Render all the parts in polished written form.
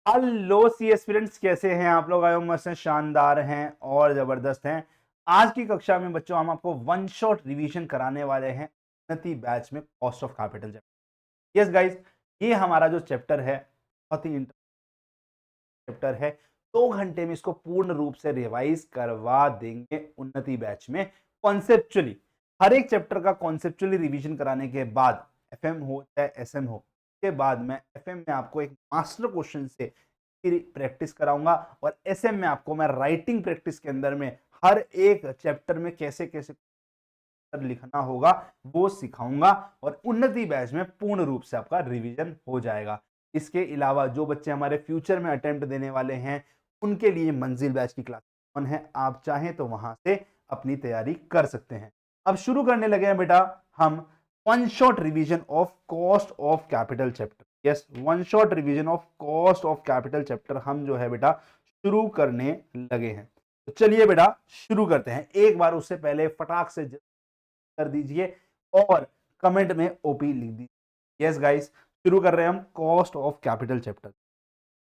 Hello सी aspirants, कैसे हैं आप लोग? आए मस्त हैं, शानदार हैं और जबरदस्त हैं। आज की कक्षा में बच्चों हम आपको वन शॉट रिवीजन कराने वाले हैं उन्नति बैच में cost of capital chapter. Yes guys, ये हमारा जो चैप्टर है बहुत ही चैप्टर है। 2 घंटे में इसको पूर्ण रूप से रिवाइज करवा देंगे उन्नति बैच में। कॉन्सेप्चुअली हर एक चैप्टर का कॉन्सेप्चुअली रिवीजन कराने के बाद एफएम हो चाहे एसएम हो, के बाद मैं एफएम में आपको एक मास्टर क्वेश्चन से प्रैक्टिस कराऊंगा और एसएम में आपको मैं राइटिंग प्रैक्टिस के अंदर में हर एक चैप्टर में कैसे कैसे लिखना होगा वो सिखाऊंगा और उन्नति बैच में पूर्ण रूप से आपका रिवीजन हो जाएगा। इसके अलावा जो बच्चे हमारे फ्यूचर में अटेम्प्ट देने वाले हैं उनके लिए मंजिल बैच की क्लास ऑन है, आप चाहें तो वहां से अपनी तैयारी कर सकते हैं। अब शुरू करने लगे हैं बेटा हम one shot revision of cost of capital chapter. Yes, one shot revision of cost of capital chapter हम जो है बेटा शुरू करने लगे हैं। तो चलिए बेटा शुरू करते हैं। एक बार उससे पहले फटाक से कर दीजिए और कमेंट में ओपी लिख दीजिए। यस गाइस, शुरू कर रहे हैं हम cost of capital chapter.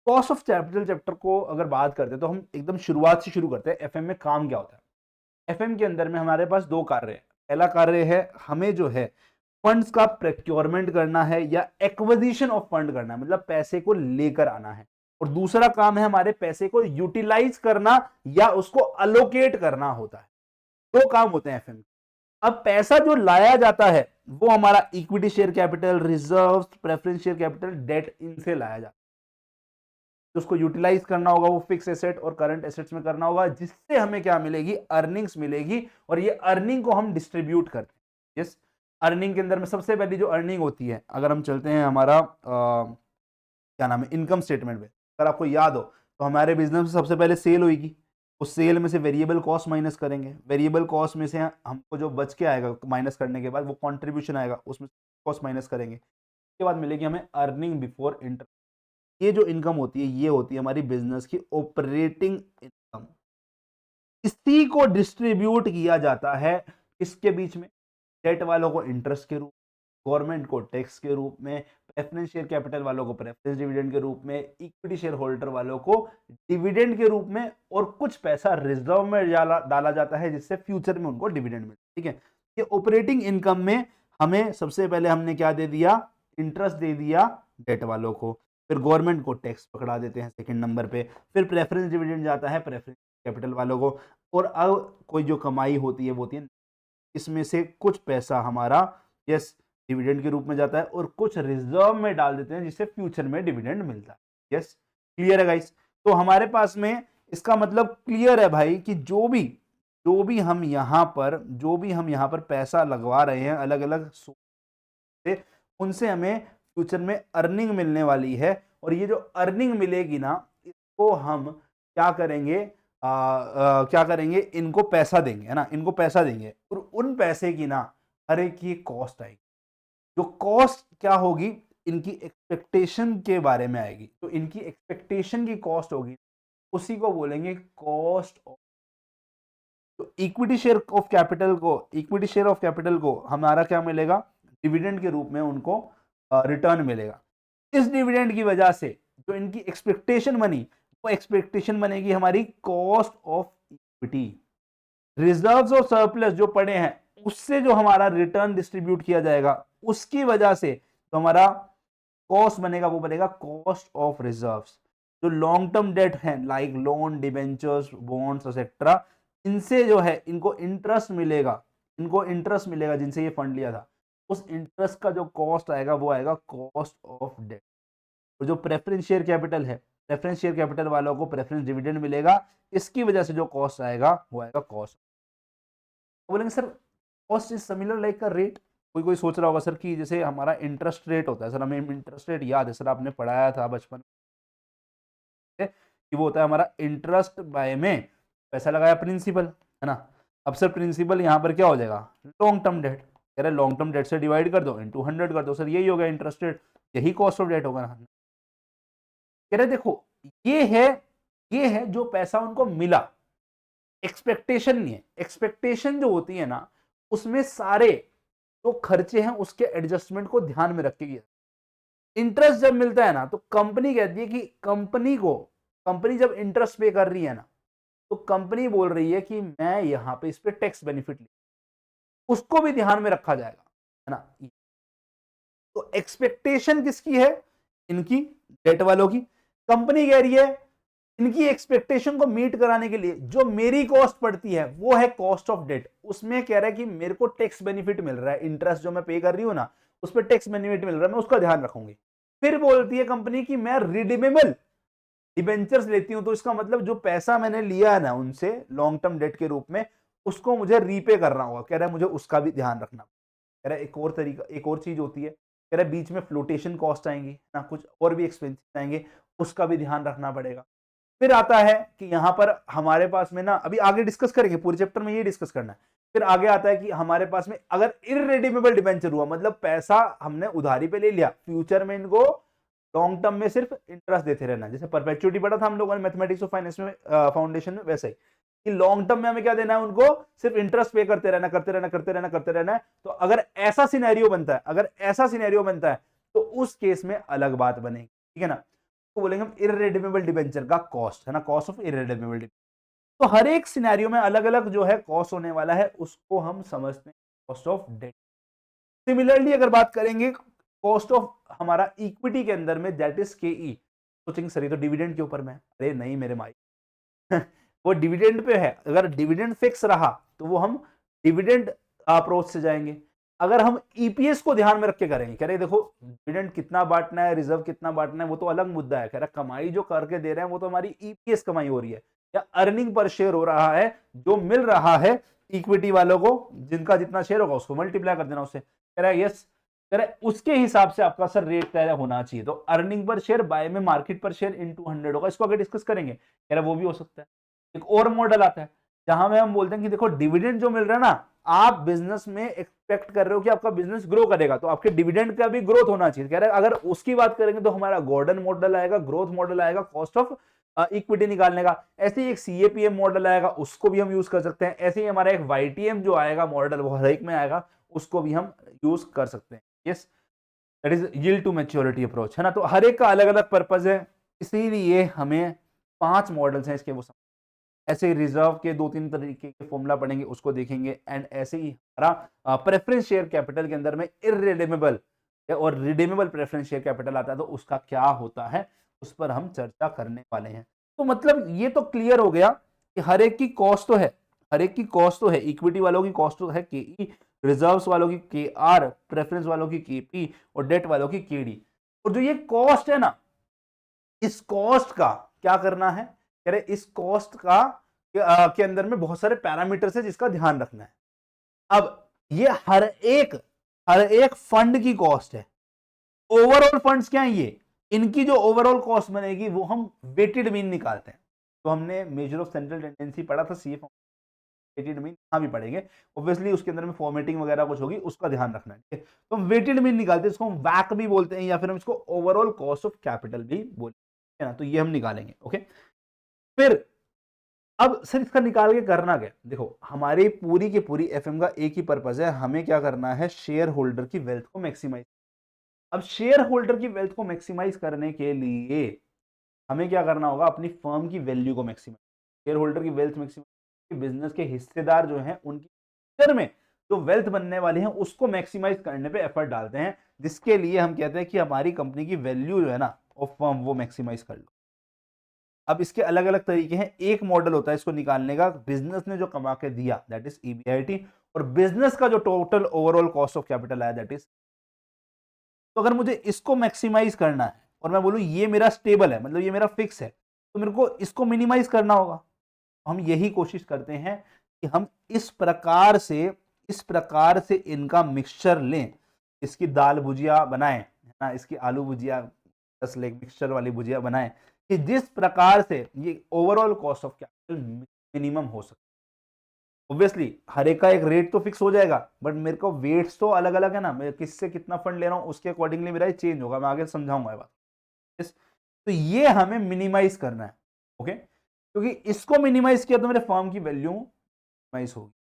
Cost of capital chapter को अगर बात करते हैं तो हम एकदम शुरुआत से शुरू करते हैं। एफएम में काम क्या होता है? एफएम के अंदर में हमारे पास दो कार्य है। पहला कार्य है हमें जो है फंड्स का प्रोक्योरमेंट करना है या एक्विजिशन ऑफ फंड करना है, मतलब पैसे को लेकर आना है। और दूसरा काम है हमारे पैसे को यूटिलाइज करना या उसको अलोकेट करना होता है। दो काम होते हैं एफएम। अब पैसा जो लाया जाता है वो हमारा equity share capital, reserve, preference share capital, debt, इनसे लाया जाता है। तो उसको यूटिलाइज करना होगा, वो फिक्स एसेट और करंट एसेट्स में करना होगा, जिससे हमें क्या मिलेगी? अर्निंग्स मिलेगी। और ये अर्निंग को हम डिस्ट्रीब्यूट करते हैं। यस, अर्निंग के अंदर में सबसे पहली जो अर्निंग होती है, अगर हम चलते हैं हमारा क्या नाम है, इनकम स्टेटमेंट पे, अगर आपको याद हो तो हमारे बिजनेस में सबसे पहले सेल होगी। उस सेल में से वेरिएबल कॉस्ट माइनस करेंगे। वेरिएबल कॉस्ट में से हमको जो बच के आएगा माइनस करने के बाद वो कंट्रीब्यूशन आएगा, उसमें कॉस्ट माइनस करेंगे। उसके बाद मिलेगी हमें अर्निंग बिफोर इंटरेस्ट। ये जो इनकम होती है ये होती है हमारी बिजनेस की ऑपरेटिंग इनकम। इसी को डिस्ट्रीब्यूट किया जाता है इसके बीच में, डेट वालों को इंटरेस्ट के रूप, गवर्नमेंट को टैक्स के रूप में, प्रेफरेंस शेयर कैपिटल वालों को प्रेफरेंस डिविडेंड के रूप में, इक्विटी शेयर होल्डर वालों को डिविडेंड के रूप में, और कुछ पैसा रिजर्व में डाला जाता है जिससे फ्यूचर में उनको डिविडेंड मिले। ठीक है, ये ऑपरेटिंग इनकम में हमें सबसे पहले हमने क्या दे दिया? इंटरेस्ट दे दिया डेट वालों को, फिर गवर्नमेंट को टैक्स पकड़ा देते हैं सेकंड नंबर पे, फिर प्रेफरेंस डिविडेंड जाता है प्रेफरेंस कैपिटल वालों को, और अब कोई जो कमाई होती है वो होती है, इसमें से कुछ पैसा हमारा यस डिविडेंड के रूप में जाता है और कुछ रिजर्व में डाल देते हैं जिससे फ्यूचर में डिविडेंड मिलता है। यस, क्लियर है गाइस? तो हमारे पास में इसका मतलब क्लियर है भाई कि जो भी हम यहाँ पर पैसा लगवा रहे हैं अलग अलग से, उनसे हमें फ्यूचर में अर्निंग मिलने वाली है। और ये जो अर्निंग मिलेगी ना, इसको हम क्या करेंगे? क्या करेंगे? इनको पैसा देंगे, है ना, इनको पैसा देंगे और उन पैसे की ना हर एक की कॉस्ट आएगी। जो कॉस्ट क्या होगी? इनकी एक्सपेक्टेशन के बारे में आएगी। तो इनकी एक्सपेक्टेशन की कॉस्ट होगी, उसी को बोलेंगे कॉस्ट ऑफ। तो इक्विटी शेयर ऑफ कैपिटल को हमारा क्या मिलेगा? डिविडेंड के रूप में उनको रिटर्न मिलेगा। इस डिविडेंड की वजह से जो इनकी एक्सपेक्टेशन बनी, वो एक्सपेक्टेशन बनेगी हमारी कॉस्ट ऑफ इक्विटी। रिजर्व्स और सरप्लस जो पड़े हैं उससे जो हमारा रिटर्न डिस्ट्रीब्यूट किया जाएगा, उसकी वजह से जो हमारा कॉस्ट बनेगा वो बनेगा कॉस्ट ऑफ रिजर्व्स। जो लॉन्ग टर्म डेट है like loan, debentures, bonds etcetera, इनसे जो है इनको इंटरेस्ट मिलेगा जिनसे ये फंड लिया था। उस इंटरेस्ट का जो कॉस्ट आएगा वो आएगा कॉस्ट ऑफ डेट। और जो प्रेफरेंस शेयर कैपिटल है, प्रेफरेंस शेयर कैपिटल वालों को प्रेफरेंस डिविडेंड मिलेगा, इसकी वजह से जो कॉस्ट आएगा वो आएगा कॉस्ट। बोलेंगे sir cost is similar like का रेट। कोई सोच रहा होगा सर कि जैसे हमारा इंटरेस्ट रेट होता है, सर हमें इंटरेस्ट रेट याद है, सर आपने पढ़ाया था बचपन में कि वो होता है हमारा इंटरेस्ट बाय में पैसा लगाया प्रिंसिपल, है ना। अब सर प्रिंसिपल यहाँ पर क्या हो जाएगा? Long term debt. कह रहे लॉन्ग टर्म डेट से डिवाइड कर दो, इंटू 100 कर दो, सर यही हो गया इंटरेस्ट रेट, यही कॉस्ट ऑफ डेट होगा ना। कह रहे देखो ये है जो पैसा उनको मिला, एक्सपेक्टेशन नहीं है। एक्सपेक्टेशन जो होती है ना, उसमें सारे जो खर्चे हैं उसके एडजस्टमेंट को ध्यान में रख के किया। इंटरेस्ट जब मिलता है ना तो कंपनी कहती है कि कंपनी जब इंटरेस्ट पे कर रही है ना तो कंपनी बोल रही है कि मैं यहां पे इस पे टैक्स बेनिफिट उसको भी ध्यान में रखा जाएगा, है ना। तो एक्सपेक्टेशन किसकी है? इनकी, डेट वालों की। कंपनी कह रही है इनकी एक्सपेक्टेशन को मीट कराने के लिए जो मेरी कॉस्ट पड़ती है वो है कॉस्ट ऑफ डेट। उसमें कह रहा है कि मेरे को टैक्स बेनिफिट मिल रहा है, इंटरेस्ट जो मैं पे कर रही हूं ना उस पर टैक्स बेनिफिट मिल रहा है, मैं उसका ध्यान रखूंगी। फिर बोलती है कंपनी की मैं रिडीमेबल डिबेंचर्स लेती हूं, तो इसका मतलब जो पैसा मैंने लिया है ना उनसे लॉन्ग टर्म डेट के रूप में उसको मुझे रीपे करना होगा। कह रहा है मुझे उसका भी ध्यान रखना। कह रहा है एक और तरीका, एक और चीज होती है, कह रहा है बीच में फ्लोटेशन कॉस्ट आएंगी ना, कुछ और भी एक्सपेंसेस आएंगे, उसका भी ध्यान रखना पड़ेगा। फिर आता है कि यहां पर हमारे पास में ना, अभी आगे डिस्कस करेंगे पूरे चैप्टर में ये डिस्कस करना है। फिर आगे आता है कि हमारे पास में अगर इररेडीमेबल डिबेंचर हुआ, मतलब पैसा हमने उधारी पे ले लिया, फ्यूचर में इनको लॉन्ग टर्म में सिर्फ इंटरेस्ट देते रहना, जैसे परपेचुइटी पढ़ा था हम लोगों ने मैथमेटिक्स और फाइनेंस में फाउंडेशन में, वैसे ही कि लॉन्ग टर्म में हमें क्या देना है, उनको सिर्फ इंटरेस्ट पे करते रहना करते रहना करते रहना करते रहना है। तो अगर ऐसा सिनेरियो बनता है, अगर ऐसा सिनेरियो बनता है तो उस केस में अलग बात बनेगी, ठीक है ना। तो बोलेंगे हम इररेडीमेबल डिबेंचर का कॉस्ट, है ना, कॉस्ट ऑफ इररेडीमेबल डिबेंचर। तो हर एक सिनेरियो में अलग अलग जो है कॉस्ट होने वाला है, उसको हम समझते हैं कॉस्ट ऑफ डेट। सिमिलरली अगर बात करेंगे कॉस्ट ऑफ हमारा इक्विटी के अंदर में, दैट इज केई। सोचेंगे सर ये तो डिविडेंड के ऊपर में, अरे नहीं मेरे भाई वो डिविडेंड पे है। अगर डिविडेंड फिक्स रहा तो वो हम डिविडेंड अप्रोच से जाएंगे। अगर हम ईपीएस को ध्यान में रख के करेंगे, कह रहे देखो डिविडेंड कितना बांटना है, रिजर्व कितना बांटना है, वो तो अलग मुद्दा है। कह रहा कमाई जो करके दे रहे हैं वो तो हमारी ईपीएस कमाई हो रही है या अर्निंग पर शेयर हो रहा है, जो मिल रहा है इक्विटी वालों को, जिनका जितना शेयर होगा उसको मल्टीप्लाई कर देना उससे। कह रहा है यस, कह रहा है उसके हिसाब से आपका सर रेट तय होना चाहिए। तो अर्निंग पर शेयर बाय में मार्केट पर शेयर इन 200 होगा। इसको आगे डिस्कस करेंगे। कह रहा है वो भी हो सकता है। एक और मॉडल आता है जहां में हम बोलते हैं कि देखो डिविडेंड जो मिल रहा है ना, आप बिजनेस में एक्सपेक्ट कर रहे हो कि आपका बिजनेस ग्रो करेगा, तो आपके डिविडेंड का भी ग्रोथ होना चाहिए। कह रहे हैं अगर उसकी बात करेंगे तो हमारा गॉर्डन मॉडल आएगा, ग्रोथ मॉडल आएगा कॉस्ट ऑफ इक्विटी निकालने का। ऐसे ही एक सीएपीएम मॉडल आएगा, उसको भी हम यूज कर सकते हैं। ऐसे ही हमारा एक वाईटीएम जो आएगा मॉडल, वो हर एक में आएगा, उसको भी हम यूज कर सकते हैं। Yes, that is yield to maturity approach, है ना। तो हर एक का अलग अलग पर्पज है, इसीलिए हमें 5 मॉडल्स हैं इसके, वो ऐसे ही रिजर्व के 2-3 तरीके के फॉर्मूला पढ़ेंगे, उसको देखेंगे। एंड ऐसे ही हमारा प्रेफरेंस शेयर कैपिटल के अंदर में इररिडीमेबल और रिडीमेबल प्रेफरेंस शेयर कैपिटल आता है, तो उसका क्या होता है उस पर हम चर्चा करने वाले हैं। तो मतलब ये तो क्लियर हो गया कि हर एक की कॉस्ट तो है, हर एक की कॉस्ट तो है। इक्विटी वालों की कॉस्ट तो है केई, रिजर्व्स वालों की केआर, प्रेफरेंस वालों की केपी और डेट वालों की केडी। और जो ये कॉस्ट है ना, इस कॉस्ट का क्या करना है, कह रहे इस कॉस्ट का के अंदर में बहुत सारे पैरामीटर्स है जिसका ध्यान रखना है। अब ये हर एक फंड की कॉस्ट है। ओवरऑल फंड्स क्या है ये, इनकी जो ओवरऑल कॉस्ट बनेगी वो हम वेटेड मीन निकालते हैं। तो हमने मेजर ऑफ सेंट्रल टेंडेंसी पढ़ा था, सीए वेटेड मीन यहां भी पढ़ेंगे। ऑब्वियसली उसके अंदर में फॉर्मेटिंग वगैरह कुछ होगी, उसका ध्यान रखना है, ठीक है। तो हम वेटेड मीन निकालते हैं, इसको हम वैक भी बोलते हैं या फिर हम इसको ओवरऑल कॉस्ट ऑफ कैपिटल भी बोलते हैं ना। तो ये हम निकालेंगे, ओके। फिर अब सर इसका निकाल के करना क्या, देखो हमारी पूरी की पूरी एफएम का एक ही पर्पज है, हमें क्या करना है, शेयर होल्डर की वेल्थ को मैक्सिमाइज। अब शेयर होल्डर की वेल्थ को मैक्सिमाइज करने के लिए हमें क्या करना होगा, अपनी फर्म की वैल्यू को मैक्सिमाइज, शेयर होल्डर की वेल्थ मैक्सिमाइज, बिजनेस के हिस्सेदार जो हैं उनकी फ्यूचर में जो वेल्थ बनने वाली है उसको मैक्सिमाइज करने पे एफर्ट डालते हैं, जिसके लिए हम कहते हैं कि हमारी कंपनी की वैल्यू जो है ना ऑफ फर्म वो मैक्सिमाइज कर लो। अब इसके अलग अलग तरीके हैं। एक मॉडल होता है इसको निकालने का, बिजनेस ने जो कमा के दिया दैट इज ईबीआईटी, और बिजनेस का जो total overall cost of capital आया दैट इज। तो अगर मुझे इसको मैक्सिमाइज करना है और मैं बोलूं ये मेरा स्टेबल है, मतलब ये मेरा फिक्स है, तो मेरे को इसको मिनिमाइज करना होगा। हम यही कोशिश करते हैं कि हम इस प्रकार से इनका मिक्सचर लें, इसकी दाल भुजिया बनाएं, है ना, इसकी आलू भुजिया 10 लेग मिक्सचर वाली भुजिया बनाएं, कि जिस प्रकार से ये overall cost of capital minimum हो सके। ऑब्वियसली हर एक का एक रेट तो फिक्स हो जाएगा, बट मेरे को वेट्स तो अलग अलग है ना, मैं किससे कितना फंड ले रहा हूं उसके अकॉर्डिंगली मेरा चेंज होगा, मैं आगे समझाऊंगा ये बात। तो ये हमें मिनिमाइज करना है, ओके, क्योंकि इसको मिनिमाइज किया तो मेरे फर्म की वैल्यू मिनिमाइज होगी।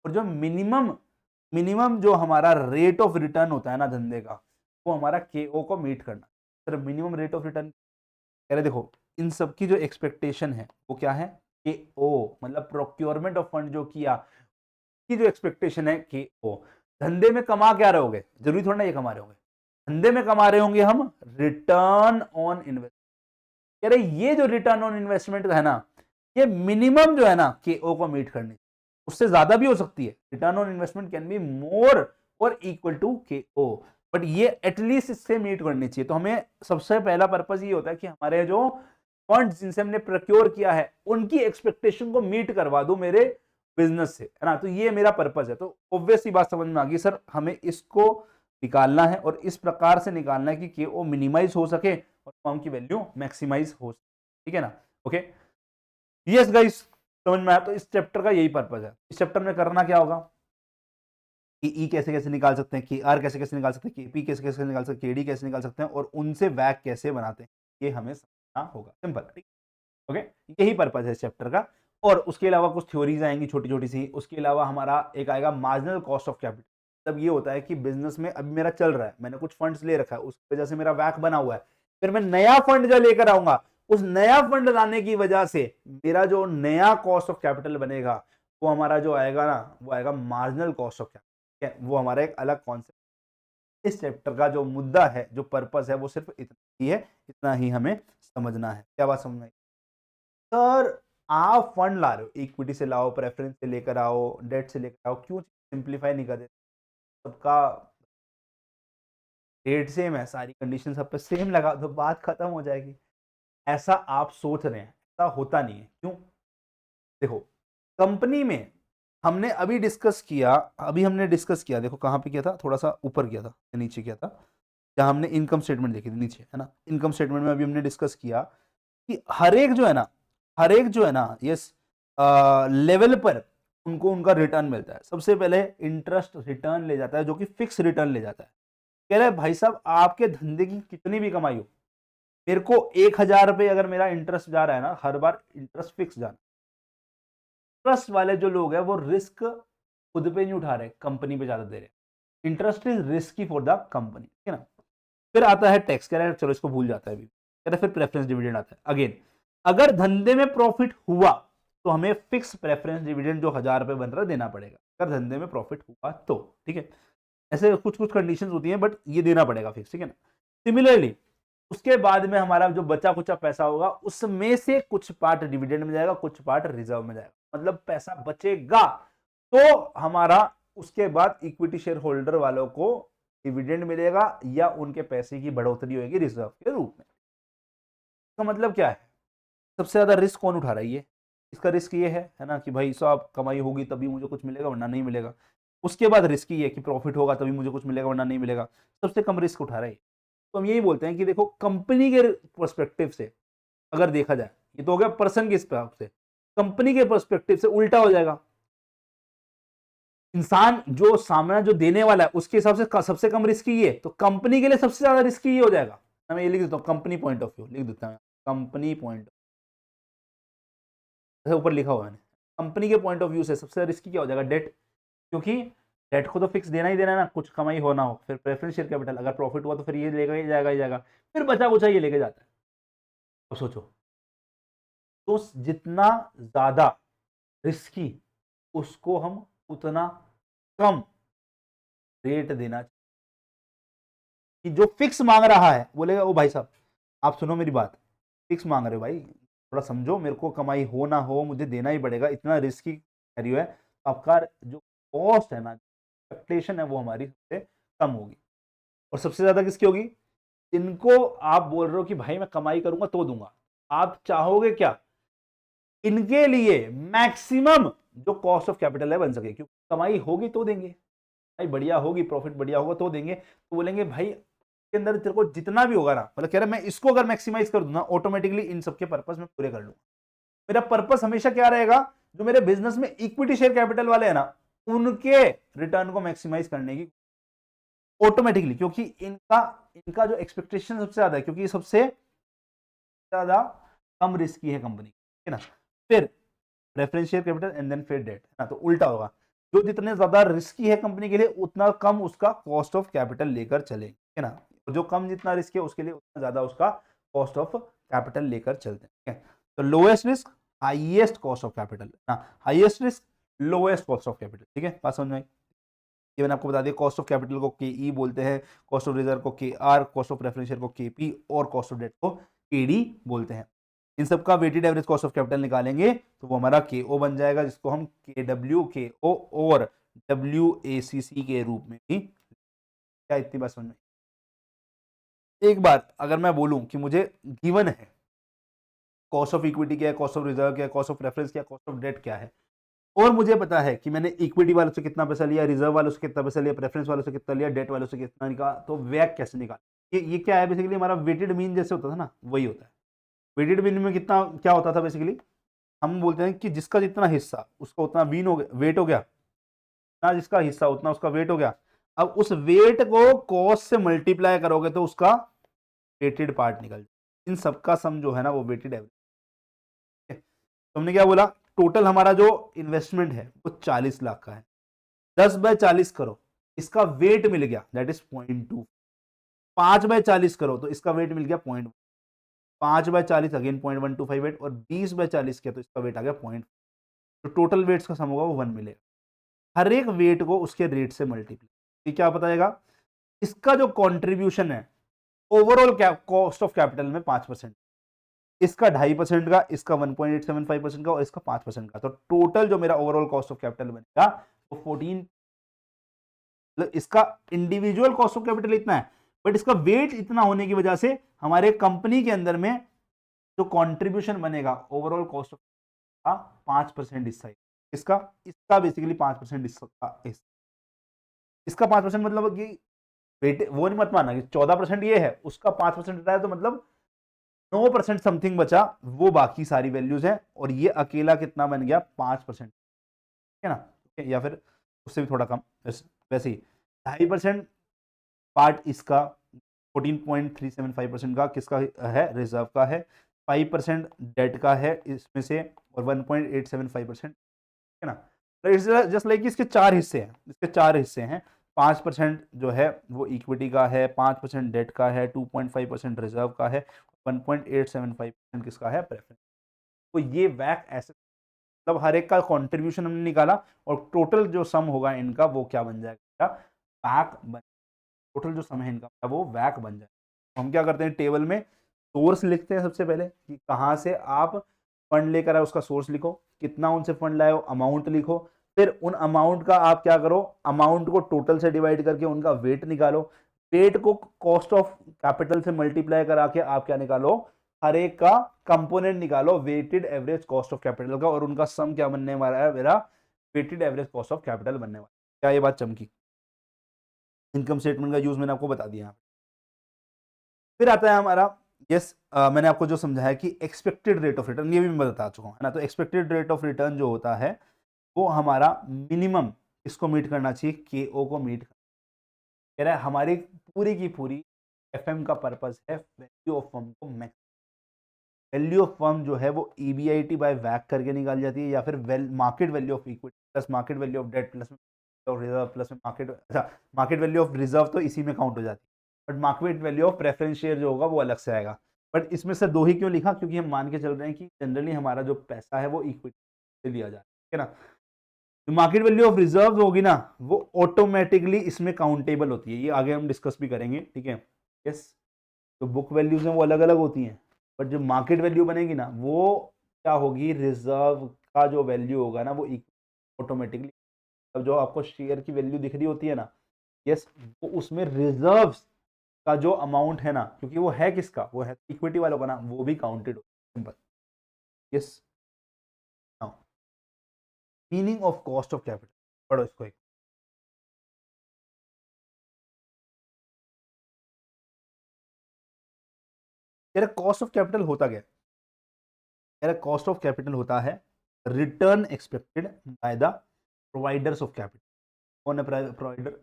और जो मिनिमम जो हमारा रेट ऑफ रिटर्न होता है ना धंधे का, वो हमारा केओ को मीट करना। Sir minimum rate of return कह रहे, देखो इन सब की जो एक्सपेक्टेशन है वो क्या है कि ओ मतलब प्रोक्योरमेंट ऑफ फंड जो किया की जो एक्सपेक्टेशन है कि ओ धंधे में कमा क्या रहे होगे, जरूरी थोड़ा ना ये कमा रहे होंगे, धंधे में कमा रहे होंगे हम रिटर्न ऑन इन्वेस्टमेंट। कह रहे ये जो रिटर्न ऑन इन्वेस्टमेंट है ना, ये मिनिमम जो है ना के ओ को मीट करनी, उससे ज्यादा भी हो सकती है, return on investment can be more और इक्वल टू के ओ, बट ये एटलीस्ट इससे मीट करनी चाहिए। तो हमें सबसे पहला पर्पज ये होता है कि हमारे जो फंड्स जिनसे हमने प्रोक्योर किया है उनकी एक्सपेक्टेशन को मीट करवा दो मेरे बिजनेस से, है ना। तो ये मेरा पर्पज है। तो ऑब्वियस बात समझ में आ गई सर, हमें इसको निकालना है और इस प्रकार से निकालना है कि केओ मिनिमाइज हो सके और फर्म की वैल्यू मैक्सिमाइज हो सके, ठीक है ना। ओके, यस गाइस, समझ में आया। तो इस चैप्टर का यही पर्पज है। इस चैप्टर में करना क्या होगा कि ई कैसे कैसे निकाल सकते हैं, के आर कैसे कैसे निकाल सकते हैं, के पी कैसे कैसे निकाल सकते हैं, के डी कैसे निकाल सकते हैं और उनसे वैक कैसे बनाते हैं, ये हमें समझना होगा। सिंपल, ठीक। ओके, यही पर्पज है इस चैप्टर का। और उसके अलावा कुछ थ्योरीज आएंगी छोटी छोटी सी। उसके अलावा हमारा एक आएगा मार्जिनल कॉस्ट ऑफ कैपिटल। तब ये होता है कि बिजनेस में अभी मेरा चल रहा है, मैंने कुछ फंड्स ले रखा है, उस वजह से मेरा वैक बना हुआ है, फिर मैं नया फंड जो लेकर आऊंगा, उस नया फंड लाने की वजह से मेरा जो नया कॉस्ट ऑफ कैपिटल बनेगा वो हमारा जो आएगा ना, वो आएगा मार्जिनल कॉस्ट ऑफ कैपिटल। वो हमारा एक अलग कॉन्सेप्ट। इस चैप्टर का जो मुद्दा है, जो पर्पस है, वो सिर्फ इतना ही है, इतना ही हमें समझना है। क्या बात समझ में आई? सर आप फंड ला रहे हो, इक्विटी से लाओ, प्रेफरेंस से लेकर आओ, डेट से लेकर आओ, क्यों सिंप्लीफाई नहीं कर देते? सबका रेट सेम है, सारी कंडीशन सब पे सेम लगा दो, बात खत्म हो जाएगी। ऐसा आप सोच रहे हैं, ऐसा होता नहीं है। क्यों? देखो कंपनी में हमने अभी डिस्कस किया, देखो कहाँ पे किया था, थोड़ा सा ऊपर किया था, नीचे किया था, जहां हमने इनकम स्टेटमेंट देखी थी, नीचे है ना। इनकम स्टेटमेंट में अभी हमने डिस्कस किया कि हर एक जो है ना यस लेवल पर उनको उनका रिटर्न मिलता है। सबसे पहले इंटरेस्ट रिटर्न ले जाता है, जो कि फिक्स रिटर्न ले जाता है। कह रहे भाई साहब आपके धंधे की कितनी भी कमाई हो, मेरे को 1,000 रुपये अगर मेरा इंटरेस्ट जा रहा है ना, हर बार इंटरेस्ट फिक्स जाना। ट्रस्ट वाले जो लोग हैं वो रिस्क खुद पे नहीं उठा रहे, कंपनी पे ज्यादा दे रहे। Interest is risky for the company, ठीक है ना। फिर आता है टैक्स, कह रहे हैं चलो इसको भूल जाता है अभी, कह रहे फिर प्रेफरेंस डिविडेंड आता है। अगेन अगर धंधे में प्रॉफिट हुआ तो हमें फिक्स प्रेफरेंस डिविडेंड जो 1,000 रुपये बन रहा है देना पड़ेगा, अगर धंधे में प्रॉफिट हुआ तो, ठीक है। ऐसे कुछ कुछ कंडीशन होती हैं, बट ये देना पड़ेगा फिक्स, ठीक है ना। सिमिलरली उसके बाद में हमारा जो बचा कुचा पैसा होगा उसमें से कुछ पार्ट डिविडेंड में जाएगा, कुछ पार्ट रिजर्व में जाएगा, मतलब पैसा बचेगा तो हमारा उसके बाद इक्विटी शेयर होल्डर वालों को डिविडेंड मिलेगा या उनके पैसे की बढ़ोतरी होगी रिजर्व के रूप में। इसका मतलब क्या है? सबसे ज्यादा रिस्क कौन उठा रहा है? ये इसका रिस्क ये है ना कि भाई साहब कमाई होगी तभी मुझे कुछ मिलेगा वरना नहीं मिलेगा। उसके बाद रिस्क ये है कि प्रॉफिट होगा तभी मुझे कुछ मिलेगा वरना नहीं मिलेगा। सबसे कम रिस्क उठा रहा है। तो हम यही बोलते हैं कि देखो कंपनी के पर्सपेक्टिव से अगर देखा जाए, ये तो हो गया पर्सन के हिसाब से, कंपनी के पर्सपेक्टिव से उल्टा हो जाएगा। इंसान जो सामने जो देने वाला है उसके हिसाब से सबसे कम रिस्की ये, तो कंपनी के लिए सबसे ज्यादा रिस्की ये हो जाएगा। मैं ये लिख देता हूँ, कंपनी पॉइंट ऑफ व्यू लिख देता हूँ, कंपनी पॉइंट, जैसे ऊपर लिखा हुआ है कंपनी के पॉइंट ऑफ व्यू से सबसे रिस्की क्या हो जाएगा? डेट, क्योंकि डेट को तो फिक्स देना ही देना है ना, कुछ कमाई हो ना हो। फिर प्रेफरेंस शेयर कैपिटल, अगर प्रॉफिट हुआ तो फिर ये लेगा ही जाएगा ही जाएगा, फिर बचा कुछ ये लेके जाता है। तो सोचो, तो जितना ज्यादा रिस्की उसको हम उतना कम रेट देना चाहिए। कि जो फिक्स मांग रहा है बोलेगा ओ भाई साहब आप सुनो मेरी बात, फिक्स मांग रहे हो भाई, थोड़ा समझो, मेरे को कमाई हो ना हो मुझे देना ही पड़ेगा, इतना रिस्की कैरियो है। आपका जो कॉस्ट है ना, एक्सपेक्टेशन है वो हमारी सबसे कम होगी। और सबसे ज्यादा किसकी होगी? इनको आप बोल रहे हो कि भाई मैं कमाई करूंगा तो दूंगा, आप चाहोगे क्या इनके लिए मैक्सिमम जो कॉस्ट ऑफ कैपिटल है बन सके, क्योंकि कमाई होगी तो देंगे भाई, बढ़िया होगी, प्रॉफिट बढ़िया होगा तो देंगे। तो बोलेंगे भाई के अंदर तेरे को जितना भी होगा ना, मतलब कह रहा है मैं इसको अगर मैक्सिमाइज कर दूं ना ऑटोमेटिकली इन सबके पर्पस में पूरे कर लूंगा। मेरा पर्पस हमेशा क्या रहेगा? जो मेरे बिजनेस में इक्विटी शेयर कैपिटल वाले हैं ना, उनके रिटर्न को मैक्सिमाइज करने की ऑटोमेटिकली, क्योंकि इनका इनका जो एक्सपेक्टेशन सबसे ज्यादा है, क्योंकि ये सबसे ज्यादा कम रिस्की है कंपनी, ठीक है ना। फिर preference share capital and then फिर डेट, है ना। तो उल्टा होगा, जो जितने ज्यादा रिस्की है कंपनी के लिए उतना कम उसका कॉस्ट ऑफ कैपिटल लेकर चले, है ना। तो जो कम जितना रिस्क है उसके लिए उतना ज्यादा उसका कॉस्ट ऑफ कैपिटल लेकर चलते हैं, ठीक है। तो lowest risk highest cost of capital, highest risk lowest cost of capital, ठीक है, बात समझ में आई। ये मैंने आपको बता दिया, कॉस्ट ऑफ कैपिटल को के ई बोलते हैं, कॉस्ट ऑफ रिजर्व को K R, cost of preference share को के पी और कॉस्ट ऑफ डेट को के डी बोलते हैं। इन सबका weighted average cost of capital निकालेंगे तो वो हमारा के ओ बन जाएगा, जिसको हम के डब्ल्यू, के ओ और डब्ल्यू ए सी सी के रूप में भी, क्या इतनी बात समझ में। एक बार अगर मैं बोलूं कि मुझे गिवन है कॉस्ट ऑफ इक्विटी क्या है, कॉस्ट ऑफ रिजर्व क्या है, कॉस्ट ऑफ प्रेफरेंस क्या है, कॉस्ट ऑफ डेट क्या है, और मुझे पता है कि मैंने इक्विटी वालों से कितना पैसा लिया, रिजर्व वालों से कितना पैसा लिया, प्रेफरेंस वालों से कितना लिया, डेट वालों से कितना निकाला, तो वैक कैसे निकाला। ये क्या है बेसिकली, हमारा वेटेड मीन जैसे होता था ना, वही होता है। वेटेड मीन में कितना क्या होता था बेसिकली, हम बोलते हैं कि जिसका जितना हिस्सा उसका उतना मीन हो गया, वेट हो गया ना, जिसका हिस्सा उतना उसका वेट हो गया। अब उस वेट को कॉस्ट से मल्टीप्लाई करोगे तो उसका वेटेड पार्ट निकल जाए। इन सबका सम जो है ना वो वेटेड एवरेज। तो हमने क्या बोला, टोटल हमारा जो इन्वेस्टमेंट है वो 40 लाख का है, 10/40 करो, इसका वेट मिल गया दैट इज 0.2। 5/40 करो तो इसका वेट मिल गया 0.1। 5/40 अगेन 0.125 वेट, और 20/40 किया तो इसका वेट आ गया 0.5। तो टोटल वेट्स का सम होगा वो 1 मिलेगा। हर एक वेट को उसके रेट से मल्टीप्लाई, क्या बताएगा, इसका जो कॉन्ट्रीब्यूशन है ओवरऑल कॉस्ट ऑफ कैपिटल में 5%, इसका 2.5% का, इसका 1.875% का और इसका 5% का, तो टोटल जो मेरा ओवरऑल कॉस्ट ऑफ कैपिटल बनेगा वो 14। इसका इंडिविजुअल कॉस्ट ऑफ कैपिटल इतना है, बट इसका वेट इतना होने की वजह से हमारे कंपनी के अंदर में जो कंट्रीब्यूशन बनेगा ओवरऑल कॉस्ट ऑफ का 5% हिस्सा है इसका, इसका बेसिकली 5% हिस्सा, इसका 5% मतलब कि वेट वो नहीं मत मानना कि 14% ये है, उसका 5% रहता है, तो मतलब 9% समथिंग बचा, वो बाकी सारी वैल्यूज है, और ये अकेला कितना बन गया 5%, ठीक है ना, या फिर उससे भी थोड़ा कम, वैसे ही 2.5% पार्ट इसका 14.375% का किसका है, रिजर्व का है, 5% डेट का है इसमें से, और 1.875%, है ना। जस्ट लाइक इसके 4 हिस्से हैं, इसके 4 हिस्से हैं। 5% जो है वो इक्विटी का है, 5% डेट का है, 2.5% रिजर्व का है, 1.875% किसका है, प्रेफरेंस। तो ये वैक ऐसे मतलब हर एक का कंट्रीब्यूशन हमने निकाला, और टोटल जो सम होगा इनका वो क्या बन जाएगा, वैक बन, टोटल जो सम है इनका वो वैक बन जाएगा। हम क्या करते हैं, टेबल में सोर्स लिखते हैं सबसे पहले कि कहाँ से आप फंड लेकर आए, उसका सोर्स लिखो, कितना उनसे फंड लाए हो, अमाउंट लिखो, फिर उन अमाउंट का आप क्या करो, अमाउंट को टोटल से डिवाइड करके उनका वेट निकालो, वेट को कॉस्ट ऑफ कैपिटल से मल्टीप्लाई करा के आप क्या निकालो, हर एक का कंपोनेंट निकालो weighted average cost of capital का, और उनका सम क्या बनने वाला है मेरा, weighted average cost of capital बनने वाला है। क्या ये बात चमकी। इनकम स्टेटमेंट का यूज मैंने आपको बता दिया। फिर आता है हमारा, यस मैंने आपको जो समझाया कि एक्सपेक्टेड रेट ऑफ रिटर्न, ये भी मैं बता चुका हूँ, है ना। तो एक्सपेक्टेड रेट ऑफ रिटर्न जो होता है वो हमारा मिनिमम इसको मीट करना चाहिए, के ओ को मीट करना, कह रहा है हमारी पूरी की पूरी एफएम का पर्पस है वैल्यू ऑफ फर्म को मैक्स, वैल्यू ऑफ फर्म जो है वो ईबीआईटी बाय वैक करके निकाल जाती है, या फिर market value of equity plus market value of debt plus reserve plus market, अच्छा मार्केट वैल्यू ऑफ रिजर्व तो इसी में काउंट हो जाती है, but market value of preference share जो होगा वो अलग से आएगा। बट इसमें से 2 ही क्यों लिखा, क्योंकि हम मान के चल रहे हैं कि जनरली हमारा जो पैसा है वो इक्विटी से लिया जाता है ना। जो मार्केट वैल्यू ऑफ रिजर्व होगी ना वो ऑटोमेटिकली इसमें काउंटेबल होती है, ये आगे हम डिस्कस भी करेंगे, ठीक है। यस, तो बुक वैल्यूज हैं वो अलग अलग होती हैं, बट जो मार्केट वैल्यू बनेगी ना वो क्या होगी, रिजर्व का जो वैल्यू होगा ना वो ऑटोमेटिकली, अब जो आपको शेयर की वैल्यू दिख रही होती है ना, यस, वो उसमें रिजर्व का जो अमाउंट है ना, क्योंकि वो है किसका, वो है इक्विटी वालों का ना, वो भी काउंटेड हो, simple. Yes, now meaning of cost of capital, पढ़ो इसको एक। यार कॉस्ट ऑफ कैपिटल होता क्या है, यार कॉस्ट ऑफ कैपिटल होता है return expected by the providers of capital, कौन है provider,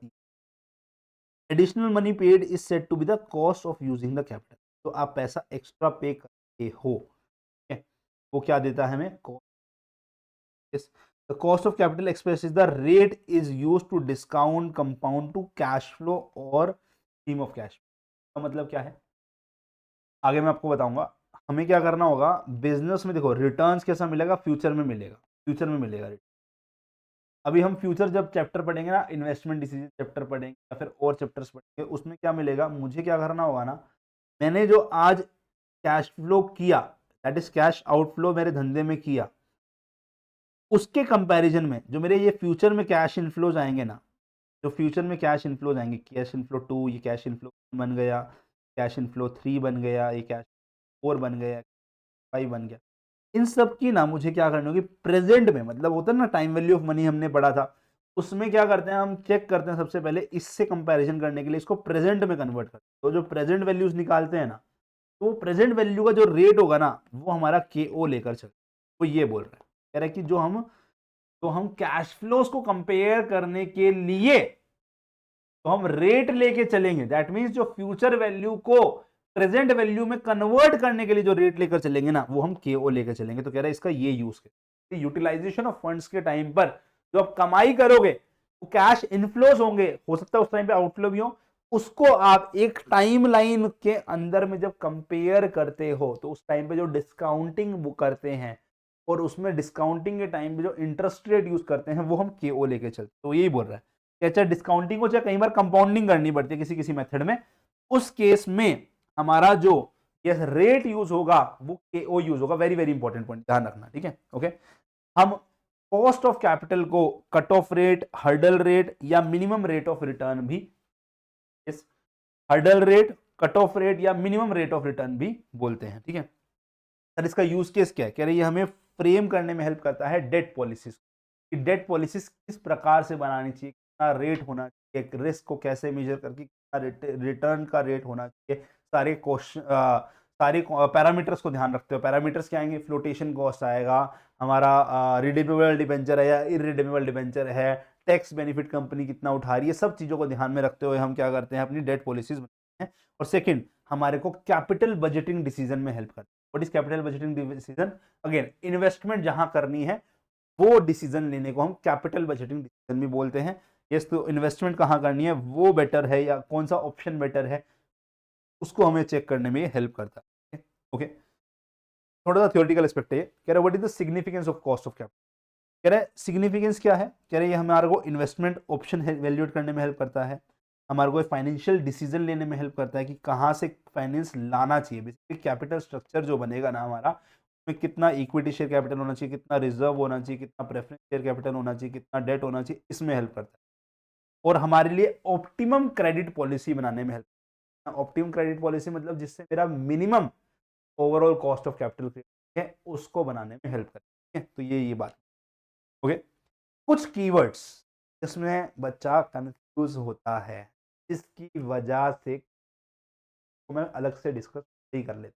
additional money paid is said to be the cost of using the capital, तो आप पैसा एक्स्ट्रा पे करते हो, ठीक है, वो क्या देता है हमें, cost. The cost of capital express is the rate is use to discount compound to cash flow और स्ट्रीम ऑफ कैश, का मतलब क्या है आगे मैं आपको बताऊंगा। हमें क्या करना होगा बिजनेस में, देखो रिटर्न्स कैसा मिलेगा, फ्यूचर में मिलेगा, फ्यूचर में मिलेगा। अभी हम फ्यूचर जब चैप्टर पढ़ेंगे ना, इन्वेस्टमेंट डिसीजन चैप्टर पढ़ेंगे या फिर और चैप्टर्स पढ़ेंगे, उसमें क्या मिलेगा, मुझे क्या करना होगा ना, मैंने जो आज कैश फ्लो किया, दैट इज कैश आउटफ्लो मेरे धंधे में किया, उसके कंपैरिजन में जो मेरे ये फ्यूचर में कैश इनफ्लोज आएंगे ना, जो फ्यूचर में कैश इनफ्लोज आएंगे, कैश इनफ्लो 2, ये कैश इनफ्लो बन गया, कैश इनफ्लो 3 बन गया, ये कैश 4 बन गया, 5 बन गया, इन सब की ना मुझे क्या करनी होगी प्रेजेंट में, मतलब होता है ना टाइम वैल्यू ऑफ मनी हमने पढ़ा था, उसमें क्या करते हैं हम चेक करते हैं सबसे पहले इससे कंपैरिजन करने के लिए इसको प्रेजेंट में कन्वर्ट करते हैं। तो जो प्रेजेंट वैल्यूज निकालते हैं ना, तो प्रेजेंट वैल्यू का जो रेट होगा ना वो हमारा के ओ लेकर चल, वो ये बोल रहा है, कह रहा है कि जो हम कैश फ्लोज को कंपेयर करने के लिए तो हम रेट लेके चलेंगे, दैट मींस जो फ्यूचर वैल्यू को प्रेजेंट वैल्यू में कन्वर्ट करने के लिए जो रेट लेकर चलेंगे ना वो हम केओ लेकर चलेंगे। तो कह रहा है इसका ये यूज है, यूटिलाइजेशन ऑफ फंड्स के टाइम पर जो आप कमाई करोगे वो कैश इनफ्लोज होंगे, हो सकता है उस टाइम पे आउटफ्लो भी हो, उसको आप एक टाइम लाइन के अंदर में जब कंपेयर करते हो तो उस टाइम पे जो डिस्काउंटिंग वो करते हैं और उसमें डिस्काउंटिंग के टाइम पे जो इंटरेस्ट रेट यूज करते हैं वो हम केओ लेके चलते, तो यही बोल रहा है कि चाहे डिस्काउंटिंग को चाहे कई बार कंपाउंडिंग करनी पड़ती है किसी किसी मेथड में, उस केस में हमारा जो ये रेट यूज होगा वो केओ यूज होगा। वेरी वेरी इंपॉर्टेंट पॉइंट ध्यान रखना, ठीक है ओके। हम कॉस्ट ऑफ कैपिटल को cut off rate, hurdle rate या मिनिमम रेट ऑफ रिटर्न भी, इस hurdle rate, cut off rate या मिनिमम रेट ऑफ रिटर्न भी बोलते हैं, ठीक है सर। इसका यूज केस क्या है, कह रहे ये हमें फ्रेम करने में हेल्प करता है डेट पॉलिसीज कि डेट पॉलिसीज किस प्रकार से बनानी चाहिए, कितना रेट होना चाहिए, रिस्क को कैसे मेजर करके कितना रिटर्न का रेट होना चाहिए, सारे क्वेश्चन सारे पैरामीटर्स को ध्यान रखते हो। पैरामीटर्स क्या आएंगे, फ्लोटेशन कॉस्ट आएगा, हमारा रिडीमेबल डिबेंचर है या इरिडीमेबल डिबेंचर है, टैक्स बेनिफिट कंपनी कितना उठा रही है, सब चीजों को ध्यान में रखते हुए हम क्या करते हैं अपनी डेट पॉलिसीज बनाते हैं। और सेकंड हमारे को कैपिटल बजटिंग डिसीजन में हेल्प करते हैं। What is capital budgeting decision, again investment जहां करनी है वो डिसीजन लेने को हम कैपिटल बजटिंग डिसीजन भी बोलते हैं। यस, तो इन्वेस्टमेंट कहां करनी है वो बेटर है या कौन सा ऑप्शन बेटर है उसको हमें चेक करने में हेल्प करता है, ओके। थोड़ा सा थ्योरेटिकल एस्पेक्ट है, कह रहा है what is the significance of cost of capital, कह रहा है सिग्निफिकेंस क्या है, कह रहे हैं ये हमारे को इन्वेस्टमेंट ऑप्शन वैल्यूएट करने में हेल्प करता है, हमारे को फाइनेंशियल डिसीजन लेने में हेल्प करता है कि कहाँ से फाइनेंस लाना चाहिए, बेसिकली कैपिटल स्ट्रक्चर जो बनेगा ना हमारा, उसमें कितना इक्विटी शेयर कैपिटल होना चाहिए, कितना रिजर्व होना चाहिए, कितना प्रेफरेंस शेयर कैपिटल होना चाहिए, कितना डेट होना चाहिए, इसमें हेल्प करता है। और हमारे लिए ऑप्टिमम क्रेडिट पॉलिसी बनाने में हेल्प करता है। ऑप्टिमम क्रेडिट पॉलिसी मतलब जिससे मेरा minimum overall cost of capital है उसको बनाने में हेल्प करती है। तो ये बात ओके। कुछ कीवर्ड्स जिसमें बच्चा कंफ्यूज होता है, इसकी वजह से तो मैं अलग से डिस्कस नहीं कर लेता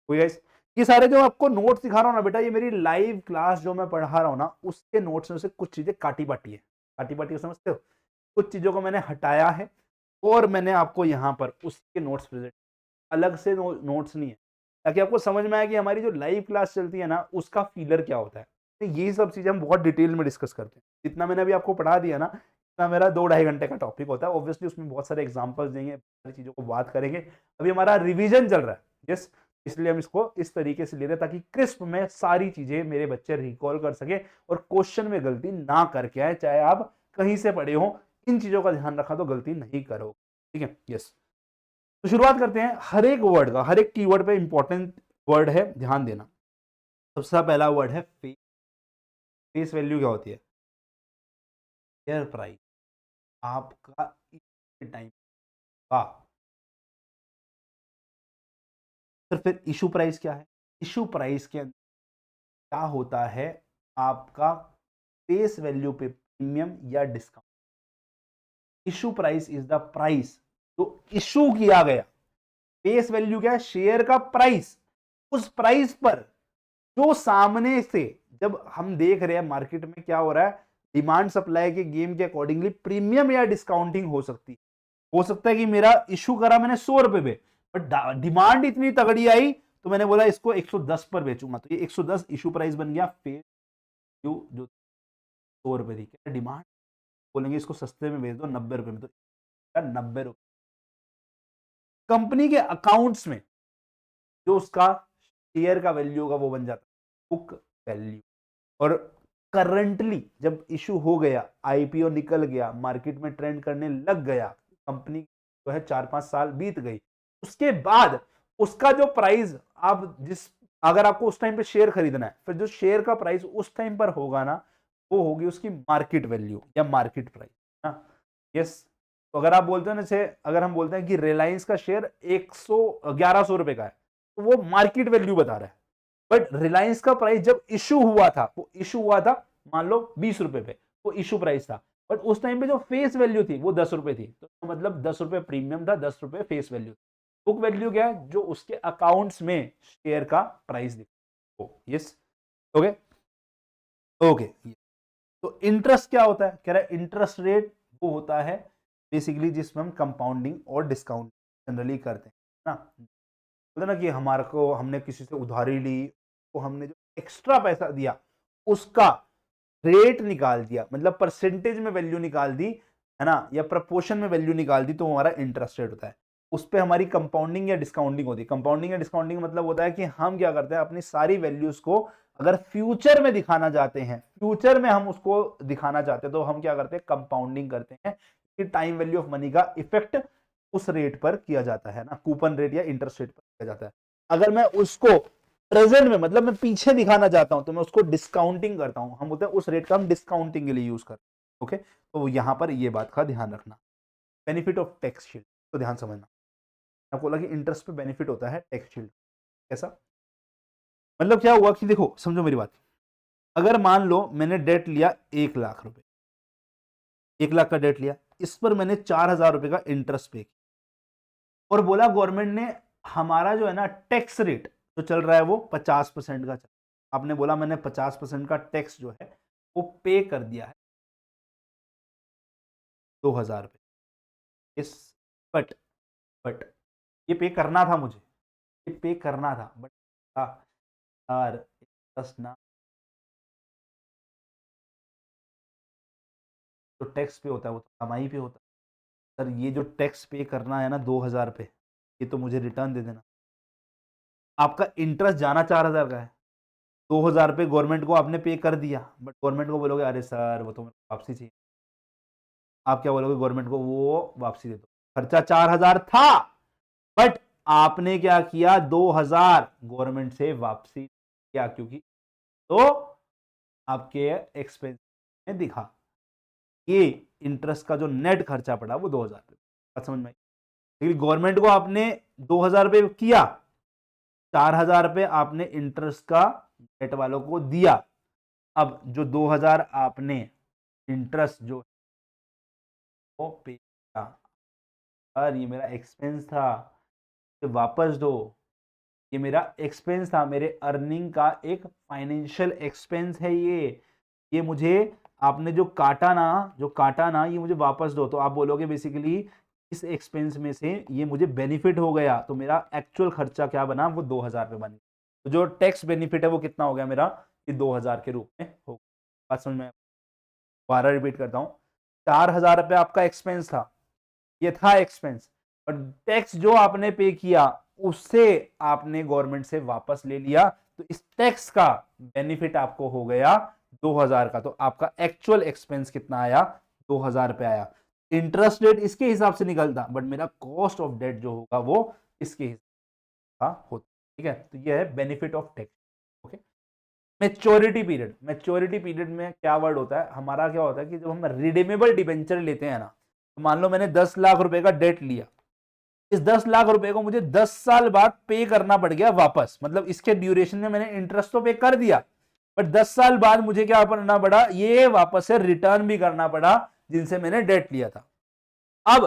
कोई गाइस। ये सारे जो आपको नोट्स दिखा रहा हूं ना बेटा, ये मेरी लाइव क्लास जो मैं पढ़ा रहा हूं ना उसके नोट्स में से कुछ चीजें काटी बाटी है। काटी बाटी को समझते हो, कुछ चीजों को मैंने हटाया है और मैंने आपको यहाँ पर उसके नोट्स प्रेजेंट, अलग से नोट्स नहीं है, ताकि आपको समझ में आए कि हमारी जो लाइव क्लास चलती है ना उसका फीलर क्या होता है। तो ये सब चीजें हम बहुत डिटेल में डिस्कस करते हैं। जितना मैंने अभी आपको पढ़ा दिया ना, इतना मेरा 2-2.5 घंटे का टॉपिक होता है। ऑब्वियसली उसमें बहुत सारे एग्जांपल्स देंगे, सारी चीजों को बात करेंगे। अभी हमारा रिवीजन चल रहा है, यस, इसलिए हम इसको इस तरीके से ले रहे हैं ताकि क्रिस्प में सारी चीजें मेरे बच्चे रिकॉल कर सके और क्वेश्चन में गलती ना करके आए, चाहे आप कहीं से पढ़े हो। इन चीजों का ध्यान रखा तो गलती नहीं करो, ठीक है यस। तो शुरुआत करते हैं। हर एक वर्ड का, हर एक कीवर्ड पे इंपॉर्टेंट वर्ड है, ध्यान देना। सबसे पहला वर्ड है फेस। फेस वैल्यू क्या होती है, शेयर प्राइस, आपका टाइम का। फिर इशू प्राइस क्या है, इशू प्राइस के अंदर क्या होता है, आपका फेस वैल्यू पे प्रीमियम या discount. Issue price is the price जो इशू किया गया, फेस वैल्यू क्या है, शेयर का प्राइस, उस प्राइस पर जो सामने से जब हम देख रहे हैं मार्केट में क्या हो रहा है, डिमांड सप्लाई के गेम के अकॉर्डिंगली प्रीमियम या डिस्काउंटिंग हो सकती है। हो सकता है कि मेरा इशू करा मैंने 100 रुपए पे, बट डिमांड इतनी तगड़ी आई तो मैंने बोला इसको 110 पर बेचूंगा, तो ये 110 इशू प्राइस बन गया। फेस वैल्यू जो 100 रुपए थी, डिमांड बोलेंगे इसको सस्ते में बेच दो 90 रुपए में, तो 90 रुपए कंपनी के अकाउंट्स में जो उसका शेयर का वैल्यू होगा वो बन जाता है बुक वैल्यू। और करंटली जब इशू हो गया, आईपीओ निकल गया, मार्केट में ट्रेंड करने लग गया, कंपनी जो है 4-5 साल बीत गई, उसके बाद उसका जो प्राइस आप अगर आपको उस टाइम पे शेयर खरीदना है, फिर जो शेयर का प्राइस उस टाइम पर होगा ना, वो होगी उसकी मार्केट वैल्यू या मार्केट प्राइस ना। यस, तो अगर आप बोलते हो ना, जैसे अगर हम बोलते हैं कि रिलायंस का शेयर 1100 रुपए का है, तो वो मार्केट वैल्यू बता रहा है। बट रिलायंस का प्राइस जब इशू हुआ था, वो इशू हुआ था मान लो 20 रुपए पे, वो इशू प्राइस था। बट उस टाइम पे जो फेस वैल्यू थी वो 10 रुपए थी, तो मतलब 10 रुपए प्रीमियम था, 10 रुपए फेस वैल्यू। बुक वैल्यू क्या है? जो उसके अकाउंट्स में शेयर का प्राइस दिखा। Yes, okay okay. तो इंटरेस्ट क्या होता है? कह रहा है इंटरेस्ट रेट वो होता है बेसिकली जिसमें हम कंपाउंडिंग और डिस्काउंट जनरली करते हैं ना। बोलते ना कि हमारे को, हमने किसी से उधारी ली, तो हमने जो एक्स्ट्रा पैसा दिया उसका रेट निकाल दिया, मतलब परसेंटेज में वैल्यू निकाल दी, है ना, या प्रपोर्शन में वैल्यू निकाल दी, तो हमारा इंटरेस्ट रेट होता है। उस पर हमारी कंपाउंडिंग या डिस्काउंटिंग होती है। कंपाउंडिंग या डिस्काउंटिंग मतलब होता है कि हम क्या करते हैं, अपनी सारी वैल्यूज को अगर फ्यूचर में दिखाना चाहते हैं, फ्यूचर में हम उसको दिखाना चाहते हैं, तो हम क्या करते हैं, कंपाउंडिंग करते हैं कि टाइम वैल्यू ऑफ मनी का इफेक्ट उस रेट पर किया जाता है ना, कूपन रेट या इंटरेस्ट रेट पर किया जाता है। अगर मैं उसको प्रेजेंट में, मतलब मैं पीछे दिखाना चाहता हूं, तो मैं उसको डिस्काउंटिंग करता हूं। हम बोलते हैं उस रेट का हम डिस्काउंटिंग के लिए यूज करते हैं। ओके, तो यहां पर ये बात का ध्यान रखना। बेनिफिट ऑफ टैक्स शील्ड तो ध्यान समझना। आपको बोला कि इंटरेस्ट पे बेनिफिट होता है टैक्स शील्ड। कैसा मतलब? क्या हुआ कि देखो, समझो मेरी बात। अगर मान लो मैंने डेट लिया 1 लाख रुपए, 1 लाख का डेट लिया, इस पर मैंने 4,000 रुपए का इंटरेस्ट पे किया, और बोला गवर्नमेंट ने हमारा जो है ना टैक्स रेट जो चल रहा है वो 50% का चल रहा है। आपने बोला मैंने 50% का टैक्स जो है वो पे कर दिया है, 2,000 रुपये। इस बट बट ये पे करना था मुझे, ये पे करना था, बट यार इंटरेस्ट ना, जो टैक्स पे होता है वो तो कमाई पे होता है। सर ये जो टैक्स पे करना है ना 2,000 पे, ये तो मुझे रिटर्न दे देना। आपका इंटरेस्ट जाना 4,000 का है, 2,000 पे गवर्नमेंट को आपने पे कर दिया, बट गवर्नमेंट को बोलोगे अरे सर वो तो वापसी चाहिए। आप क्या बोलोगे गवर्नमेंट को? वो वापसी दे दो। खर्चा 4,000 था, बट आपने क्या किया, 2,000 गवर्नमेंट से वापसी किया, क्योंकि तो आपके एक्सपेंस में दिखा ये इंटरेस्ट का जो नेट खर्चा पड़ा वो 2,000 रुपये। बात समझ में आई? लेकिन गवर्नमेंट को आपने 2,000 रुपये किया, 4,000 रुपये आपने इंटरेस्ट का नेट वालों को दिया। अब जो 2,000 आपने इंटरेस्ट जो वो पे किया, सर ये मेरा एक्सपेंस था, तो वापस दो। ये मेरा एक्सपेंस था, मेरे अर्निंग का एक फाइनेंशियल एक्सपेंस है ये मुझे आपने जो काटा ना, ये मुझे वापस दो। तो आप बोलोगे बेसिकली इस एक्सपेंस में से ये मुझे बेनिफिट हो गया, तो मेरा एक्चुअल खर्चा क्या बना, वो 2,000 रुपये बन गया। तो जो टैक्स बेनिफिट है वो कितना हो गया मेरा, ये 2,000 के रूप में हो। बात समझ में? दोबारा रिपीट करता हूँ, 4,000 रुपये आपका एक्सपेंस था, ये था एक्सपेंस, और टैक्स जो आपने पे किया उससे आपने गवर्नमेंट से वापस ले लिया, तो इस टैक्स का बेनिफिट आपको हो गया 2,000 का। तो आपका एक्चुअल एक्सपेंस कितना आया, 2,000 रुपये आया। इंटरेस्ट रेट इसके हिसाब से निकलता, बट मेरा कॉस्ट ऑफ डेट जो होगा वो इसके हिसाब का होता। ठीक है, तो ये है benefit of tax. Okay, maturity period में क्या वर्ड होता है हमारा, क्या होता है कि जब हम रिडीमेबल डिबेंचर लेते हैं ना, तो मान लो मैंने 10 लाख रुपए का डेट लिया, इस 10 लाख रुपए को मुझे 10 साल बाद पे करना पड़ गया वापस, मतलब इसके ड्यूरेशन में मैंने इंटरेस्ट तो पे कर दिया, बट 10 साल बाद मुझे क्या करना पड़ा, ये वापस से रिटर्न भी करना पड़ा जिनसे मैंने डेट लिया था। अब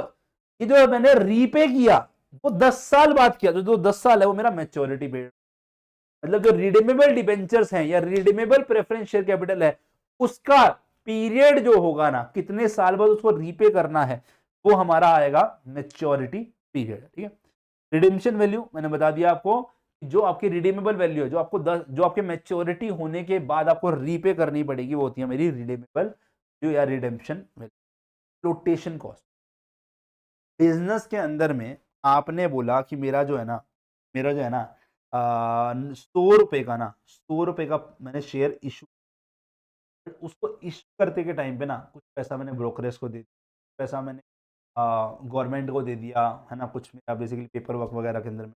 ये जो मैंने रीपे किया वो 10 साल बाद किया, तो जो 10 साल है वो मेरा मैच्योरिटी पीरियड। मतलब जो रिडीमेबल डिबेंचर्स हैं या रिडीमेबल प्रेफरेंस शेयर कैपिटल है, उसका पीरियड जो होगा ना, कितने साल बाद उसको रीपे करना है, वो हमारा आएगा मैच्योरिटी पीरियड। ठीक है, रिडीम्पशन वैल्यू मैंने बता दिया आपको, जो आपकी रिडीमेबल वैल्यू है, जो आपको जो आपके मैच्योरिटी होने के बाद आपको रीपे करनी पड़ेगी, वो होती है मेरी रिडीमेबल वैल्यू या redemption value. Flotation cost, business के अंदर में आपने बोला कि मेरा जो है ना 100 रुपए का ना 100 रुपए का मैंने शेयर इशू, उसको इशू करते के टाइम पे ना कुछ पैसा मैंने ब्रोकरेज को दे दिया, पैसा मैंने गवर्नमेंट को दे दिया, है ना, कुछ मेरा बेसिकली पेपर वर्क वगैरह के अंदर में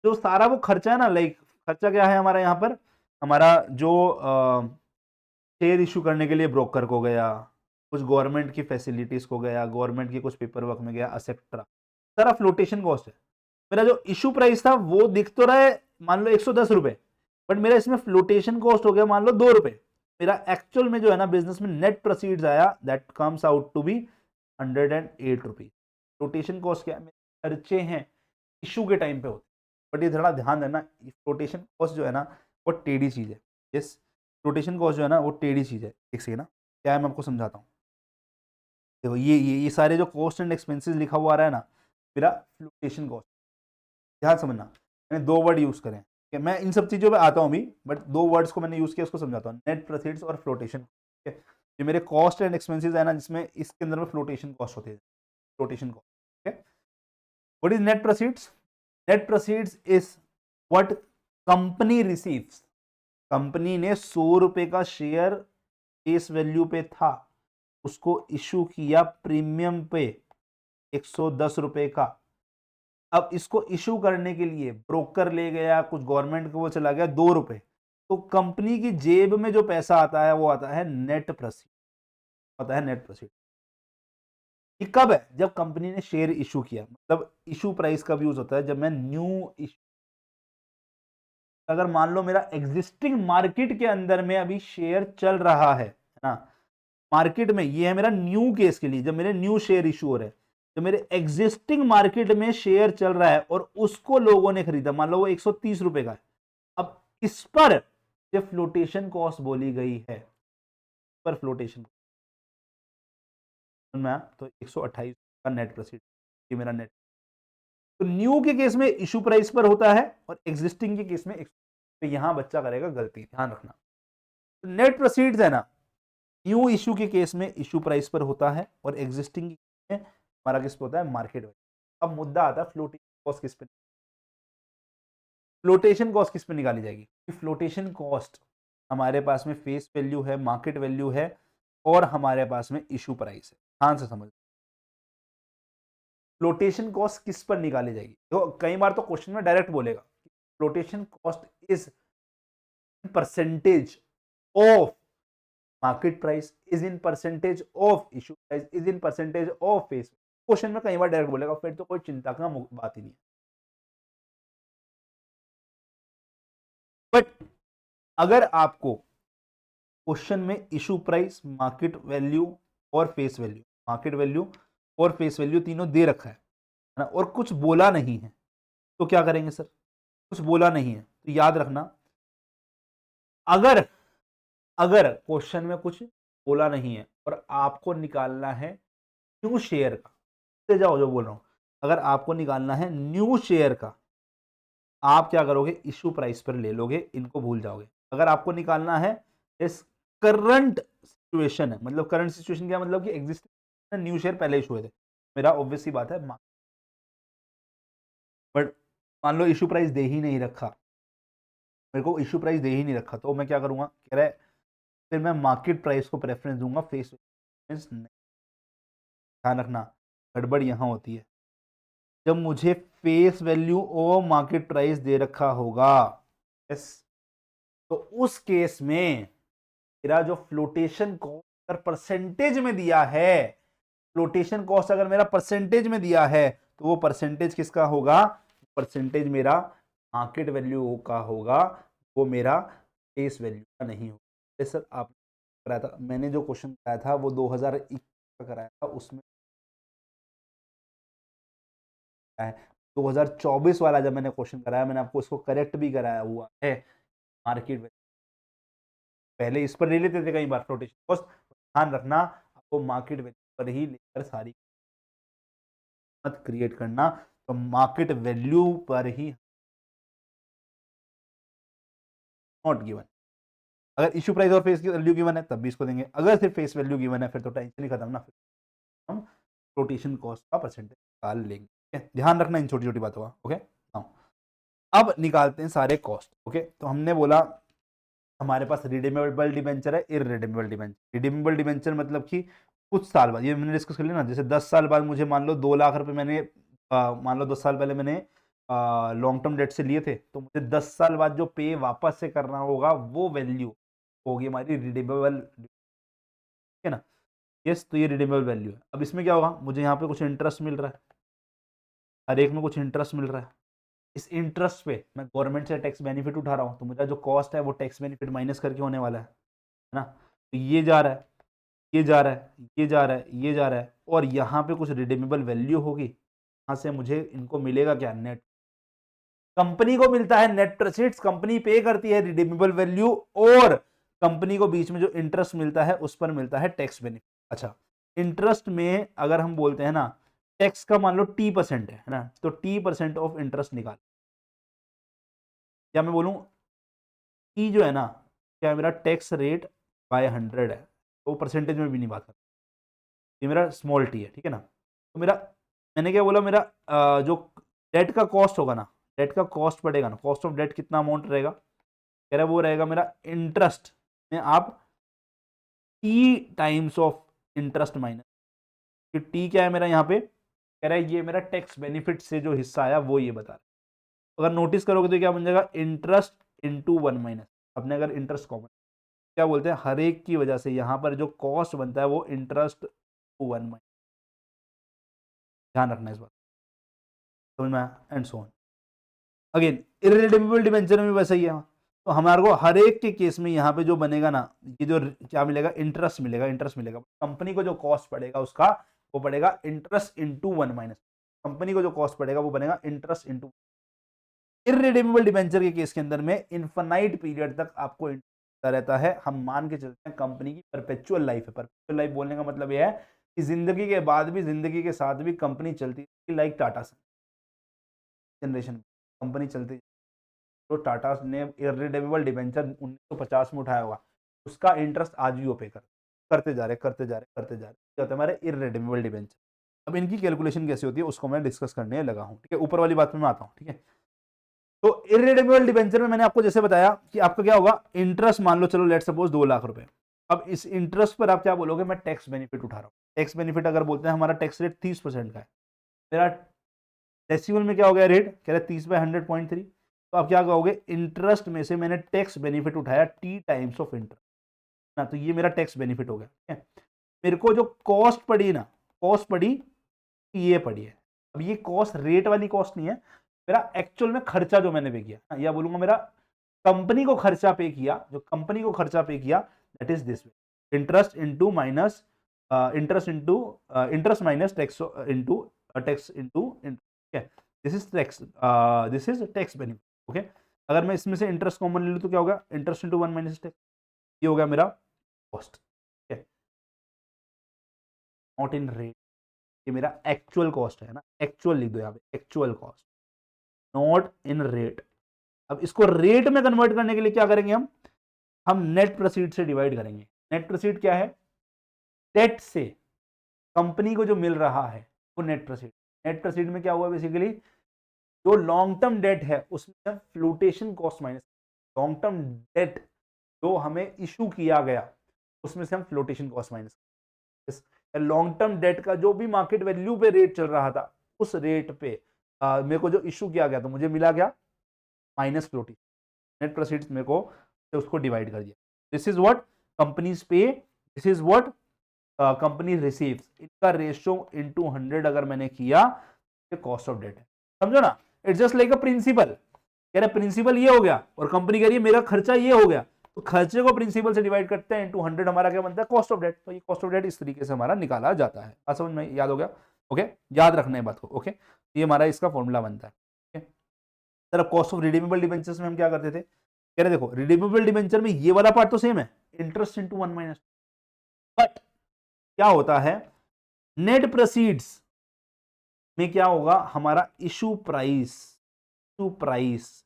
जो सारा वो खर्चा है ना, लाइक खर्चा क्या है हमारा यहाँ पर, हमारा जो शेयर इशू करने के लिए ब्रोकर को गया, कुछ गवर्नमेंट की फैसिलिटीज को गया, गवर्नमेंट की कुछ पेपर वर्क में गया, एक्सेट्रा, सारा फ्लोटेशन कॉस्ट है। मेरा जो इशू प्राइस था वो दिख तो रहा है मान लो 110 रुपए, बट मेरा इसमें फ्लोटेशन कॉस्ट हो गया मान लो 2 रुपए। मेरा एक्चुअल में जो है ना बिजनेस में नेट प्रोसीड्स आया, that comes out to be 108 rupees. Flotation cost क्या है, मेरे खर्चे हैं इशू के टाइम पे होते, बट ये थोड़ा ध्यान देना, फ्लोटेशन कॉस्ट जो है ना वो टेढ़ी चीज है। यस, फ्लोटेशन कॉस्ट जो है ना वो टेढ़ी चीज है। एक सेकंड ना, क्या है मैं आपको समझाता हूँ। देखो ये सारे जो कॉस्ट एंड एक्सपेंसेस लिखा हुआ आ रहा है ना, मेरा फ्लोटेशन कॉस्ट, ध्यान समझना, मैंने 2 वर्ड यूज करें, कि मैं इन सब चीजों पे आता हूँ अभी, बट 2 वर्ड्स को मैंने यूज किया, उसको समझाता हूँ, नेट प्रोसीड्स और फ्लोटेशन। ठीक है, ये मेरे कॉस्ट एंड एक्सपेंसेस है ना, जिसमें इसके अंदर में फ्लोटेशन कॉस्ट होती है, फ्लोटेशन कॉस्ट। ठीक है, what is net proceeds? Net proceeds is what company receives. Company ने 100 रुपए का शेयर फेस वैल्यू पे था, उसको इशू किया प्रीमियम पे 110 रुपए का। अब इसको इशू करने के लिए ब्रोकर ले गया, कुछ गवर्नमेंट को वो चला गया 2 रुपए, तो कंपनी की जेब में जो पैसा आता है वो आता है नेट प्रोसीड, आता है नेट प्रोसीड। ये कब है? जब कंपनी ने शेयर इशू किया, मतलब इशू प्राइस कब यूज होता है, जब मैं न्यू इशू, अगर मान लो मेरा एग्जिस्टिंग मार्केट के अंदर में अभी शेयर चल रहा है ना, मार्केट में, ये है मेरा न्यू केस के लिए, जब मेरे न्यू शेयर इशू हो रहे हैं, जो मेरे एग्जिस्टिंग मार्केट में शेयर चल रहा है और उसको लोगों ने खरीदा, मान लो वो 130 रुपए का है, अब इस पर जो फ्लोटेशन कॉस्ट बोली गई है, पर फ्लोटेशन में तो 128 का नेट प्रोसीड, ये मेरा नेट। तो न्यू के केस में इशू प्राइस पर होता है और एग्जिस्टिंग के केस में तो यहां बच्चा करेगा गलती, ध्यान रखना। तो नेट प्रोसीड्स है ना, न्यू इशू के केस में इशू प्राइस पर होता है और एग्जिस्टिंग में हमारा किस पे होता है, मार्केट वैल्यू। अब मुद्दा आता है फ्लोटिंग कॉस्ट किस पे, फ्लोटेशन कॉस्ट किस पे निकाली जाएगी? फ्लोटेशन कॉस्ट हमारे पास में फेस वैल्यू है, मार्केट वैल्यू है, और हमारे पास में इशू प्राइस है। ध्यान से समझ, फ्लोटेशन कॉस्ट किस पर निकाली जाएगी? तो कई बार तो क्वेश्चन में डायरेक्ट बोलेगा flotation cost is percentage of market price, is in percentage of issue price, is in percentage of face. Question में कई बार डायरेक्ट बोलेगा, फिर तो कोई चिंता का बात ही नहीं है। बट अगर आपको क्वेश्चन में इशू प्राइस, मार्केट वैल्यू और फेस वैल्यू, मार्केट वैल्यू और फेस वैल्यू तीनों दे रखा है ना, और कुछ बोला नहीं है, तो क्या करेंगे सर? कुछ बोला नहीं है तो याद रखना, अगर अगर क्वेश्चन में कुछ बोला नहीं है और आपको निकालना है न्यू शेयर का, से जाओ जो बोल रहा हूं, अगर आपको निकालना है न्यू शेयर का, आप क्या करोगे, इशू प्राइस पर ले लोगे, इनको भूल जाओगे। अगर आपको निकालना है इस करंट सिचुएशन है, मतलब करंट सिचुएशन क्या मतलब कि एग्जिस्टिंग न्यू शेयर पहले इशू हुए थे, मेरा ऑब्वियस सी बात है, बट मान लो इशू प्राइस दे ही नहीं रखा, मेरे को इशू प्राइस दे ही नहीं रखा, तो मैं क्या करूंगा, कह रहा है फिर मैं मार्केट प्राइस को प्रेफरेंस दूंगा, फेस नहीं। ध्यान रखना, गड़बड़ यहां होती है, जब मुझे फेस वैल्यू और मार्केट प्राइस दे रखा होगा, यस, तो उस केस में मेरा जो फ्लोटेशन कॉस्ट अगर परसेंटेज में दिया है, फ्लोटेशन कॉस्ट अगर मेरा परसेंटेज में दिया है, तो वो परसेंटेज किसका होगा, परसेंटेज मेरा मार्केट वैल्यू का होगा, वो मेरा फेस वैल्यू का नहीं होगा। सर आप कराया था, मैंने जो क्वेश्चन कराया था वो 2021 का कराया था, उसमें 2024 वाला जब मैंने क्वेश्चन कराया, मैंने आपको इसको करेक्ट भी कराया हुआ है, मार्केट वैल्यू पहले इस पर ले लेते थे कई बार फ्लोटेशन कॉस्ट, ध्यान रखना आपको मार्केट वैल्यू पर ही लेकर सारी मत क्रिएट करना, तो मार्केट वैल्यू पर ही, नॉट गिवन। अगर इशू प्राइस और फेस वैल्यू गिवन है तब भी इसको देंगे, अगर सिर्फ फेस वैल्यू गिवन है फिर तो टेंशन ही खत्म ना, फिर हम फ्लोटेशन कॉस्ट का परसेंटेज निकाल लेंगे। ध्यान रखना इन छोटी छोटी बातों का। ओके, अब निकालते हैं सारे कॉस्ट। ओके, तो हमने बोला हमारे पास रिडीमेबल डिबेंचर है, इररिडीमेबल डिबेंचर। रिडीमेबल डिबेंचर मतलब कि कुछ साल बाद, ये मैंने डिस्कस कर लिया ना, जैसे 10 साल बाद मुझे मान लो 2 लाख रुपए मैंने मान लो 10 साल पहले मैंने लॉन्ग टर्म डेट से लिए थे, तो मुझे 10 साल बाद जो पे वापस से करना होगा वो वैल्यू होगी हमारी रिडीमेबल, ठीक है ना। यस, तो ये रिडीमेबल वैल्यू है। अब इसमें क्या होगा, मुझे यहाँ पे कुछ इंटरेस्ट मिल रहा है, हर एक में कुछ इंटरेस्ट मिल रहा है। इस इंटरेस्ट पे मैं गवर्नमेंट से टैक्स बेनिफिट उठा रहा हूँ, तो मुझा जो कॉस्ट है वो टैक्स बेनिफिट माइनस करके होने वाला है ना। तो ये जा रहा है, ये जा रहा है, ये जा रहा है, ये जा रहा है, और यहाँ पे कुछ रिडीमेबल वैल्यू होगी। यहाँ से मुझे इनको मिलेगा क्या, नेट। कंपनी को मिलता है नेट प्रोसीड्स, कंपनी पे करती है रिडीमेबल वैल्यू, और कंपनी को बीच में जो इंटरेस्ट मिलता है उस पर मिलता है टैक्स बेनिफिट। अच्छा, इंटरेस्ट में अगर हम बोलते हैं ना, टैक्स का मान लो T% है ना, तो T% ऑफ इंटरेस्ट निकाल, या मैं बोलूं T जो है ना, क्या मेरा टैक्स रेट बाय 100 है, तो परसेंटेज में भी नहीं बात करता, ये मेरा स्मॉल टी है, ठीक है ना। तो मेरा, मैंने क्या बोला, मेरा जो डेट का कॉस्ट होगा ना, डेट का कॉस्ट पड़ेगा ना, कॉस्ट ऑफ डेट कितना अमाउंट रहेगा, कह रहा है वो रहेगा मेरा इंटरेस्ट में आप T times of interest minus, कि टी क्या है मेरा यहाँ पे, कह रहा है ये मेरा टैक्स बेनिफिट से जो हिस्सा आया वो ये बता रहा है। अगर नोटिस करोगे तो क्या बन जाएगा, इंटरेस्ट इंटू 1 माइनस, अपने अगर इंटरेस्ट कॉमन, क्या बोलते हैं, हर एक की वजह से यहाँ पर जो कॉस्ट बनता है वो इंटरेस्ट 1 माइनस, ध्यान रखना इस बात, समझ में आया, and so on. Again irredeemable debenture में भी वैसा ही है, तो हमारे को हर एक के केस में यहाँ पे जो बनेगा ना, ये जो क्या मिलेगा, इंटरेस्ट मिलेगा, इंटरेस्ट मिलेगा। कंपनी को जो कॉस्ट पड़ेगा उसका, वो पड़ेगा इंटरेस्ट इंटू 1 माइनस, कंपनी को जो कॉस्ट पड़ेगा वो बनेगा इंटरेस्ट इंटू। इररिडीमेबल डिबेंचर के केस के अंदर में इनफाइनाइट पीरियड तक आपको रहता है। हम मान के चलते हैं कंपनी की परपेचुअल लाइफ है। परपेचुअल लाइफ बोलने का मतलब यह है कि जिंदगी के बाद भी, जिंदगी के साथ भी कंपनी चलती है, लाइक टाटा जनरेशन कंपनी चलती। तो टाटा ने इररिडेमेबल डिबेंचर 1950 में उठाया होगा, उसका इंटरेस्ट आज भी वो पे करते जा रहे, करते जा रहे, करते जा रहे, क्या होता है हमारे इररिडेमेबल डिबेंचर। अब इनकी कैलकुलेशन कैसे होती है उसको मैं डिस्कस करने लगा हूँ, ठीक है, ऊपर वाली बात में मैं आता हूँ, ठीक है। तो इररिडेमेबल डिबेंचर में मैंने आपको जैसे बताया कि आपका क्या होगा, इंटरेस्ट मान लो, चलो लेट सपोज 2 लाख रुपए। अब इस इंटरेस्ट पर आप क्या बोलोगे, मैं टैक्स बेनिफिट उठा रहा हूँ। टैक्स बेनिफिट अगर बोलते हैं हमारा टैक्स रेट 30% का है, मेरा डेसिमल में क्या हो गया रेट, कह रहे 30/100.3, तो आप क्या कहोगे, इंटरेस्ट में से मैंने टैक्स बेनिफिट उठाया टी टाइम्स ऑफ इंटरेस्ट ना, तो ये मेरा टैक्स बेनिफिट हो गया, ठीक है। मेरे को जो कॉस्ट पड़ी ना, कॉस्ट पड़ी ये पड़ी है। अब ये कॉस्ट रेट वाली कॉस्ट नहीं है, मेरा एक्चुअल में खर्चा जो मैंने पे किया, या बोलूंगा मेरा कंपनी को खर्चा पे किया, जो कंपनी को खर्चा पे किया, that is this way, interest into minus interest minus tax into tax into, this is tax, this is tax benefit. Okay, अगर मैं इसमें से इंटरेस्ट कॉमन ले लूँ तो क्या होगा, इंटरेस्ट इंटू 1 माइनस टैक्स, ये हो गया मेरा कॉस्ट, ठीक है, नॉट इन रेट, ये मेरा एक्चुअल कॉस्ट है ना, एक्चुअल लिख दो यहाँ पे, actual cost, not in rate. अब इसको रेट में कन्वर्ट करने के लिए क्या करेंगे हम नेट प्रोसीड से डिवाइड करेंगे। नेट प्रोसीड क्या है, डेट से कंपनी को जो मिल रहा है वो नेट प्रोसीड। नेट प्रोसीड में क्या हुआ बेसिकली, जो लॉन्ग टर्म डेट है उसमें flotation cost minus, long term debt जो हमें इशू किया गया उसमें से हम flotation cost minus, long term debt का जो भी मार्केट वैल्यू पे रेट चल रहा था उस रेट पे मेरे को जो इशू किया गया तो मुझे मिला क्या, माइनस फ्लोटेशन। नेट प्रोसीड्स मेरे को उसको डिवाइड कर दिया। दिस इज व्हाट कंपनीज पे, this is what company receives, इनका रेशियो इनटू 100 अगर मैंने किया तो कॉस्ट ऑफ डेट है, समझो ना। It's just like a principal, कह रहे प्रिंसिपल ये हो गया और कंपनी कह रही है मेरा खर्चा ये हो गया, तो खर्चे को प्रिंसिपल से डिवाइड करते हैं इनटू 100, हमारा क्या बनता है, कॉस्ट ऑफ डेट। तो ये कॉस्ट ऑफ डेट इस तरीके से हमारा निकाला जाता है। बात समझ में याद हो गया, ओके, याद रखना है बात को, ओके, ये हमारा इसका फॉर्मूला बनता है। Sir cost of redeemable debentures में हम क्या करते थे, कह रहे देखो रिडीमेबल डिबेंचर में ये वाला पार्ट तो सेम है, इंटरेस्ट इंटू 1 माइनस, बट क्या होता है, नेट प्रोसीड्स में क्या होगा, हमारा इशू प्राइस, इशू प्राइस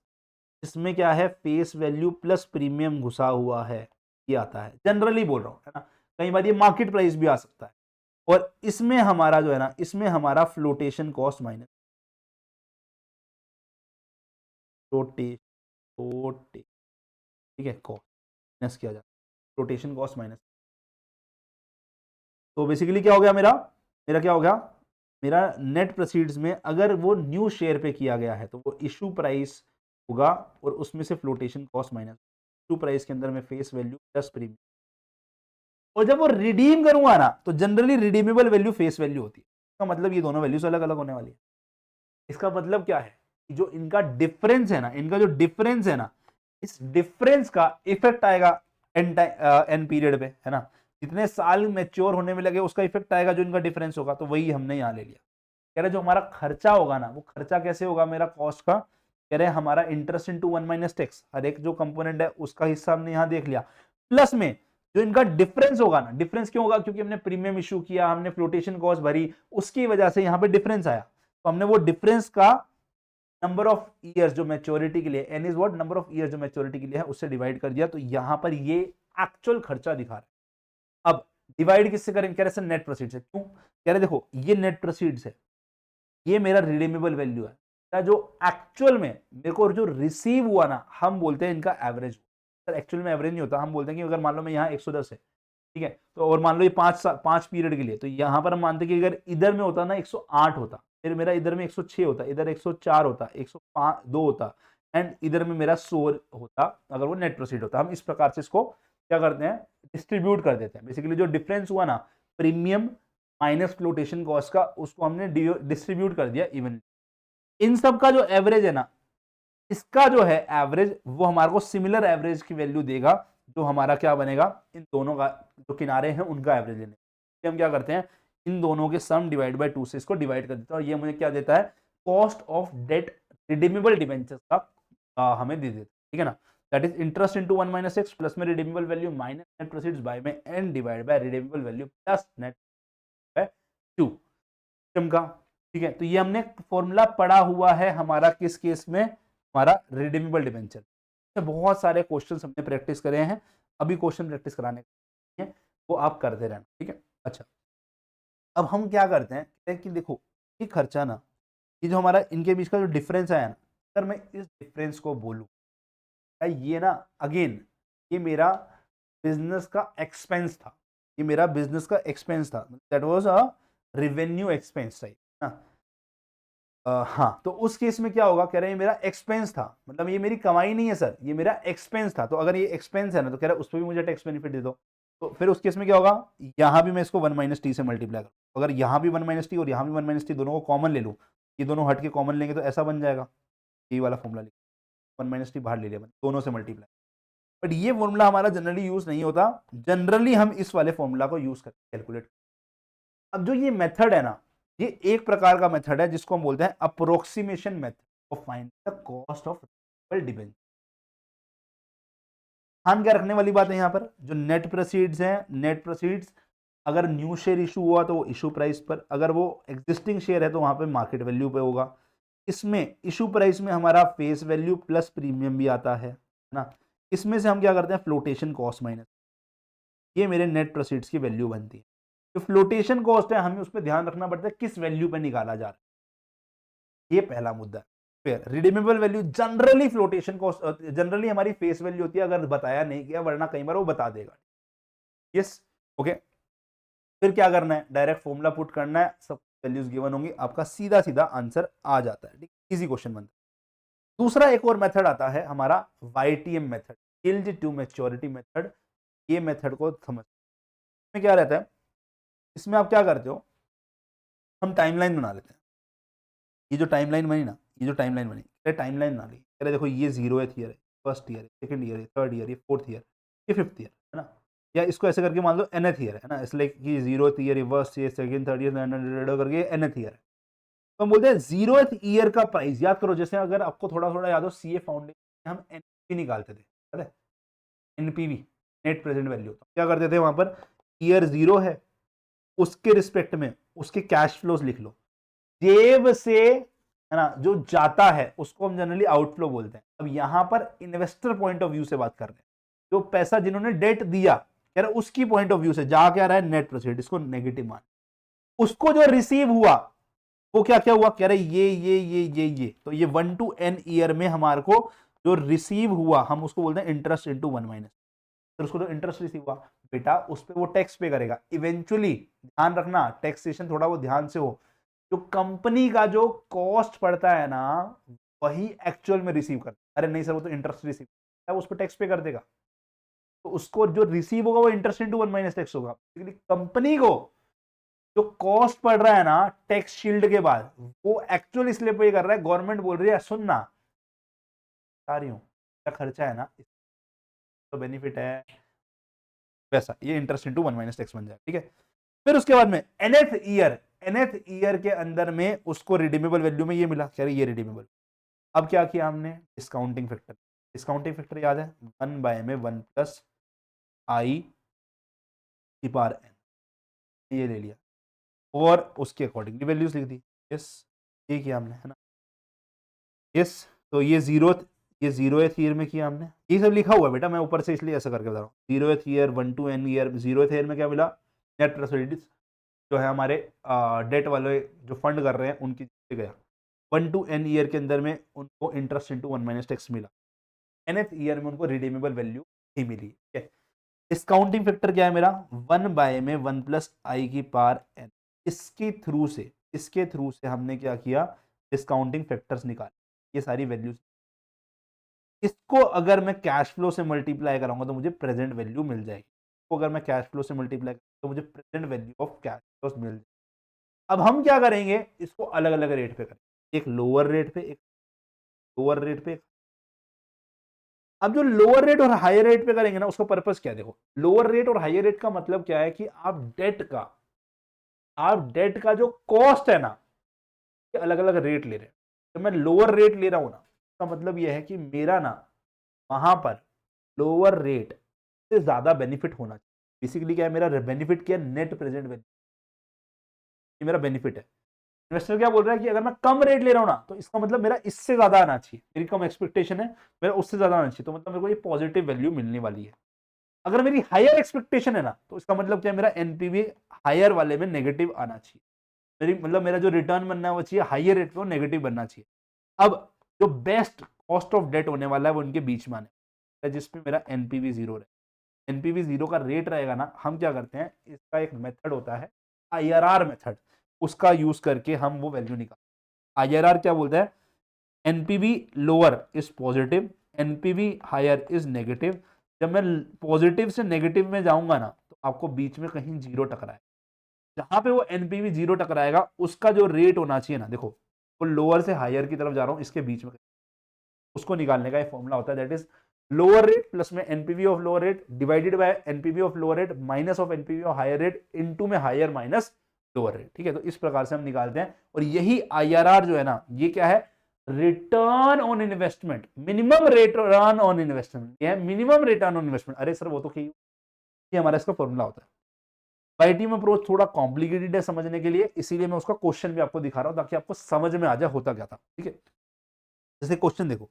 इसमें क्या है, फेस वैल्यू प्लस प्रीमियम घुसा हुआ है, ये आता है, जनरली बोल रहा हूं, है ना, कई बार ये मार्केट प्राइस भी आ सकता है। और इसमें हमारा जो है ना, इसमें हमारा फ्लोटेशन कॉस्ट माइनस, रोटेशन, ठीक है, कॉस्ट माइनस किया जाता है, रोटेशन कॉस्ट माइनस। तो बेसिकली क्या हो गया मेरा मेरा क्या हो गया, मेरा नेट प्रोसीड्स में अगर वो न्यू शेयर पे किया गया है तो वो इशू प्राइस होगा और उसमें से flotation cost minus, issue price के अंदर में फेस वैल्यू प्लस प्रीमियम, और जब वो रिडीम करूंगा ना तो generally redeemable value face value होती है। इसका मतलब ये दोनों वैल्यूज अलग अलग होने वाली है। इसका मतलब क्या है कि जो इनका डिफरेंस है ना, इनका जो डिफरेंस है ना, इस डिफरेंस का इफेक्ट आएगा एन पीरियड पे, है ना, जितने साल मैच्योर होने में लगे उसका इफेक्ट आएगा जो इनका डिफरेंस होगा। तो वही हमने यहाँ ले लिया। कह रहे जो हमारा खर्चा होगा ना, वो खर्चा कैसे होगा मेरा कॉस्ट का, कह रहे हमारा इंटरेस्ट इंटू 1 माइनस टैक्स, हर एक जो कंपोनेंट है उसका हिस्सा हमने यहाँ देख लिया, प्लस में जो इनका डिफरेंस होगा ना, डिफरेंस क्यों होगा, क्योंकि हमने प्रीमियम इशू किया, हमने फ्लोटेशन कॉस्ट भरी, उसकी वजह से यहाँ पे डिफरेंस आया। तो हमने वो डिफरेंस का नंबर ऑफ ईयर्स जो मैच्योरिटी के लिए, n is what, number of years जो मैच्योरिटी के लिए है, उससे डिवाइड कर दिया। तो यहां पर ये एक्चुअल खर्चा दिखा रहा है। अब डिवाइड किससे करेंगे, कह रहे सर नेट प्रोसीड्स है। क्यों, कह रहे देखो ये नेट प्रोसीड्स है, ये मेरा रिडीमेबल वैल्यू है, जो एक्चुअल में मेरे को जो रिसीव हुआ ना, हम बोलते हैं इनका एवरेज। सर एक्चुअल में एवरेज नहीं होता, हम बोलते हैं कि अगर मान लो मैं यहाँ 110 है, ठीक है, तो और मान लो ये 5 पीरियड के लिए, तो यहां पर हम मानते कि अगर इधर में होता ना 108 होता, फिर मेरा इधर में 106 होता, इधर 104 होता, 102 होता, एंड इधर में मेरा 100 होता अगर वो नेट प्रोसीड होता। हम इस प्रकार से इसको क्या करते हैं, डिस्ट्रीब्यूट कर देते हैं। बेसिकली जो डिफरेंस हुआ ना प्रीमियम माइनस फ्लोटेशन कॉस्ट का, उसको हमने डिस्ट्रीब्यूट कर दिया इवन। इन सब का जो एवरेज है ना, इसका जो है एवरेज, वो हमारे को सिमिलर एवरेज की वैल्यू देगा, जो हमारा क्या बनेगा, इन दोनों का जो किनारे हैं उनका एवरेज लेने। हम क्या करते हैं, इन दोनों के सम डिवाइड बाय 2 से इसको डिवाइड कर देता है, और ये मुझे क्या देता है, cost of debt redeemable debentures का हमें दे देता है, ठीक है ना। That is interest into 1 minus x plus में redeemable value minus net proceeds by में N divide by redeemable value plus net by 2 का, ठीक है। तो ये हमने फॉर्मूला पढ़ा हुआ है हमारा किस केस में, हमारा रिडीमेबल डिबेंचर। बहुत सारे क्वेश्चन हमने प्रैक्टिस करे हैं, अभी क्वेश्चन प्रैक्टिस कराने हैं, वो आप करते रहना, ठीक है। अच्छा, अब हम क्या करते हैं कि देखो ये खर्चा ना, ये जो हमारा इनके बीच का जो डिफरेंस आया ना, अगर मैं इस डिफरेंस को बोलूं, ये ना अगेन ये मेरा बिजनेस का एक्सपेंस था, ये मेरा बिजनेस का एक्सपेंस था, that was a revenue expense, सही ना। हाँ, तो उस केस में क्या होगा, कह रहे हैं मेरा एक्सपेंस था, मतलब ये मेरी कमाई नहीं है सर, ये मेरा एक्सपेंस था। तो अगर ये एक्सपेंस है ना, तो कह रहा है उस पर भी मुझे टैक्स बेनिफिट दे दो। तो फिर उस केस में क्या होगा, यहाँ भी मैं इसको 1 माइनस टी से मल्टीप्लाई करूँ, अगर यहाँ भी 1 माइनस टी और यहाँ भी 1 माइनस टी, दोनों को कॉमन ले लूँ, ये दोनों हट के कॉमन लेंगे तो ऐसा बन जाएगा, ये वाला फॉर्मूला लिखा, 1 माइनस टी बाहर ले लिया, दोनों से मल्टीप्लाई। बट ये फॉर्मूला हमारा जनरली यूज नहीं होता, जनरली हम इस वाले फॉर्मूला को यूज करके कैलकुलेट। अब जो ये मेथड है ना, ये एक प्रकार का मेथड है जिसको हम बोलते हैं approximation method of find the cost of debenture. ध्यान क्या रखने वाली बात है यहाँ पर, जो नेट प्रोसीड्स हैं, नेट प्रोसीड्स अगर न्यू शेयर इशू हुआ तो वो इशू प्राइस पर, अगर वो एग्जिस्टिंग शेयर है तो वहां पे मार्केट वैल्यू पे होगा। इसमें इशू प्राइस में हमारा फेस वैल्यू प्लस प्रीमियम भी आता है ना। इसमें से हम क्या करते हैं, फ्लोटेशन कॉस्ट माइनस, ये मेरे नेट प्रोसीड्स की वैल्यू बनती है। जो फ्लोटेशन कॉस्ट है हमें उस पर ध्यान रखना पड़ता है किस वैल्यू पे निकाला जा रहा है, ये पहला मुद्दा है। फिर redeemable value generally flotation cost, generally हमारी फेस वैल्यू होती है, अगर बताया नहीं गया, वरना कई बार वो बता देगा। Yes, okay. फिर क्या करना है, डायरेक्ट फॉर्मूला पुट करना है, सब वैल्यूज गिवन होंगी, आपका सीधा सीधा आंसर आ जाता है, ठीक, इजी क्वेश्चन बनता है। दूसरा एक और मेथड आता है हमारा YTM method, yield to maturity method. ये मेथड को समझ में क्या रहता है, इसमें आप क्या करते हो, हम टाइमलाइन बना लेते हैं। ये जो टाइमलाइन बनी ना, ये जो टाइमलाइन बनी, टाइमलाइन बना ली, अरे देखो ये 0th ईयर है, फर्स्ट ईयर है, सेकंड ईयर है, थर्ड ईयर, ये फोर्थ ईयर, ये फिफ्थ ईयर है ना, या इसको ऐसे करके मान लो nth ईयर है ना, इसलिए कि 0th ईयर, ये first year, second, third year करके nth ईयर है। तो हम बोलते हैं 0th ईयर का प्राइस याद करो, जैसे अगर आपको थोड़ा थोड़ा याद हो, CA फाउंडेशन हम NPV निकालते थे, पता है, NPV नेट प्रेजेंट वैल्यू। तो क्या करते थे वहां पर, ईयर 0 है, उसके रिस्पेक्ट में उसके कैश फ्लोज लिख लो, जेब से, है ना, जो जाता है उसको हम जनरली आउटफ्लो बोलते हैं। अब यहां पर इन्वेस्टर पॉइंट ऑफ व्यू से बात कर रहे हैं, जो पैसा जिन्होंने डेट दिया, कह रहे उसकी पॉइंट ऑफ व्यू से जा क्या रहा है, नेट प्रोसीड, इसको नेगेटिव मान। उसको जो रिसीव हुआ, वो क्या क्या हुआ, कह रहे ये तो ये 1 to n ईयर में हमारे को जो रिसीव हुआ हम उसको बोलते हैं इंटरेस्ट इंटू 1 माइनस। फिर उसको जो इंटरेस्ट रिसीव हुआ बेटा उस पर वो टैक्स पे करेगा इवेंचुअली। ध्यान रखना टैक्सेशन थोड़ा वो ध्यान से हो, जो कंपनी का जो कॉस्ट पड़ता है ना वही एक्चुअल में रिसीव करता है। अरे नहीं सर वो तो इंटरेस्ट रिसीव है, उस पर टैक्स पे कर देगा, तो उसको जो रिसीव होगा वो इंटरेस्ट इंटू 1 माइनस टैक्स होगा। कंपनी को जो कॉस्ट पड़ रहा है ना टैक्स शील्ड के बाद वो एक्चुअल इसलिए पे कर रहा है, गवर्नमेंट बोल रही है सुनना बता रही हूँ क्या खर्चा है ना तो बेनिफिट है वैसा, ये इंटरेस्ट इंटू 1 माइनस टैक्स बन जाए। ठीक है, फिर उसके बाद में nth ईयर के अंदर में उसको रिडीमेबल वैल्यू में ये मिला, कह रहे ये रिडीमेबल। अब क्या किया हमने, डिस्काउंटिंग फैक्टर याद है 1 बाय में 1 प्लस आई की पावर एन, ये ले लिया और उसके अकॉर्डिंगली वैल्यूज लिख दी। यस ये किया हमने है ना, यस तो ये जीरोथ ईयर में किया हमने, ये सब लिखा हुआ है बेटा मैं ऊपर से इसलिए ऐसा करके बता रहा हूँ। Zeroth year 1 to n year, zeroth year में क्या मिला, नेट प्रेजेंट जो है हमारे डेट वाले जो फंड कर रहे हैं उनकी गया 1 to n ईयर के अंदर में उनको इंटरेस्ट इंटू 1 माइनस टैक्स मिला, nth ईयर में उनको रिडीमेबल वैल्यू ही मिली। ठीक है, डिस्काउंटिंग फैक्टर क्या है मेरा 1 बाय में 1 प्लस आई की पावर n, इसके थ्रू से हमने क्या किया डिस्काउंटिंग फैक्टर्स निकाले, ये सारी वैल्यूज। इसको अगर मैं कैश फ्लो से मल्टीप्लाई कराऊंगा तो मुझे प्रेजेंट वैल्यू मिल जाएगी, इसको अगर मैं कैश फ्लो से मल्टीप्लाई तो मुझे present value of cash flow मिल जाएगी। अब हम क्या करेंगे इसको अलग अलग रेट पे करेंगे, एक लोअर रेट पे एक लोअर रेट पे। अब जो लोअर रेट और हायर रेट पे करेंगे ना उसका पर्पस क्या है, देखो लोअर रेट और हायर रेट का मतलब क्या है कि आप डेट का जो कॉस्ट है ना अलग अलग रेट ले रहे हैं। तो मैं लोअर रेट ले रहा हूं ना उसका मतलब यह है कि मेरा ना वहां पर लोअर रेट से ज्यादा बेनिफिट होना चाहिए। बेसिकली क्या है मेरा बेनिफिट, क्या नेट प्रेजेंट वैल्यू, ये मेरा बेनिफिट है। इन्वेस्टर क्या बोल रहा है कि अगर मैं कम रेट ले रहा हूं ना तो इसका मतलब मेरा इससे ज्यादा आना चाहिए, मेरी कम एक्सपेक्टेशन है मेरा उससे ज्यादा आना चाहिए, तो मतलब मेरे को ये पॉजिटिव वैल्यू मिलने वाली है। अगर मेरी हायर एक्सपेक्टेशन है ना तो इसका मतलब क्या है मेरा एनपीवी हायर वाले में नेगेटिव आना चाहिए, मेरी मतलब मेरा जो रिटर्न बनना है वो चाहिए हायर रेट पे नेगेटिव बनना चाहिए। अब जो बेस्ट कॉस्ट ऑफ डेट होने वाला है वो उनके बीच में आने जिसमें मेरा एनपीवी जीरो रहे। एनपीवी जीरो का रेट रहेगा ना, हम क्या करते हैं इसका एक मेथड होता है आईआरआर मेथड, उसका यूज करके हम वो वैल्यू निकाल। आईआरआर क्या बोलता है, NPV lower is positive, NPV higher is negative. जब मैं पॉजिटिव से नेगेटिव में जाऊंगा ना तो आपको बीच में कहीं जीरो टकराए, जहां पे वो एनपीवी जीरो टकराएगा उसका जो रेट होना चाहिए ना, देखो वो लोअर से हायर की तरफ जा रहा हूं इसके बीच में, उसको निकालने का एक फॉर्मूला होता है that is lower rate plus में NPV of lower rate divided by NPV of lower rate minus of NPV of higher rate into में हायर माइनस लोअर रेट। ठीक है, तो इस प्रकार से हम निकालते हैं और यही आईआरआर जो है ना ये क्या है, return on investment, minimum return on investment, ये है मिनिमम रिटर्न ऑन इन्वेस्टमेंट। अरे सर वो तो क्या, ये हमारा इसका फॉर्मूला होता है। वाईटीएम अप्रोच थोड़ा कॉम्प्लिकेटेड है समझने के लिए, इसीलिए मैं उसका क्वेश्चन भी आपको दिखा रहा हूं ताकि आपको समझ में आ जाए होता क्या था। ठीक है, जैसे क्वेश्चन देखो,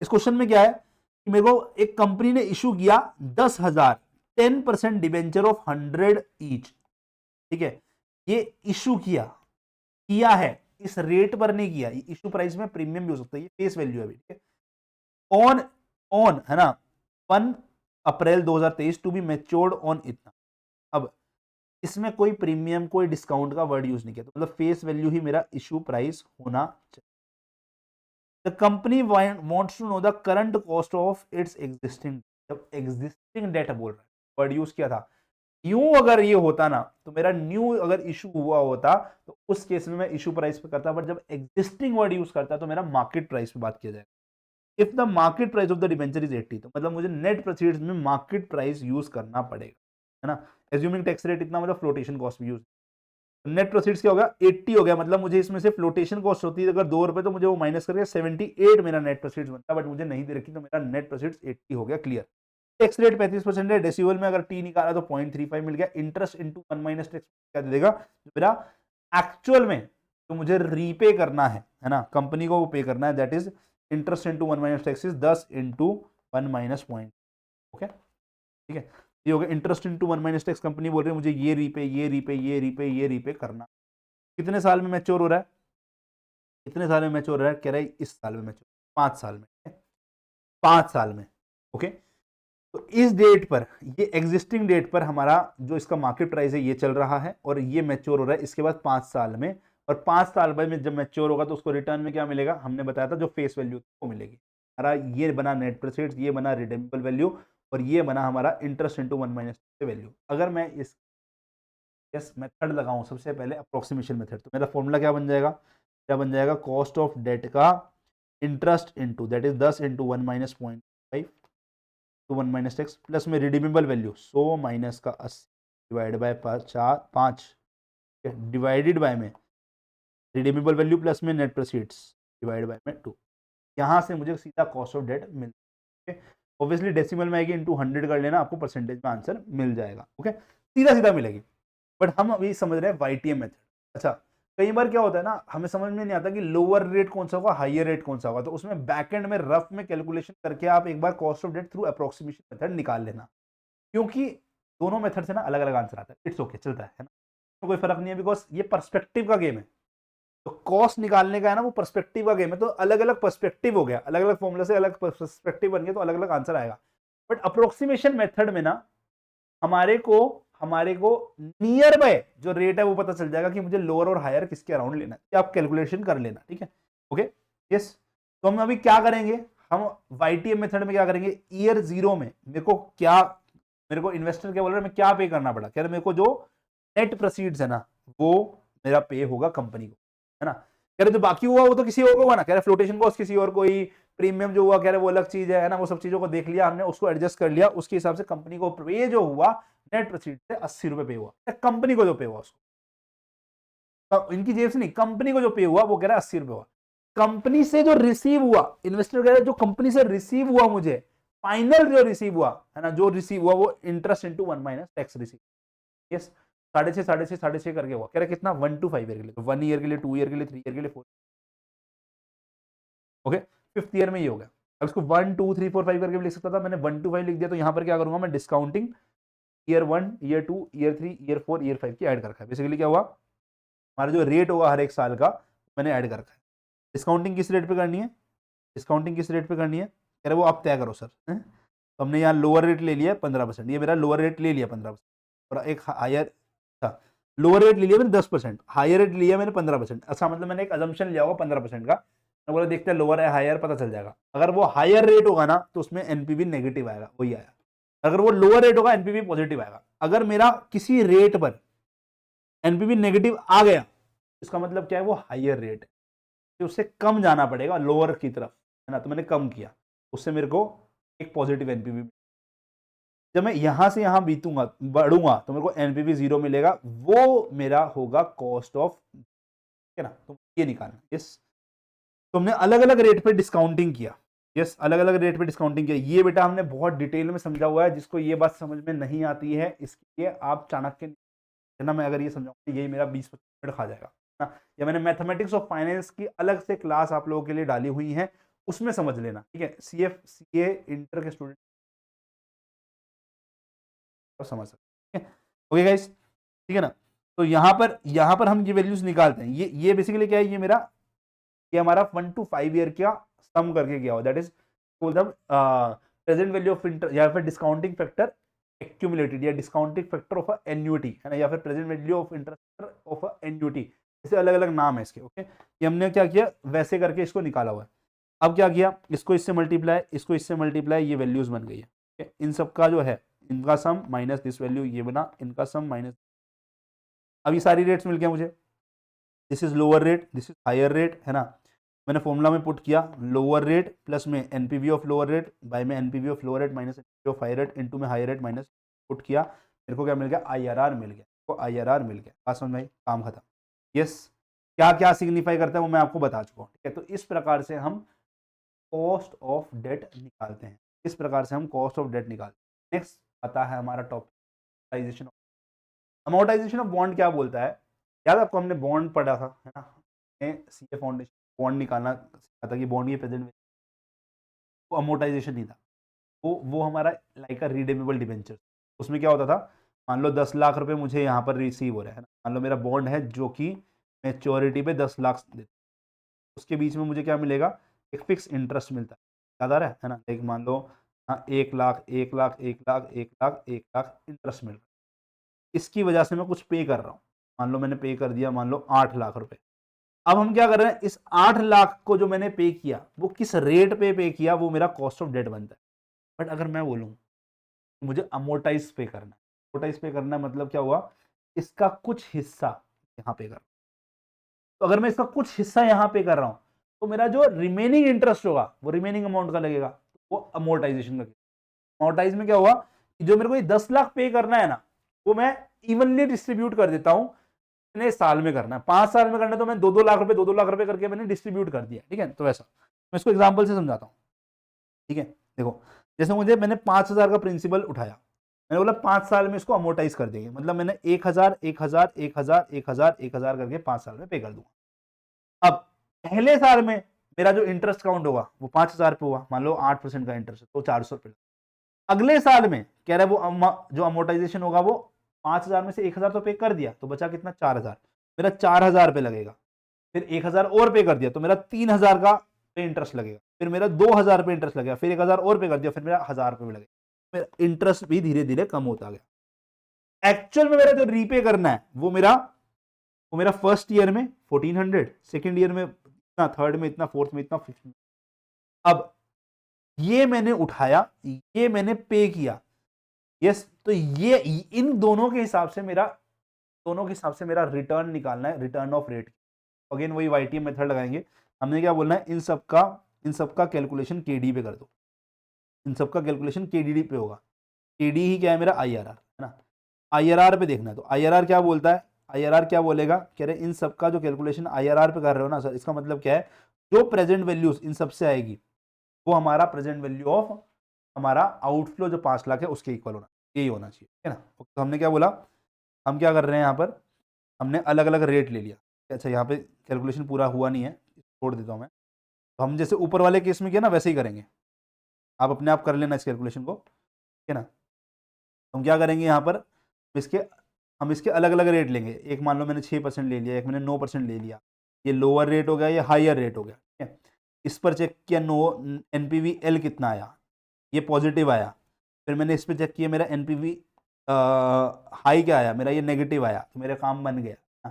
इस क्वेश्चन में क्या है कि मेरे को एक कंपनी ने इशू किया 10,000 10% डिबेंचर ऑफ 100 ईच। ठीक है, ये इशू किया है, इस रेट पर नहीं किया, इशू प्राइस में प्रीमियम भी हो सकता है, ये फेस वैल्यू है अभी। ठीक है, ऑन है ना 1 अप्रैल 2023 टू बी मैच्योर्ड ऑन इतना। अब इसमें कोई प्रीमियम कोई डिस्काउंट का वर्ड यूज नहीं किया, तो मतलब फेस वैल्यू ही मेरा इशू प्राइस होना चाहिए। The company wants to know the current cost of its existing, जब एग्जिस्टिंग डेट बोल रहा है वर्ड यूज किया था। न्यू अगर ये होता ना तो मेरा न्यू अगर इशू हुआ होता तो उस केस में मैं इशू प्राइस पे करता, बट जब एग्जिस्टिंग वर्ड यूज करता तो मेरा मार्केट प्राइस पे बात किया जाए। If the market price of the debenture is 80 तो मतलब मुझे नेट प्रोसीड्स में मार्केट प्राइस यूज करना पड़ेगा, है ना। एज्यूमिंग टैक्स रेट इतना मतलब फ्लोटेशन कॉस्ट भी यूज, नेट प्रोसीड्स क्या होगा 80 हो गया, मतलब मुझे इसमें से फ्लोटेशन कॉस्ट होती है अगर 2 रुपए तो मुझे वो माइनस करके 78 मेरा नेट प्रोसीड्स बनता, बट मुझे नहीं दे रखी तो मेरा नेट प्रोसीड्स 80 हो गया। क्लियर। टैक्स रेट 35% है, डेसिबल में अगर टी निकाला तो 0.35 मिल गया। इंटरेस्ट इंटू 1 माइनस टैक्स क्या दे देगा, मेरा एक्चुअल में तो मुझे रीपे करना है ना, कंपनी को वो पे करना है, that is interest into 1 minus tax is 10 into 1 minus point. Okay ठीक है, ये हो गया interest into 1 minus tax. Company बोल रही है मुझे ये रीपे करना। कितने साल में मैच्योर हो रहा है, कितने साल में मैच्योर हो रहा है, कह रहा है इस साल में मैच्योर, 5 साल में, 5 साल में। ओके, तो इस डेट पर, ये एग्जिस्टिंग डेट पर हमारा जो इसका मार्केट प्राइस है ये चल रहा है और ये मैच्योर हो रहा है इसके बाद 5 साल में, और 5 साल बाद में जब मैच्योर होगा तो उसको रिटर्न में क्या मिलेगा, हमने बताया था जो फेस वैल्यू को मिलेगी। हमारा ये बना नेट प्रोसीड्स, ये बना रिडीमेबल वैल्यू, और ये बना हमारा इंटरेस्ट इनटू 1 माइनस वैल्यू। अगर मैं इस यस मेथड लगाऊं सबसे पहले अप्रोक्सीमेशन मेथड, तो मेरा फॉर्मूला क्या बन जाएगा, क्या बन जाएगा, कॉस्ट ऑफ डेट का interest into that is 10 into 1 minus 0.5 to 1 minus x plus में रिडीमेबल वैल्यू 100 माइनस का 80 डिवाइड बाय 5 डिवाइडेड बाय में रिडीमेबल वैल्यू प्लस में नेट प्रोसीड्स डिवाइड बाय में 2। यहाँ से मुझे सीधा कॉस्ट ऑफ डेट मिल, ऑब्वियसली डेसिमल में आएगी, इंटू 100 कर लेना, आपको परसेंटेज में आंसर मिल जाएगा। ओके, सीधा सीधा मिलेगी। बट हम अभी समझ रहे हैं वाईटीएम मेथड। अच्छा, कई बार क्या होता है ना, हमें समझ में नहीं आता कि लोअर रेट कौन सा होगा, हायर रेट कौन सा होगा, तो उसमें बैकएंड में रफ में कैलकुलेशन करके आप एक बार cost of debt through approximation method निकाल लेना, क्योंकि दोनों मेथड से ना अलग अलग आंसर आता है। इट्स ओके, चलता है ना, तो कोई फर्क नहीं है, बिकॉज ये पर्सपेक्टिव का गेम है। तो कॉस्ट निकालने का है ना, वो पर्सपेक्टिव का गेम है, तो अलग अलग पर्सपेक्टिव हो गया, अलग अलग फॉर्मूला से अलग पर्सपेक्टिव बन गया, तो अलग अलग आंसर आएगा। बट अप्रोक्सीमेशन मेथड में ना हमारे को नियर बाय जो रेट है वो पता चल जाएगा कि मुझे लोअर और हायर किसके अराउंड लेना है, आप कैलकुलेशन कर लेना, ठीक है। ओके, यस, तो हम अभी क्या करेंगे, हम वाईटीएम मेथड में क्या करेंगे, ईयर 0 में मेरे को इन्वेस्टर क्या बोल रहा है, मैं क्या पे करना पड़ा, कह रहे मेरे को जो नेट प्रोसीड्स है ना वो मेरा पे होगा कंपनी को, है ना। कह रहे जो बाकी हुआ वो तो किसी और को होगा ना, कह रहे फ्लोटेशन कॉस्ट किसी और, कोई प्रीमियम जो हुआ कह रहे वो अलग चीज है ना, वो सब चीजों को देख लिया हमने, उसको एडजस्ट कर लिया, उसके हिसाब से कंपनी को पे जो हुआ नेट प्रोसीड से 80 रुपए पे हुआ, कंपनी को जो पे हुआ उसको, तो इनकी जेब से नहीं, कंपनी को जो पे हुआ वो कह रहा है 80 रुपए हुआ। कंपनी से जो रिसीव हुआ, इन्वेस्टर कह रहे जो कंपनी से रिसीव हुआ मुझे, फाइनल जो रिसीव हुआ है ना, जो रिसीव हुआ वो interest into 1 minus tax receive, yes, 6.5 करके हुआ, कह रहे कितना 1 to 5 ईयर के लिए, तो 1 ईयर के लिए, 2 ईयर के लिए, 3 ईयर के लिए, 4, ओके, 5th ईयर में ये हो गया। अब इसको 1 2 3 4 5 करके भी लिख सकता था, मैंने 1 to 5 लिख दिया, तो यहाँ पर क्या करूंगा मैं, discounting year 1 year 2 year 3 year 4 year 5 की ऐड कर रखा है। बेसिकली क्या हुआ, हमारा जो रेट होगा हर एक साल का मैंने ऐड कर रखा है। डिस्काउंटिंग किस रेट पे करनी है, डिस्काउंटिंग किस रेट पे करनी है, कह रहे वो आप तय करो सर, तो हमने यहाँ लोअर रेट ले लिया 15%, ये मेरा लोअर रेट ले लिया 15%, और एक हायर था, लोअर रेट ले लिया मैंने 10%, हायर रेट लिया मैंने 15%। अच्छा, मतलब मैंने एक अजम्पशन लिया होगा 15% का, मैं बोला देखते हैं लोअर है हायर पता चल जाएगा। अगर वो हायर रेट होगा ना तो उसमें एनपीवी नेगेटिव आएगा, वही आया। अगर वो लोअर रेट होगा एनपीवी पॉजिटिव आएगा। अगर मेरा किसी रेट पर एनपीवी नेगेटिव आ गया, इसका मतलब क्या है, वो हायर रेट है, तो उससे कम जाना पड़ेगा लोअर की तरफ, है ना, तो मैंने कम किया, उससे मेरे को एक पॉजिटिव एनपीवी। जब मैं यहां से यहां बीतूंगा बढ़ूंगा तो मेरे को एनपीवी 0 मिलेगा, वो मेरा होगा कॉस्ट ऑफ, है ना, तो ये निकालना। यस, तो हमने अलग अलग रेट पे डिस्काउंटिंग किया, यस, अलग अलग रेट पे डिस्काउंटिंग किया। ये बेटा हमने बहुत डिटेल में समझा हुआ है, जिसको ये बात समझ में नहीं आती है इसके लिए आप चाणक्य ना, मैं अगर ये समझाऊंगा यही मेरा 20-25 मिनट खा जाएगा ना, या मैंने मैथमेटिक्स और फाइनेंस की अलग से क्लास आप लोगों के लिए डाली हुई है, उसमें समझ लेना, ठीक है। सीएफ सीए इंटर के स्टूडेंट समझ सकते हैं, ओके गाइस, ठीक है ना। तो यहाँ पर हम ये वैल्यूज निकालते हैं, ये बेसिकली क्या है, ये मेरा, ये हमारा 1 to 5 ईयर का सम करके गया हो, that is present value of inter, या फिर डिस्काउंटिंग फैक्टर एक्यूमुलेटेड, या डिस्काउंटिंग फैक्टर ऑफ एन्युटी, है ना, या फिर present value of interest of annuity, इसे अलग अलग नाम है इसके। ओके, ये हमने क्या किया, वैसे करके इसको निकाला हुआ है। अब क्या किया, इसको इससे मल्टीप्लाई, इसको इससे मल्टीप्लाई, ये वैल्यूज बन गई है, इन सब का जो है, इनका सम माइनस दिस वैल्यू, ये बना इनका सम माइनस। अब ये सारी रेट्स मिल गया मुझे, this is lower rate, this is higher rate, है ना। मैंने फॉर्मूला में पुट किया लोअर रेट प्लस में NPV of lower rate by में NPV of lower rate minus NPV of higher rate into में हायर रेट माइनस, पुट किया, मेरे को क्या मिल गया, आईआरआर मिल गया, तो आईआरआर मिल गया। बात समझ में आई, काम खत्म। यस, क्या क्या सिग्निफाई करता है वो मैं आपको बता चुका हूँ, ठीक है। तो इस प्रकार से हम कॉस्ट ऑफ डेट निकालते हैं, इस प्रकार से हम कॉस्ट ऑफ डेट निकालते हैं। नेक्स्ट आता है हमारा टॉपिक अमोर्टाइजेशन ऑफ बॉन्ड। क्या बोलता है, याद आपको हमने बॉन्ड पढ़ा था, है ना, सीए फाउंडेशन बॉन्ड निकालना सीखा था कि बॉन्ड की प्रेजेंट, वो अमोर्टाइजेशन नहीं था, वो हमारा लाइक अ रिडीमेबल डिबेंचर। उसमें क्या होता था, मान लो 10 लाख रुपए मुझे यहाँ पर रिसीव हो रहा है ना, मान लो मेरा बॉन्ड है जो कि मेच्योरिटी पे 10 लाख देता, उसके बीच में मुझे क्या मिलेगा, एक फिक्स इंटरेस्ट मिलता है, याद आ रहा है ना। एक मान लो हाँ 1,00,000 1,00,000 1,00,000 1,00,000 1,00,000 इंटरेस्ट मिल रहा है, इसकी वजह से मैं कुछ पे कर रहा हूँ। मान लो मैंने पे कर दिया मान लो 8,00,000 रुपए। अब हम क्या कर रहे हैं, इस 8,00,000 को जो मैंने पे किया वो किस रेट पे किया, वो मेरा कॉस्ट ऑफ डेट बनता है। बट अगर मैं बोलूँ मुझे अमोर्टाइज पे करना है, अमोर्टाइज पे करना मतलब क्या हुआ, इसका कुछ हिस्सा यहाँ पे कर, तो अगर मैं इसका कुछ हिस्सा यहाँ पे कर रहा हूँ तो मेरा जो रिमेनिंग इंटरेस्ट होगा वो रिमेनिंग अमाउंट का लगेगा, वो अमोर्टाइजेशन का। अमोर्टाइज में क्या हुआ कि जो मेरे को ये 10 लाख पे करना है ना, वो मैं इवनली डिस्ट्रीब्यूट कर देता हूँ, कितने साल में करना है, 5 साल में करना है तो मैं 2-2 लाख रुपए 2-2 लाख रुपए करके मैंने डिस्ट्रीब्यूट कर दिया, ठीक है। तो वैसा मैं इसको एग्जांपल से समझाता हूँ, ठीक है। देखो जैसे मैंने 5,000 का प्रिंसिपल उठाया, मैंने बोला 5 साल में इसको अमोर्टाइज कर देंगे, मतलब मैंने 1,000 1,000 1,000 1,000 1,000 करके 5 साल में पे कर दूंगा। अब पहले साल में मेरा जो इंटरेस्ट काउंट होगा वो 5,000 पे हुआ, मान लो 8% का इंटरेस्ट तो 400 रुपए। अगले साल में कह रहा है वो जो अमोर्टाइजेशन होगा वो 5,000 में से 1,000 तो पे कर दिया, तो बचा कितना 4,000, मेरा 4,000 रुपए लगेगा। फिर 1,000 और पे कर दिया तो मेरा 3,000 का पे इंटरेस्ट लगेगा, फिर मेरा 2,000 रुपए इंटरेस्ट लगेगा, फिर 1,000 और पे कर दिया, फिर मेरा 1,000 रुपए लगेगा। मेरा इंटरेस्ट भी धीरे धीरे कम होता गया। एक्चुअल में मेरा जो रीपे करना है वो मेरा फर्स्ट ईयर में 1,400, सेकेंड ईयर में इतना, थर्ड में इतना, फोर्थ में इतना, फिफ्थ में। अब ये मैंने उठाया, ये मैंने पे किया, यस, तो ये इन दोनों के हिसाब से मेरा रिटर्न निकालना है, रिटर्न ऑफ रेट। अगेन वही YTM मेथड लगाएंगे, हमने क्या बोलना है, इन सबका कैलकुलेशन केडी पे कर दो, इन सबका कैलकुलेशन केडीडी पे होगा। केडी ही क्या है मेरा IRR है ना, IRR पे देखना है। तो IRR क्या बोलता है, IRR क्या बोलेगा, कह रहे इन सबका जो कैलकुलेशन IRR पे कर रहे हो ना सर, इसका मतलब क्या है, जो प्रेजेंट वैल्यूज इन सबसे आएगी वो हमारा प्रेजेंट वैल्यू ऑफ हमारा आउटफ्लो जो 5 लाख है उसके इक्वल होना, यही होना चाहिए, है ना। तो हमने क्या बोला, हम क्या कर रहे हैं यहाँ पर, हमने अलग अलग रेट ले लिया। अच्छा यहाँ पे कैलकुलेशन पूरा हुआ नहीं है, छोड़ देता हूँ मैं। तो हम जैसे ऊपर वाले केस में किया ना वैसे ही करेंगे, आप अपने आप कर लेना इस कैलकुलेशन को, ठीक है ना। हम क्या करेंगे यहाँ पर, हम इसके अलग अलग रेट लेंगे। एक मान लो मैंने 6% ले लिया, एक मैंने 9% ले लिया, ये लोअर रेट हो गया, ये हायर रेट हो गया, ठीक है। इस पर चेक किया NPV कितना आया, ये पॉजिटिव आया। फिर मैंने इस पर चेक किया मेरा NPV हाई क्या आया, मेरा ये नेगेटिव आया, तो मेरा काम बन गया।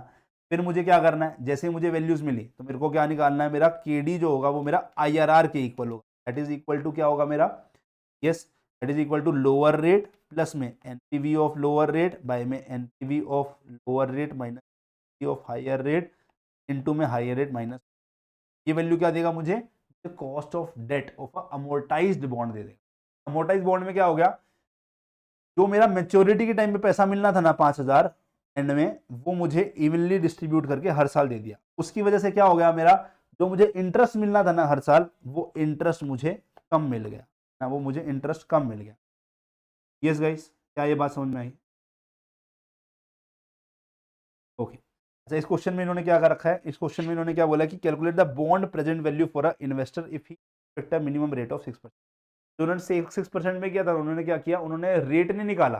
फिर मुझे क्या करना है, जैसे ही मुझे वैल्यूज मिली तो मेरे को क्या निकालना है, मेरा KD जो होगा वो मेरा IRR के इक्वल होगा। दैट इज इक्वल टू क्या होगा मेरा, yes, that is equal to lower rate plus में NPV of lower rate by में NPV of lower rate minus NPV of higher rate into में हायर रेट माइनस, ये value क्या देगा मुझे, cost of debt of amortised bond दे देगा। Amortised bond में क्या हो गया, जो मेरा मेच्योरिटी के टाइम पे पैसा मिलना था ना 5,000 एंड में, वो मुझे इवनली डिस्ट्रीब्यूट करके हर साल दे दिया। उसकी वजह से क्या हो गया, मेरा जो मुझे इंटरेस्ट मिलना था ना हर साल, वो इंटरेस्ट मुझे कम मिल गया ना, वो मुझे इंटरेस्ट कम मिल गया। यस गाइस, क्या ये बात समझ में आई? ओके। अच्छा इस क्वेश्चन में इन्होंने क्या कर रखा है, इस क्वेश्चन में इन्होंने क्या बोला कि calculate the bond present value for a investor if he expect a minimum rate of 6%। तो उन्होंने 6% में किया था, उन्होंने क्या किया, उन्होंने रेट नहीं निकाला,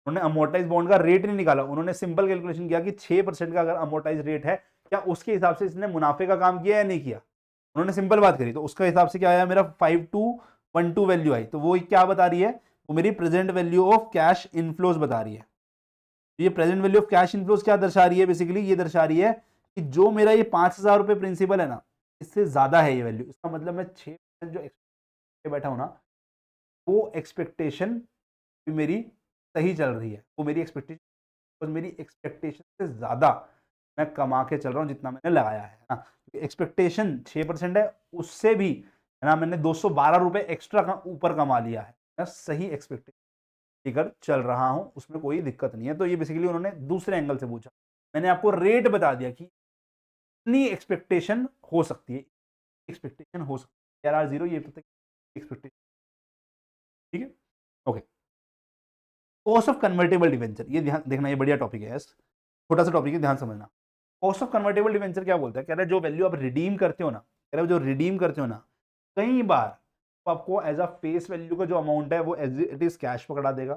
उन्होंने अमोर्टाइज बॉन्ड का रेट नहीं निकाला, उन्होंने सिंपल कैलकुलेशन किया कि 6% का अगर अमोर्टाइज रेट है, क्या उसके हिसाब से इसने मुनाफे का काम किया या नहीं किया, उन्होंने सिंपल बात करी। तो उसका हिसाब से क्या आया, मेरा 5212 वैल्यू आई। तो वो क्या बता रही है, वो मेरी present value of cash inflows बता रही है। ये present value of cash inflows क्या दर्शा रही है, बेसिकली ये दर्शा रही है कि जो मेरा ये 5,000 रुपए प्रिंसिपल है ना, इससे ज्यादा है ये वैल्यू। इसका मतलब मैं 6% जो बैठा हूं ना, वो एक्सपेक्टेशन मेरी सही चल रही है, वो मेरी एक्सपेक्टेशन से ज्यादा मैं कमा के चल रहा हूँ जितना मैंने लगाया है ना। एक्सपेक्टेशन 6% है, उससे भी है ना मैंने 212 रुपए एक्स्ट्रा ऊपर कमा लिया है, मैं सही एक्सपेक्टेशन लेकर चल रहा हूं, उसमें कोई दिक्कत नहीं है। तो ये बेसिकली उन्होंने दूसरे एंगल से पूछा, मैंने आपको रेट बता दिया कि इतनी एक्सपेक्टेशन हो सकती है, एक्सपेक्टेशन हो सकती है यार, R0 ये एक्सपेक्टेशन, ठीक है। Okay, cost of convertible debenture, ये ध्यान देखना, ये बढ़िया टॉपिक है, छोटा सा टॉपिक है, ध्यान समझना। कॉस्ट ऑफ कन्वर्टेबल डिवेंचर क्या बोलता है, कह रहा है जो वैल्यू आप रिडीम करते हो ना, कह रहा है जो रिडीम करते हो ना, कई बार वो आपको एज अ फेस वैल्यू का जो अमाउंट है वो एज इट इज कैश पकड़ा देगा,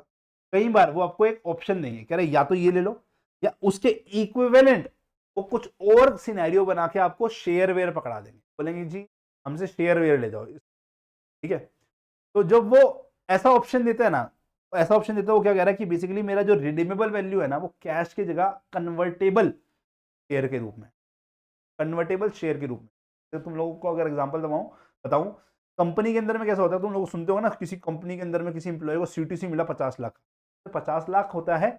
कई बार वो आपको एक ऑप्शन देंगे, कह रहे या तो ये ले लो या उसके इक्विवेलेंट वो कुछ और सिनेरियो बना के आपको शेयर वेयर पकड़ा देंगे, बोलेंगे जी हमसे शेयर वेयर ले जाओ, ठीक है। तो जब वो ऐसा ऑप्शन देता है ना, ऐसा ऑप्शन देता है, वो क्या कह रहा है कि बेसिकली मेरा जो रिडीमेबल वैल्यू है ना वो कैश की जगह कन्वर्टेबल शेयर के रूप में, कन्वर्टेबल शेयर के रूप में। तो तुम लोगों को अगर एग्जांपल बताऊं, कंपनी के अंदर में कैसा होता है, तुम लोग सुनते हो ना, किसी कंपनी के अंदर में किसी इंप्लॉय को सीटीसी मिला 50 लाख, तो 50 लाख होता है,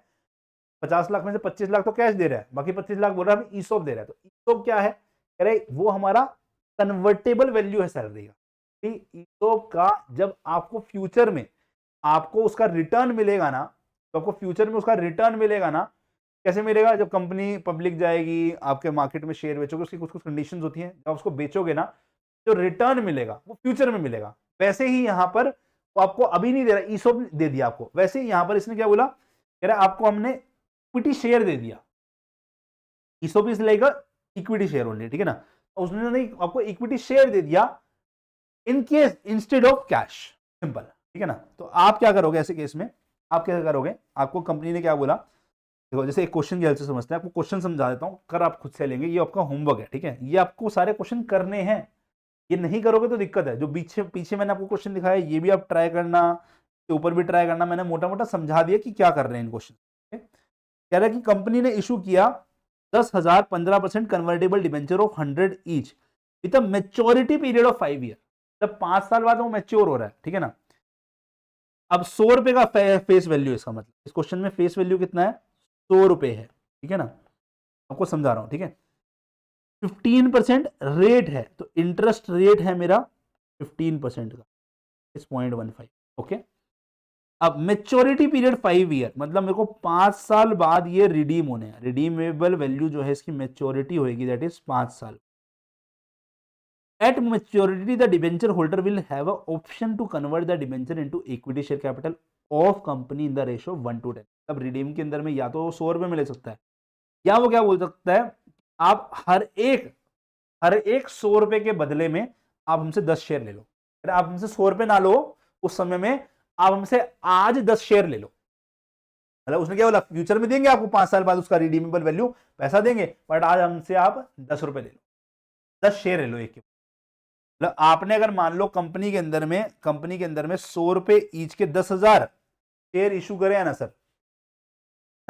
50 लाख में से 25 लाख तो कैश दे रहा है, बाकी 25 लाख बोल रहा है हमें ईसॉप दे रहा है। तो ईसॉप क्या है, कह रहे वो हमारा कन्वर्टेबल वैल्यू है सैलरी का। ईसॉप का जब आपको फ्यूचर में आपको उसका रिटर्न मिलेगा ना, तो आपको फ्यूचर में उसका रिटर्न मिलेगा ना, कैसे मिलेगा, जब कंपनी पब्लिक जाएगी, आपके मार्केट में शेयर बेचोगे, उसकी कुछ कुछ कंडीशंस होती हैं, जब उसको बेचोगे ना, जो रिटर्न मिलेगा वो फ्यूचर में मिलेगा। वैसे ही यहां पर वो आपको अभी नहीं दे रहा, ईसॉप दे दिया आपको, वैसे ही यहां पर इसने क्या बोला, कह रहा आपको हमने इक्विटी शेयर दे दिया, ESOP is like equity share only, ठीक है ना। उसने आपको इक्विटी शेयर दे दिया in case instead of cash, simple, ठीक है ना। तो आप क्या करोगे ऐसे केस में, आप क्या करोगे, आपको कंपनी ने क्या बोला, देखो जैसे एक क्वेश्चन की हेल्प से समझते हैं, आपको क्वेश्चन समझा देता हूं, कर आप खुद से लेंगे, ये आपका होमवर्क है, ठीक है, ये आपको सारे क्वेश्चन करने हैं, ये नहीं करोगे तो दिक्कत है। जो पीछे पीछे मैंने आपको क्वेश्चन दिखाया ये भी आप ट्राई करना, के ऊपर भी ट्राई करना, मैंने मोटा मोटा समझा दिया कि क्या कर रहे हैं इन क्वेश्चन। कह रहा है कि कंपनी ने इशू किया 10,000 15% convertible debenture of 100 each with a maturity period of 5 year, जब 5 साल बाद वो मैच्योर हो रहा है, ठीक है ना। अब 100 रुपए का फेस वैल्यू, इसका मतलब इस क्वेश्चन में फेस वैल्यू कितना है, 100 रुपए है, ठीक है ना, आपको समझा रहा हूं, ठीक है। 15% रेट है, तो इंटरेस्ट रेट है मेरा 15% का, 6.15, ओके। अब मेच्योरिटी पीरियड 5 ईयर, मतलब मेरे को 5 साल बाद ये रिडीम होने हैं, रिडीमेबल वैल्यू जो है इसकी मेच्योरिटी होगी, दैट इज 5 साल। At maturity, the debenture holder will have an option to convert the debenture into equity share capital of company in the ratio 1:10। तब रिडीम के अंदर में या तो 100 रुपए में ले सकता है, या वो क्या बोल सकता है, आप हर एक 100 रुपए के बदले में आप हमसे 10 शेयर ले लो। अगर आप हमसे 100 रुपए ना लो उस समय में, आप हमसे आज 10 शेयर ले लो, मतलब उसने क्या बोला, फ्यूचर में देंगे आपको 5 साल बाद उसका रिडीमेबल वैल्यू पैसा देंगे, बट आज हमसे आप 10 रुपए ले लो, 10 शेयर ले लो एक के। मतलब आपने अगर मान लो कंपनी के अंदर में 100 रुपए ईच के 10,000 शेयर इशू करे हैं ना सर,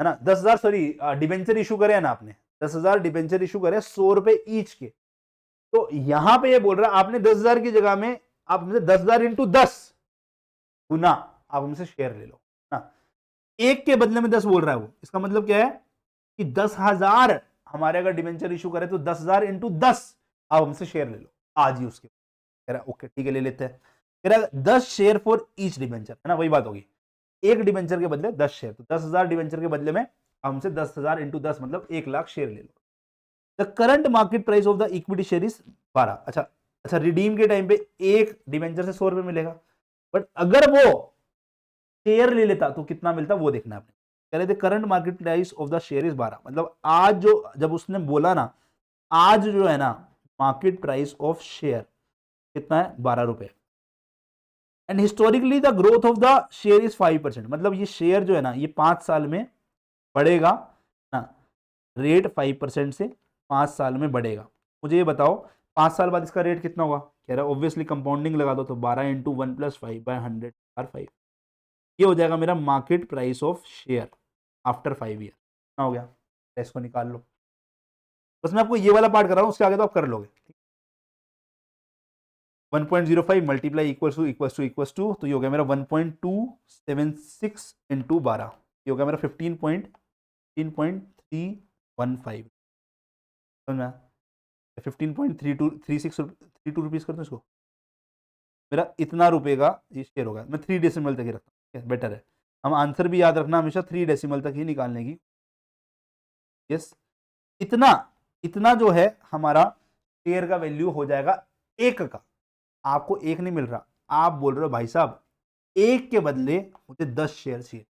है ना, 10,000 सॉरी डिबेंचर इशू करे हैं ना आपने, 10,000 डिबेंचर इशू करे 100 रुपए ईच के। तो यहां पे ये बोल रहा है आपने 10,000 की जगह में आप हमसे 10,000 इंटू 10 गुना आप हमसे शेयर ले लो ना, एक के बदले में 10 बोल रहा है वो, इसका मतलब क्या है कि 10,000 हमारे अगर डिबेंचर इशू करे तो 10,000 इंटू 10 आप हमसे शेयर ले लो आज ही उसके। कह रहा ओके ठीक है ले लेते हैं, कह रहा 10 शेयर फॉर ईच डिबेंचर, है ना, वही बात होगी, एक डिबेंचर के बदले 10 शेयर, तो 10,000 डिबेंचर के बदले में हमसे 10,000 इंटू 10 मतलब 1,00,000 शेयर ले लो। The current market price of the equity share is 12। अच्छा रिडीम के टाइम पे एक डिबेंचर से 100 रुपए मिलेगा, बट अगर वो शेयर ले लेता तो कितना मिलता वो देखना है आपने। कह रहे थे current market price of the share is 12, मतलब आज जो, जब उसने बोला ना, आज जो है ना मार्केट प्राइस ऑफ शेयर कितना है, 12 रुपए, and historically the growth of the share is 5%, मतलब ये शेयर जो है ना ये 5 साल में बढ़ेगा ना, रेट 5% से 5 साल में बढ़ेगा। मुझे ये बताओ 5 साल बाद इसका रेट कितना होगा, कह रहा है ऑब्वियसली कंपाउंडिंग लगा दो, तो 12 इंटू 1 + 5 बाय 100 और 5, ये हो जाएगा मेरा market price of share after 5 year. कितना हो गया, इसको निकाल लो, बस मैं आपको ये वाला पार्ट कर रहा हूँ, उसके आगे तो आप कर लोगे। 1.05 मल्टीप्लाई इक्वल्स टू, तो ये हो गया मेरा 1.276 इंटू 12, ये हो गया मेरा 15.315, समझ में 15.32 रुपीज़ कर दो इसको, मेरा इतना रुपए का ये शेयर होगा। मैं 3 डेसिमल तक ही रखता हूँ, बेटर है, हम आंसर भी याद रखना हमेशा 3 डेसिमल तक ही निकालने की। यस, इतना इतना जो है हमारा शेयर का वैल्यू हो जाएगा एक का। आपको एक नहीं मिल रहा, आप बोल रहे हो भाई साहब एक के बदले मुझे 10 शेयर चाहिए,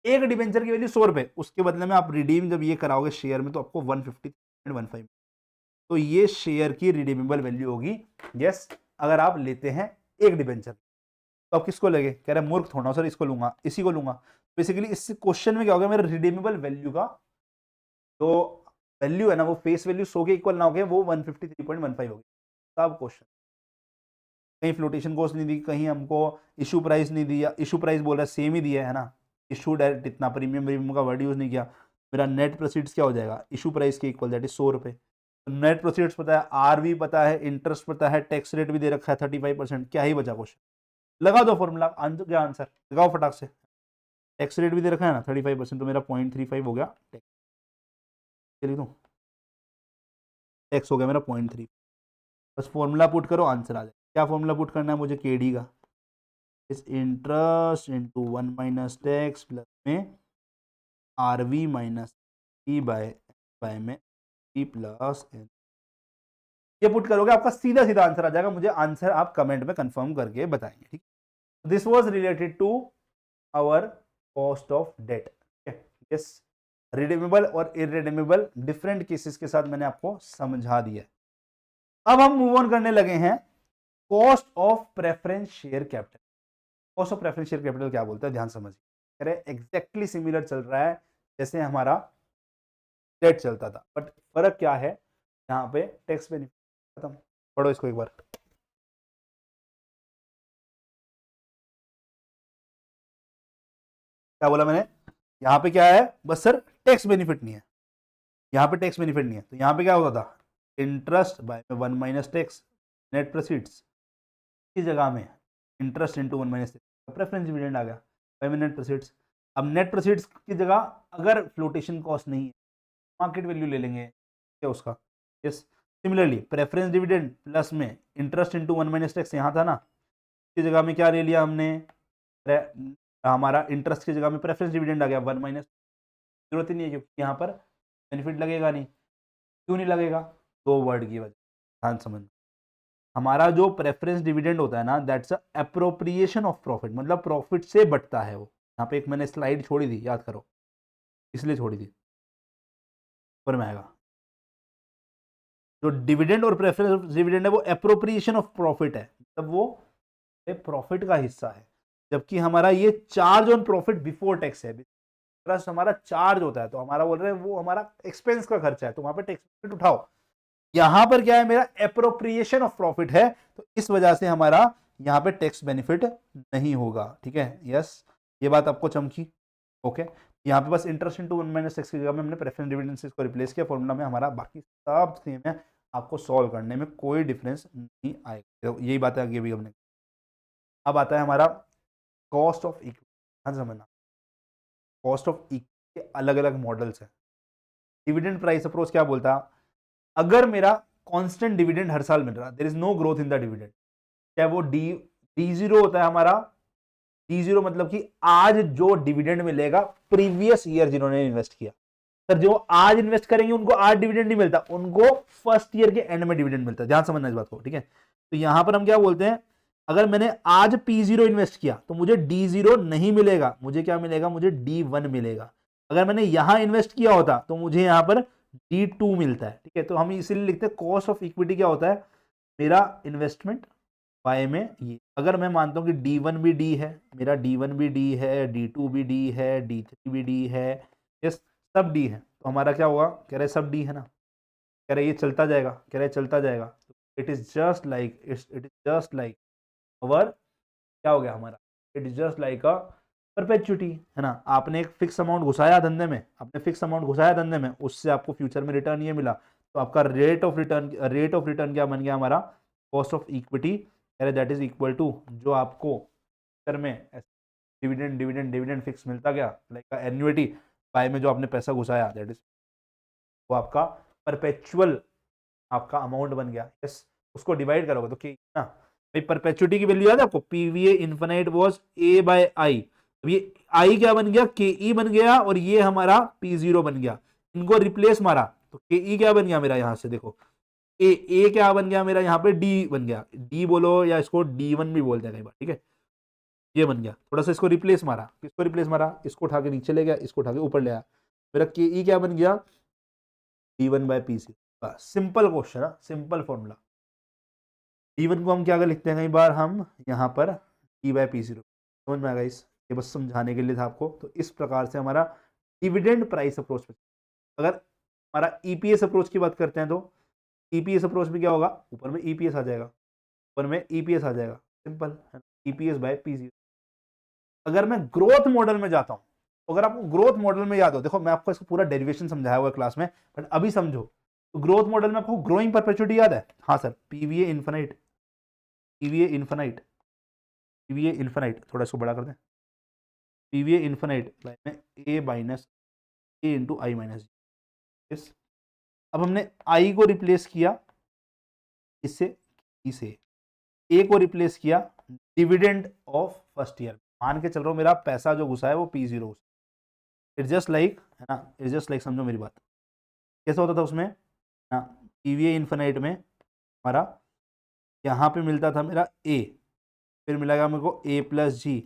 एक डिबेंचर की वैल्यू 100 रुपए, उसके बदले में आप रिडीम जब ये कराओगे शेयर में तो आपको 150.15, तो ये शेयर की रिडीमेबल वैल्यू होगी। यस, अगर आप लेते हैं एक डिबेंचर, तो आप किसको लगे, कह रहे मूर्ख थोड़ा सर इसको लूंगा, इसी को लूंगा। बेसिकली इस क्वेश्चन में क्या होगा, मेरा रिडीमेबल वैल्यू का जो वैल्यू है ना वो फेस वैल्यू 100 के इक्वल ना हो गए, वो 153.15 हो गई। सब क्वेश्चन कहीं फ्लोटेशन कॉस्ट नहीं दी, कहीं हमको इशू प्राइस नहीं दिया, इशू प्राइस बोल रहा है सेम ही दिया है ना, इशू डायरेक्ट इतना प्रीमियम का वर्ड यूज नहीं किया। मेरा नेट प्रोसीड्स क्या हो जाएगा, इशू प्राइस के इक्वल, दैट इज 100 रुपए। नेट प्रोसीड्स पता है, आरवी पता है, इंटरेस्ट पता है, टैक्स रेट भी दे रखा है 35%, क्या ही बचा क्वेश्चन। लगा दो फॉर्मूला, क्या आंसर लगाओ फटाक से। टैक्स रेट भी दे रखा है ना 35%, तो मेरा 0.35 हो गया टैक्स, लिख दूं टैक्स हो गया मेरा 0.3। बस फॉर्मूला पुट करो आंसर आ जाए। क्या फॉर्मूला पुट करना है मुझे, केडी का, इस interest into 1 minus tax plus में आरवी माइनस ई बाय में ई प्लस एन। ये पुट करोगे आपका सीधा सीधा आंसर आ जाएगा। मुझे आंसर आप कमेंट में कंफर्म करके बताएंगे, ठीक। This was related to our cost of debt. Yes, redeemable और इररिडीमेबल डिफरेंट केसेस के साथ मैंने आपको समझा दिया। अब हम मूव ऑन करने लगे हैं cost of preference share capital. Cost of preference share capital क्या बोलता है, ध्यान समझिए। अरे एग्जैक्टली सिमिलर चल रहा है जैसे हमारा डेट चलता था, बट फर्क क्या है, यहाँ पे टैक्स बेनिफिट खत्म। पढ़ो इसको एक बार। क्या बोला मैंने, यहाँ पे क्या है, बस सर टैक्स बेनिफिट नहीं है, यहाँ पे टैक्स बेनिफिट नहीं है, तो यहाँ पे क्या होता था, interest by 1 minus tax net proceeds की जगह में interest into 1 minus tax, preference dividend आ गया बाय में नेट प्रोसीड्स। अब नेट प्रोसीड्स की जगह अगर फ्लोटेशन कॉस्ट नहीं है, मार्केट वैल्यू ले लेंगे क्या उसका। Yes, similarly preference dividend plus में इंटरेस्ट इंटू 1 माइनस टैक्स यहाँ था ना, इसकी जगह में क्या ले लिया हमने, हमारा इंटरेस्ट की जगह में प्रेफरेंस डिविडेंड आ गया 1 माइनस, जरूरत ही नहीं है क्योंकि यहाँ पर बेनिफिट लगेगा नहीं। क्यों नहीं लगेगा, दो वर्ड की वजह, ध्यान समझ। हमारा जो प्रेफरेंस डिविडेंड होता है ना, दैट्स अप्रोप्रिएशन ऑफ प्रॉफिट, मतलब प्रॉफिट से बढ़ता है वो। यहाँ पे एक मैंने स्लाइड छोड़ी थी, याद करो, इसलिए छोड़ी थी, ऊपर में आएगा। जो डिविडेंड और प्रेफरेंस डिविडेंड है वो अप्रोप्रिएशन ऑफ प्रॉफिट है, मतलब वो प्रॉफिट का हिस्सा है। जबकि हमारा ये charge on profit before tax है, प्लस हमारा चार्ज होता है, तो हमारा बोल रहे हैं वो हमारा एक्सपेंस का खर्चा है, तो वहां पर टैक्स बेनिफिट उठाओ। यहां पर क्या है, मेरा एप्रोप्रिएशन ऑफ प्रॉफिट है, तो इस वजह से हमारा यहाँ पे टैक्स बेनिफिट नहीं होगा, ठीक है। यस, ये बात आपको चमकी, ओके। यहाँ पे बस इंटरेस्ट इंटू 1 माइनस टैक्स की जगह में हमने प्रेफरेंस डिविडेंड से इसको रिप्लेस किया, फॉर्मूला में हमारा बाकी सब सेम है, आपको सॉल्व करने में कोई डिफरेंस नहीं आएगा। तो यही बात है आगे भी हमने। अब आता है हमारा कॉस्ट ऑफ इक्विटी। हाँ समझना, कॉस्ट ऑफ इक्विटी के अलग अलग मॉडल्स हैं। डिविडेंड प्राइस अप्रोच क्या बोलता है, अगर मेरा कांस्टेंट डिविडेंड हर साल मिल रहा, there is no growth in the dividend, चाहे वो डी जीरो होता है हमारा, डी जीरो मतलब कि आज जो डिविडेंड मिलेगा प्रीवियस ईयर जिन्होंने इन्वेस्ट किया, सर जो आज इन्वेस्ट करेंगे उनको आज डिविडेंड नहीं मिलता, उनको फर्स्ट ईयर के एंड में डिविडेंड मिलता है। ध्यान समझना इस बात को, ठीक है। तो यहां पर हम क्या बोलते हैं, अगर मैंने आज P0 इन्वेस्ट किया तो मुझे D0 नहीं मिलेगा, मुझे क्या मिलेगा, मुझे D1 मिलेगा। अगर मैंने यहां इन्वेस्ट किया होता तो मुझे यहां पर D2 मिलता है, ठीक है। तो हम इसीलिए लिखते हैं कॉस्ट ऑफ इक्विटी क्या होता है, मेरा इन्वेस्टमेंट बाय में ये। अगर मैं मानता हूं कि D1 भी D है, मेरा D1 भी D है, D2 भी D है, D3 भी D है, ये सब D है, तो हमारा क्या होगा, कह रहे सब D है ना, कह रहे ये चलता जाएगा, कह रहे चलता जाएगा। It is just like our, क्या हो गया हमारा, it is just like a perpetuity, है ना। आपने एक फिक्स अमाउंट घुसाया धंधे में, आपने फिक्स अमाउंट घुसाया धंधे में, उससे आपको फ्यूचर में रिटर्न ये मिला, तो आपका रेट ऑफ रिटर्न क्या बन गया हमारा, cost of equity, that is equal to जो आपको फ्यूचर में डिविडेंड डिविडेंड डिविडेंड फिक्स मिलता गया, लाइक एन्युइटी बाय में जो आपने पैसा घुसाया, दैट इज वो आपका परपेचुअल आपका अमाउंट बन गया। यस, उसको डिवाइड करोगे तो क्या ना भाई, परपेचुटी की वैल्यू याद है आपको, PVA infinite was A by I, अब ये आई क्या बन गया, के ई बन गया, और ये हमारा P0 बन गया, इनको रिप्लेस मारा तो के ई क्या बन गया मेरा, यहां से देखो ए क्या बन गया मेरा, यहाँ पे डी बन गया, डी बोलो या इसको D1 भी बोलते हैं कई बार, ठीक है। ये बन गया, थोड़ा सा इसको रिप्लेस मारा, किसको रिप्लेस मारा, इसको उठा के नीचे ले गया, इसको उठा के ऊपर ले आया, मेरा के ई क्या बन गया, D1 by P0। Simple question है, सिंपल फॉर्मूला। D1 को हम क्या लिखते हैं, कई बार हम यहाँ पर D बाय P0, समझ में आ गया इस, ये बस समझाने के लिए था आपको। तो इस प्रकार से हमारा डिविडेंड प्राइस अप्रोच, अगर हमारा ईपीएस अप्रोच की बात करते हैं तो ईपीएस अप्रोच में क्या होगा, ऊपर में ईपीएस आ जाएगा, ऊपर में ईपीएस आ जाएगा, सिंपल है, ईपीएस बाय पी0। अगर मैं ग्रोथ मॉडल में जाता हूं, तो अगर आपको ग्रोथ मॉडल में याद हो, देखो मैं आपको इसका पूरा डेरिवेशन समझाया हुआ है क्लास में, बट अभी समझो। तो ग्रोथ मॉडल में आपको ग्रोइंग परपेचुइटी याद है, हाँ sir, PVA infinite, PVA infinite, PVA infinite, थोड़ा इसको बड़ा कर दें, पीवीए इन्फिनिट में ए माइनस ए इंटू आई माइनस जी। अब हमने आई को रिप्लेस किया इससे, इसे ए को रिप्लेस किया डिविडेंड ऑफ फर्स्ट ईयर। मान के चल रहा हूं मेरा पैसा जो घुसा है वो P0, इट्स जस्ट लाइक, है ना, इट्स जस्ट लाइक, समझो मेरी बात, कैसा होता था उसमें ना, पीवीए इन्फिनिट में हमारा यहाँ पे मिलता था मेरा ए, फिर मिलेगा मेरे को ए प्लस जी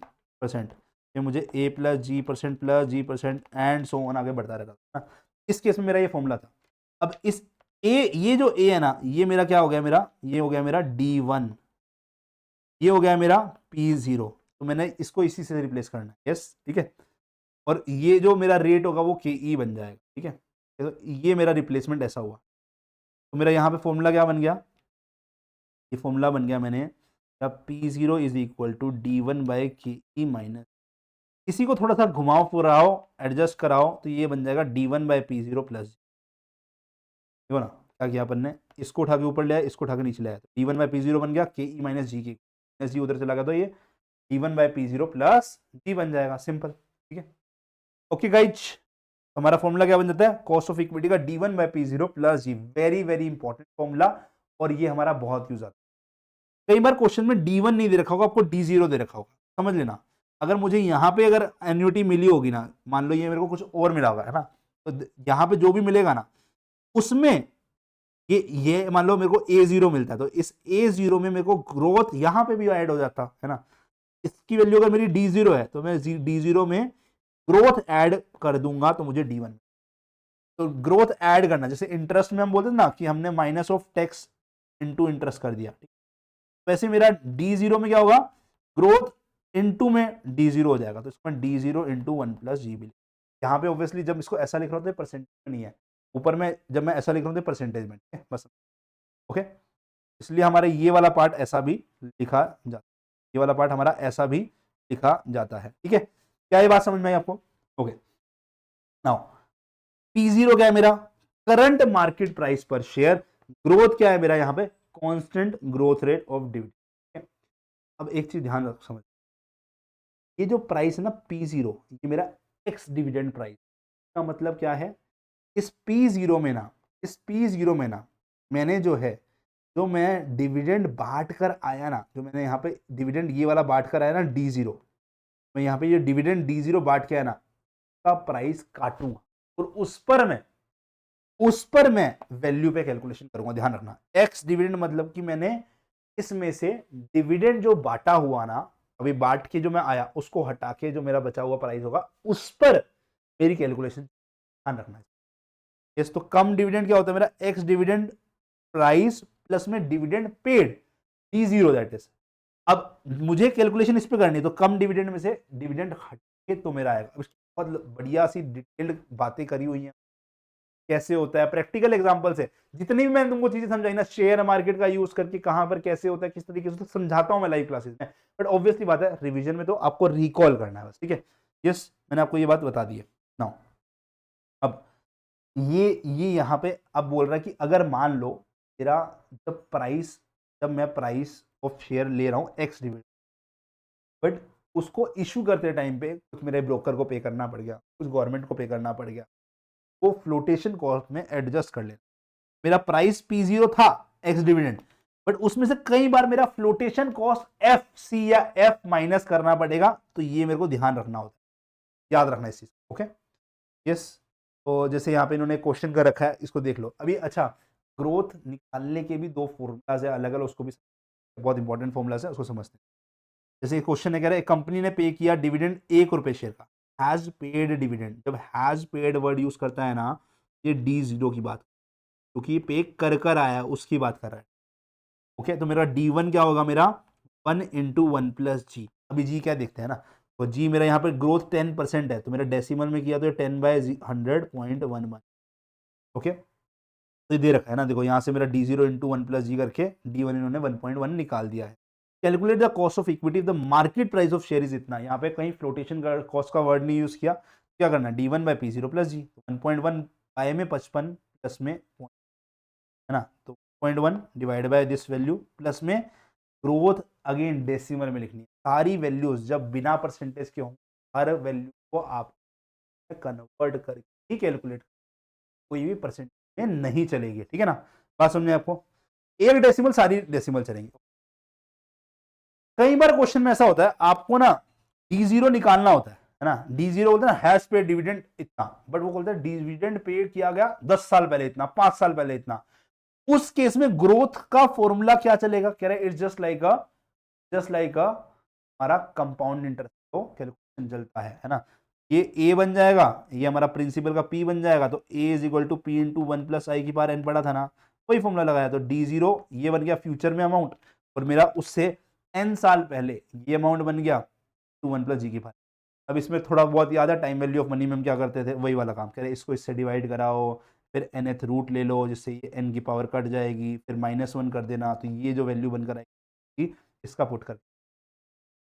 परसेंट, फिर मुझे A plus G percent plus G percent and so on आगे बढ़ता रहता था ना। इस केस में मेरा ये फॉर्मूला था। अब इस ए, ये जो ए है ना, ये मेरा क्या हो गया, मेरा ये हो गया मेरा D1, ये हो गया मेरा P0, तो मैंने इसको इसी से रिप्लेस करना है, यस, ठीक है। और ये जो मेरा रेट होगा वो KE बन जाएगा, ठीक है। तो ये मेरा रिप्लेसमेंट ऐसा हुआ, तो मेरा यहाँ पे फॉर्मूला क्या बन गया, ये फॉर्मूला बन गया मैंने P0 is equal to D1 by KE minus, इसी को थोड़ा सा घुमाओ फिराओ एडजस्ट कराओ तो ये बन जाएगा D1 बाई P0 प्लस, देखो ना क्या किया अपन ने, इसको उठा के ऊपर ले आया, इसको उठा के नीचे ले आया, तो D1 बाई P0 बन गया, KE माइनस जी, के माइनस जी उधर चला गया, तो ये D1 बाई P0 प्लस जी बन जाएगा, सिंपल, ठीक है। ओके गाइज, हमारा फॉर्मूला क्या बन जाता है, कॉस्ट ऑफ इक्विटी का D1 by P0 plus G, very very important formula, और ये हमारा बहुत यूज आता है। कई बार क्वेश्चन में D1 नहीं दे रखा होगा, आपको D0 दे रखा होगा, समझ लेना। अगर मुझे यहाँ पे अगर एन्युटी मिली होगी ना, मान लो ये मेरे को कुछ और मिला होगा, है ना, तो यहाँ पे जो भी मिलेगा ना उसमें ये मान लो मेरे को A0 मिलता है, तो इस A0 में मेरे को ग्रोथ यहाँ पे भी ऐड हो जाता है ना। इसकी वैल्यू अगर मेरी D0 है तो मैं D0 में ग्रोथ ऐड कर दूंगा तो मुझे D1, तो ग्रोथ ऐड करना, जैसे इंटरेस्ट में हम बोलते हैं ना कि हमने minus of tax into interest कर दिया, वैसे मेरा D0 में क्या होगा, ग्रोथ इनटू में D0 हो जाएगा, तो इसमें D0 इंटू 1 प्लस जी भी, यहाँ पे ऑब्वियसली जब इसको ऐसा लिख रहा हूँ तो परसेंटेज नहीं है, ऊपर में जब मैं ऐसा लिख रहा हूँ तो परसेंटेज में, बस, ओके। इसलिए हमारा ये वाला पार्ट ऐसा भी लिखा जाता है, ये वाला पार्ट हमारा ऐसा भी लिखा जाता है, ठीक है। क्या ये बात समझ में आई आपको, ओके। नाउ P0 क्या है मेरा, करंट मार्केट प्राइस पर शेयर, ग्रोथ क्या है मेरा यहाँ पे, constant growth rate of dividend. अब एक चीज ध्यान रख, समझ, ये जो प्राइस है ना P0, ये मेरा एक्स डिविडेंड प्राइस का मतलब क्या है, इस P0 में ना, इस P0 में ना मैंने जो है, जो मैं डिविडेंड बांट कर आया ना, जो मैंने यहाँ पे डिविडेंड ये वाला बांट कर आया ना D0, मैं यहाँ पे ये डिविडेंड D0 बांट के आया ना, का प्राइस काटूंगा और उस पर मैं वैल्यू पे कैलकुलेशन करूंगा, ध्यान रखना। एक्स डिविडेंड मतलब कि मैंने इसमें से डिविडेंड जो बांटा हुआ ना, अभी बांट के जो मैं आया उसको हटा के जो मेरा बचा हुआ प्राइस होगा उस पर मेरी कैलकुलेशन, ध्यान रखना है। इस तो कम डिविडेंड क्या होता है मेरा, एक्स डिविडेंड प्राइस प्लस में dividend paid D0 that is. अब मुझे कैलकुलेशन इस पे करनी है, तो कम डिविडेंड में से डिविडेंड हट के तो मेरा आएगा। बहुत बढ़िया सी डिटेल्ड बातें करी हुई हैं, कैसे होता है, प्रैक्टिकल एग्जांपल से जितनी भी मैंने तुमको चीजें समझाई ना, शेयर मार्केट का यूज करके कहां पर कैसे होता है, किस तरीके से समझाता हूं मैं लाइव क्लासेस में, बट ऑब्वियसली बात है रिवीजन में तो आपको रिकॉल करना है बस, ठीक है। यस, मैंने आपको ये बात बता दी है। नाउ अब ये यहाँ पे अब बोल रहा है कि अगर मान लो मेरा जब मैं प्राइस ऑफ शेयर ले रहा हूँ एक्स डिविडेंड, बट उसको इशू करते टाइम पे कुछ मेरे ब्रोकर को पे करना पड़ गया, कुछ गवर्नमेंट को पे करना पड़ गया, वो फ्लोटेशन कॉस्ट में एडजस्ट कर लेना। मेरा प्राइस P0 था एक्स डिविडेंड, बट उसमें से कई बार मेरा फ्लोटेशन कॉस्ट FC या F माइनस करना पड़ेगा, तो ये मेरे को ध्यान रखना होता है, याद रखना इस चीज, ओके। यस, तो जैसे यहाँ पे इन्होंने क्वेश्चन कर रखा है, इसको देख लो अभी। अच्छा, ग्रोथ निकालने के भी दो फॉर्मूलाज है अलग अलग, उसको भी बहुत इंपॉर्टेंट फॉर्मूलाज है, उसको समझते हैं। जैसे क्वेश्चन है, कह रहा है कंपनी ने पे किया डिविडेंड ₹1 शेयर का, हैज पेड डिविडेंड, जब हैज पेड वर्ड यूज करता है ना, ये D0 की बात, क्योंकि ये पे कर आया उसकी बात कर रहा है, ओके। तो मेरा D1 क्या होगा, मेरा 1 इंटू 1 प्लस जी। अभी जी क्या देखते हैं ना, तो जी मेरा यहाँ पे ग्रोथ 10% है, तो मेरा डेसिमल में किया तो 10/100.11, ओके, तो ये दे रखा है ना, देखो यहाँ से मेरा D0 इंटू 1+G करके D1 इन्होंने 1.1 निकाल दिया है। Calculate the cost of equity, the market price of share is इतना, यहाँ पे कहीं फ्लोटेशन कॉस्ट का वर्ड नहीं यूज किया, क्या करना, D1/P0+G, 1.1 बाय में 55 प्लस में है ना, तो 0.1 divide by this value plus में ग्रोथ अगेन डेसिमल में लिखनी है। सारी वैल्यूज जब बिना परसेंटेज के हों, हर वैल्यू को आप कन्वर्ट करके ही कैलकुलेट, कोई भी परसेंटेज में नहीं चलेगी, ठीक है ना, बात समझे आपको, एक डेसिमल सारी डेसिमल चलेंगे। कई बार क्वेश्चन में ऐसा होता है आपको ना D0 निकालना होता है ना, D0 बोलते हैं ना हैज पेड डिविडेंड इतना, बट वो बोलते हैं डिविडेंड पे किया गया 10 साल पहले इतना, 5 साल पहले इतना। उस केस में ग्रोथ का फॉर्मूला क्या चलेगा, कह रहे इट्स जस्ट लाइक हमारा कंपाउंड इंटरेस्ट तो कैलकुलेशन चलता है ना, ये ए बन जाएगा, ये हमारा प्रिंसिपल का पी बन जाएगा, तो A is equal to P into 1+i⁴n पड़ा था ना, वही फॉर्मूला लगाया, तो D0 ये बन गया फ्यूचर में अमाउंट, और मेरा उससे n साल पहले ये अमाउंट बन गया 1+g⁴। अब इसमें थोड़ा बहुत याद है टाइम वैल्यू ऑफ मनी में हम क्या करते थे, वही वाला काम, कह रहे इसको इससे डिवाइड कराओ, फिर nth रूट ले लो जिससे ये n की पावर कट जाएगी, फिर -1 कर देना, तो ये जो वैल्यू बनकर आएगी इसका पुट कर,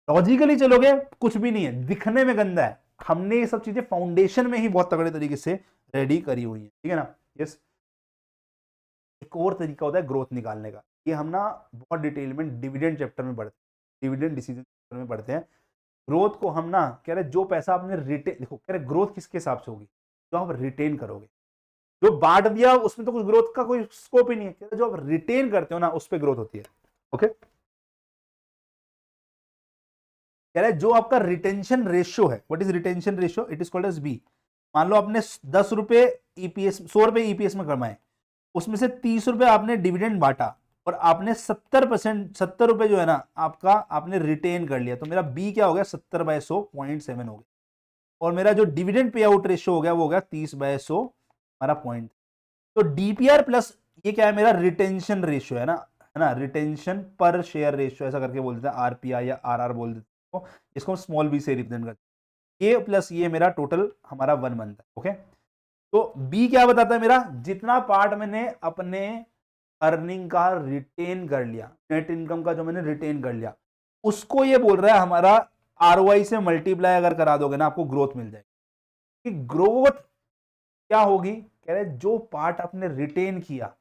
लॉजिकली चलोगे कुछ भी नहीं है, दिखने में गंदा है, हमने ये सब चीजें फाउंडेशन में ही बहुत तगड़े तरीके से रेडी करी हुई है, ठीक है ना। यस, एक और तरीका होता है ग्रोथ निकालने का, ये हम ना बहुत डिटेल में डिविडेंड चैप्टर में पढ़ते हैं, डिविडेंड डिसीजन चैप्टर में पढ़ते हैं। ग्रोथ को हम ना कह रहे जो पैसा आपने रिटेन, देखो कह रहे ग्रोथ किसके हिसाब से होगी, जो आप रिटेन करोगे, जो बांट दिया उसमें तो कुछ ग्रोथ का कोई स्कोप ही नहीं है, कह रहे जो आप रिटेन करते हो ना उस पर ग्रोथ होती है। ओके, कह रहे जो आपका रिटेंशन रेशियो है, what is retention ratio, it is called as B. मान लो आपने 10 रुपए ईपीएस, 100 रुपए ईपीएस में कमाए, उसमें से 30 रुपए आपने डिविडेंड बांटा, और आपने 70%, 70 रुपए जो है ना आपका आपने रिटेन कर लिया, तो मेरा बी क्या हो गया, 70/100 0.7 हो गया, और मेरा जो डिविडेंड पे आउट रेशियो हो गया वो हो गया 30/100 हमारा पॉइंट। तो डीपीआर प्लस ये क्या है, मेरा रिटेंशन रेशियो है ना, रिटेंशन पर शेयर रेशियो ऐसा करके बोल देते हैं, आरपीआई या आरआर बोल देते हैं, इसको हम स्मॉल बी से रिप्रेजेंट करते हैं, ये प्लस ये मेरा टोटल हमारा 1 मंथ है। ओके, तो बी क्या बताता है, मेरा जितना पार्ट मैंने अपने अर्निंग का रिटेन कर लिया, नेट इनकम का जो मैंने रिटेन कर लिया, उसको ये बोल रहा है हमारा आरओआई से मल्टीप्लाई अगर करा दोगे ना आपको ग्रोथ मिल जाएगी। ग्रोथ क्या होगी, कह रहे जो पार्ट आपने रिटेन किया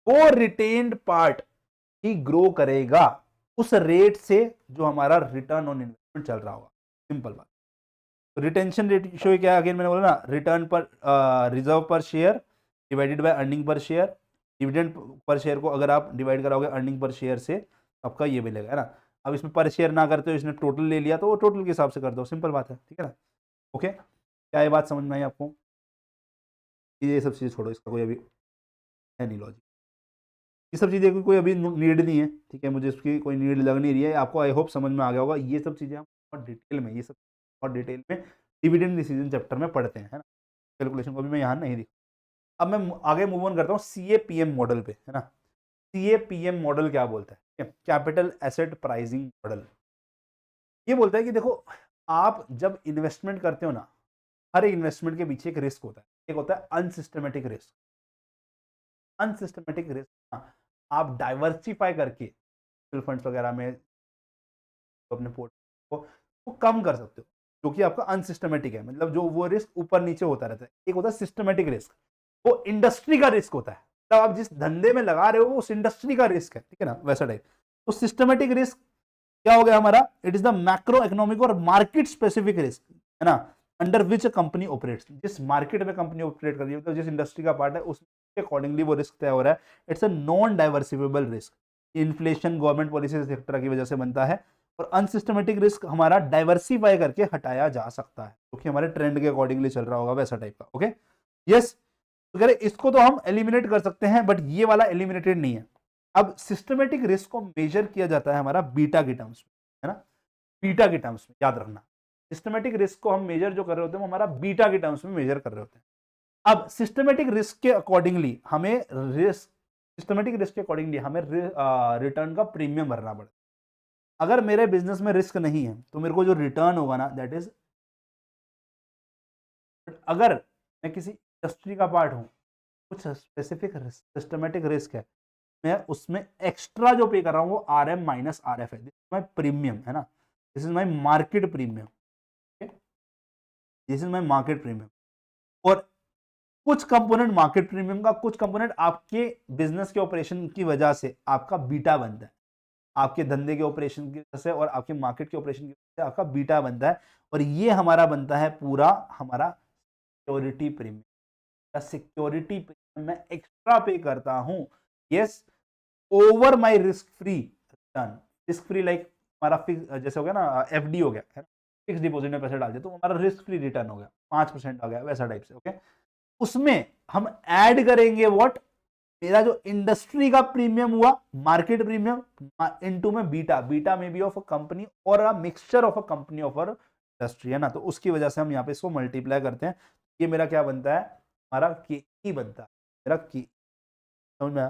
वो रिटेन्ड पार्ट ही ग्रो करेगा उस रेट से जो हमारा रिटर्न ऑन इन्वेस्टमेंट चल रहा होगा, सिंपल बात। रिटेंशन रेशियो क्या है, अगेन मैंने बोला ना, रिटर्न पर रिजर्व पर share divided by earning per share, dividend per share को अगर आप डिवाइड कराओगे अर्निंग पर शेयर से आपका ये मिलेगा, है ना। अब इसमें पर शेयर ना करते हो, इसने टोटल ले लिया तो वो टोटल के हिसाब से कर दो, सिंपल बात है, ठीक है ना। ओके, क्या ये बात समझ में आई आपको, ये सब चीज़ छोड़ो, इसका कोई अभी है नहीं लॉजिक, ये सब चीज़ें कोई अभी नीड नहीं है, ठीक है, मुझे इसकी कोई नीड लग नहीं रही है, आपको आई होप समझ में आ गया होगा। ये सब चीज़ें हम बहुत डिटेल में, ये सब बहुत डिटेल में डिविडेंड डिसीजन चैप्टर में पढ़ते हैं, है ना, कैलकुलेशन को भी मैं यहाँ नहीं दिखा। अब मैं आगे मूव ऑन करता हूँ CAPM मॉडल पे, है ना। CAPM मॉडल क्या बोलता है, कैपिटल एसेट प्राइसिंग मॉडल, ये बोलता है कि देखो आप जब इन्वेस्टमेंट करते हो ना, हर एक इन्वेस्टमेंट के पीछे एक रिस्क होता है, एक होता है अनसिस्टमेटिक रिस्क, अनसिस्टमेटिक रिस्क आप डाइवर्सिफाई करके फंड्स वगैरह में अपने पोर्टफोलियो को कम कर सकते हो, जो कि आपका अनसिस्टमेटिक है, मतलब जो वो रिस्क ऊपर नीचे होता रहता है। एक होता है सिस्टमेटिक रिस्क, वो इंडस्ट्री का रिस्क होता है, मतलब आप जिस धंधे में लगा रहे हो वो उस इंडस्ट्री का रिस्क है, ठीक है ना, वैसा टाइप। तो सिस्टमेटिक रिस्क क्या हो गया हमारा, it is the macro economic और मार्केट स्पेसिफिक रिस्क, है ना, अंडर विच कंपनी ऑपरेट्स, जिस मार्केट में कंपनी ऑपरेट कर रही है, मतलब जिस इंडस्ट्री का पार्ट है उसके अकॉर्डिंगली वो रिस्क तय हो रहा है। It's a non diversifiable risk, inflation government policy sector की वजह से बनता है, और अनसिस्टमेटिक रिस्क हमारा डाइवर्सिफाई करके हटाया जा सकता है, क्योंकि तो हमारे ट्रेंड के अकॉर्डिंगली चल रहा होगा वैसा टाइप का। ओके, यस, तो कह रहे इसको तो हम एलिमिनेट कर सकते हैं, बट ये वाला एलिमिनेटेड नहीं है। अब सिस्टमेटिक रिस्क को मेजर किया जाता है हमारा बीटा के टर्म्स में, है ना, बीटा के टर्म्स में, याद रखना, सिस्टमेटिक रिस्क को हम मेजर जो कर रहे होते हैं वो हमारा बीटा के टर्म्स में मेजर कर रहे होते हैं। अब सिस्टमेटिक रिस्क के अकॉर्डिंगली हमें रिटर्न का प्रीमियम भरना पड़ता है। अगर मेरे बिजनेस में रिस्क नहीं है तो मेरे को जो रिटर्न होगा ना दैट इज, अगर मैं किसी इंडस्ट्री का पार्ट हूं कुछ स्पेसिफिक सिस्टमेटिक रिस्क है, मैं उसमें एक्स्ट्रा जो पे कर रहा हूँ वो RM माइनस RF है, दिस इज माई प्रीमियम, है ना, this is my market premium, this is my market premium. और कुछ कंपोनेंट मार्केट प्रीमियम का, कुछ कंपोनेंट आपके बिजनेस के ऑपरेशन की वजह से आपका बीटा बनता है, आपके धंधे के ऑपरेशन की वजह से और आपके मार्केट के ऑपरेशन की वजह से आपका बीटा बनता है, और ये हमारा बनता है पूरा हमारा सिक्योरिटी प्रीमियम। सिक्योरिटी प्रीमियम मैं एक्स्ट्रा पे करता हूं, yes, over my risk free return. Risk free like हमारा फिक्स जैसे हो गया ना, FD हो गया, है ना, फिक्स डिपॉजिट में पैसे डाल दिए तो हमारा रिस्क फ्री रिटर्न हो गया 5% आ गया, वैसा टाइप से, ओके। उसमें हम ऐड करेंगे व्हाट, मेरा जो इंडस्ट्री का प्रीमियम हुआ, मार्केट प्रीमियम, इनटू में बीटा, बीटा में बी ऑफ अ कंपनी और a mixture of a company of a industry, है ना, तो उसकी वजह से हम यहाँ पे इसको मल्टीप्लाई करते हैं। ये मेरा क्या बनता है, हमारा KE बनता है, मेरा के, समझ में आया,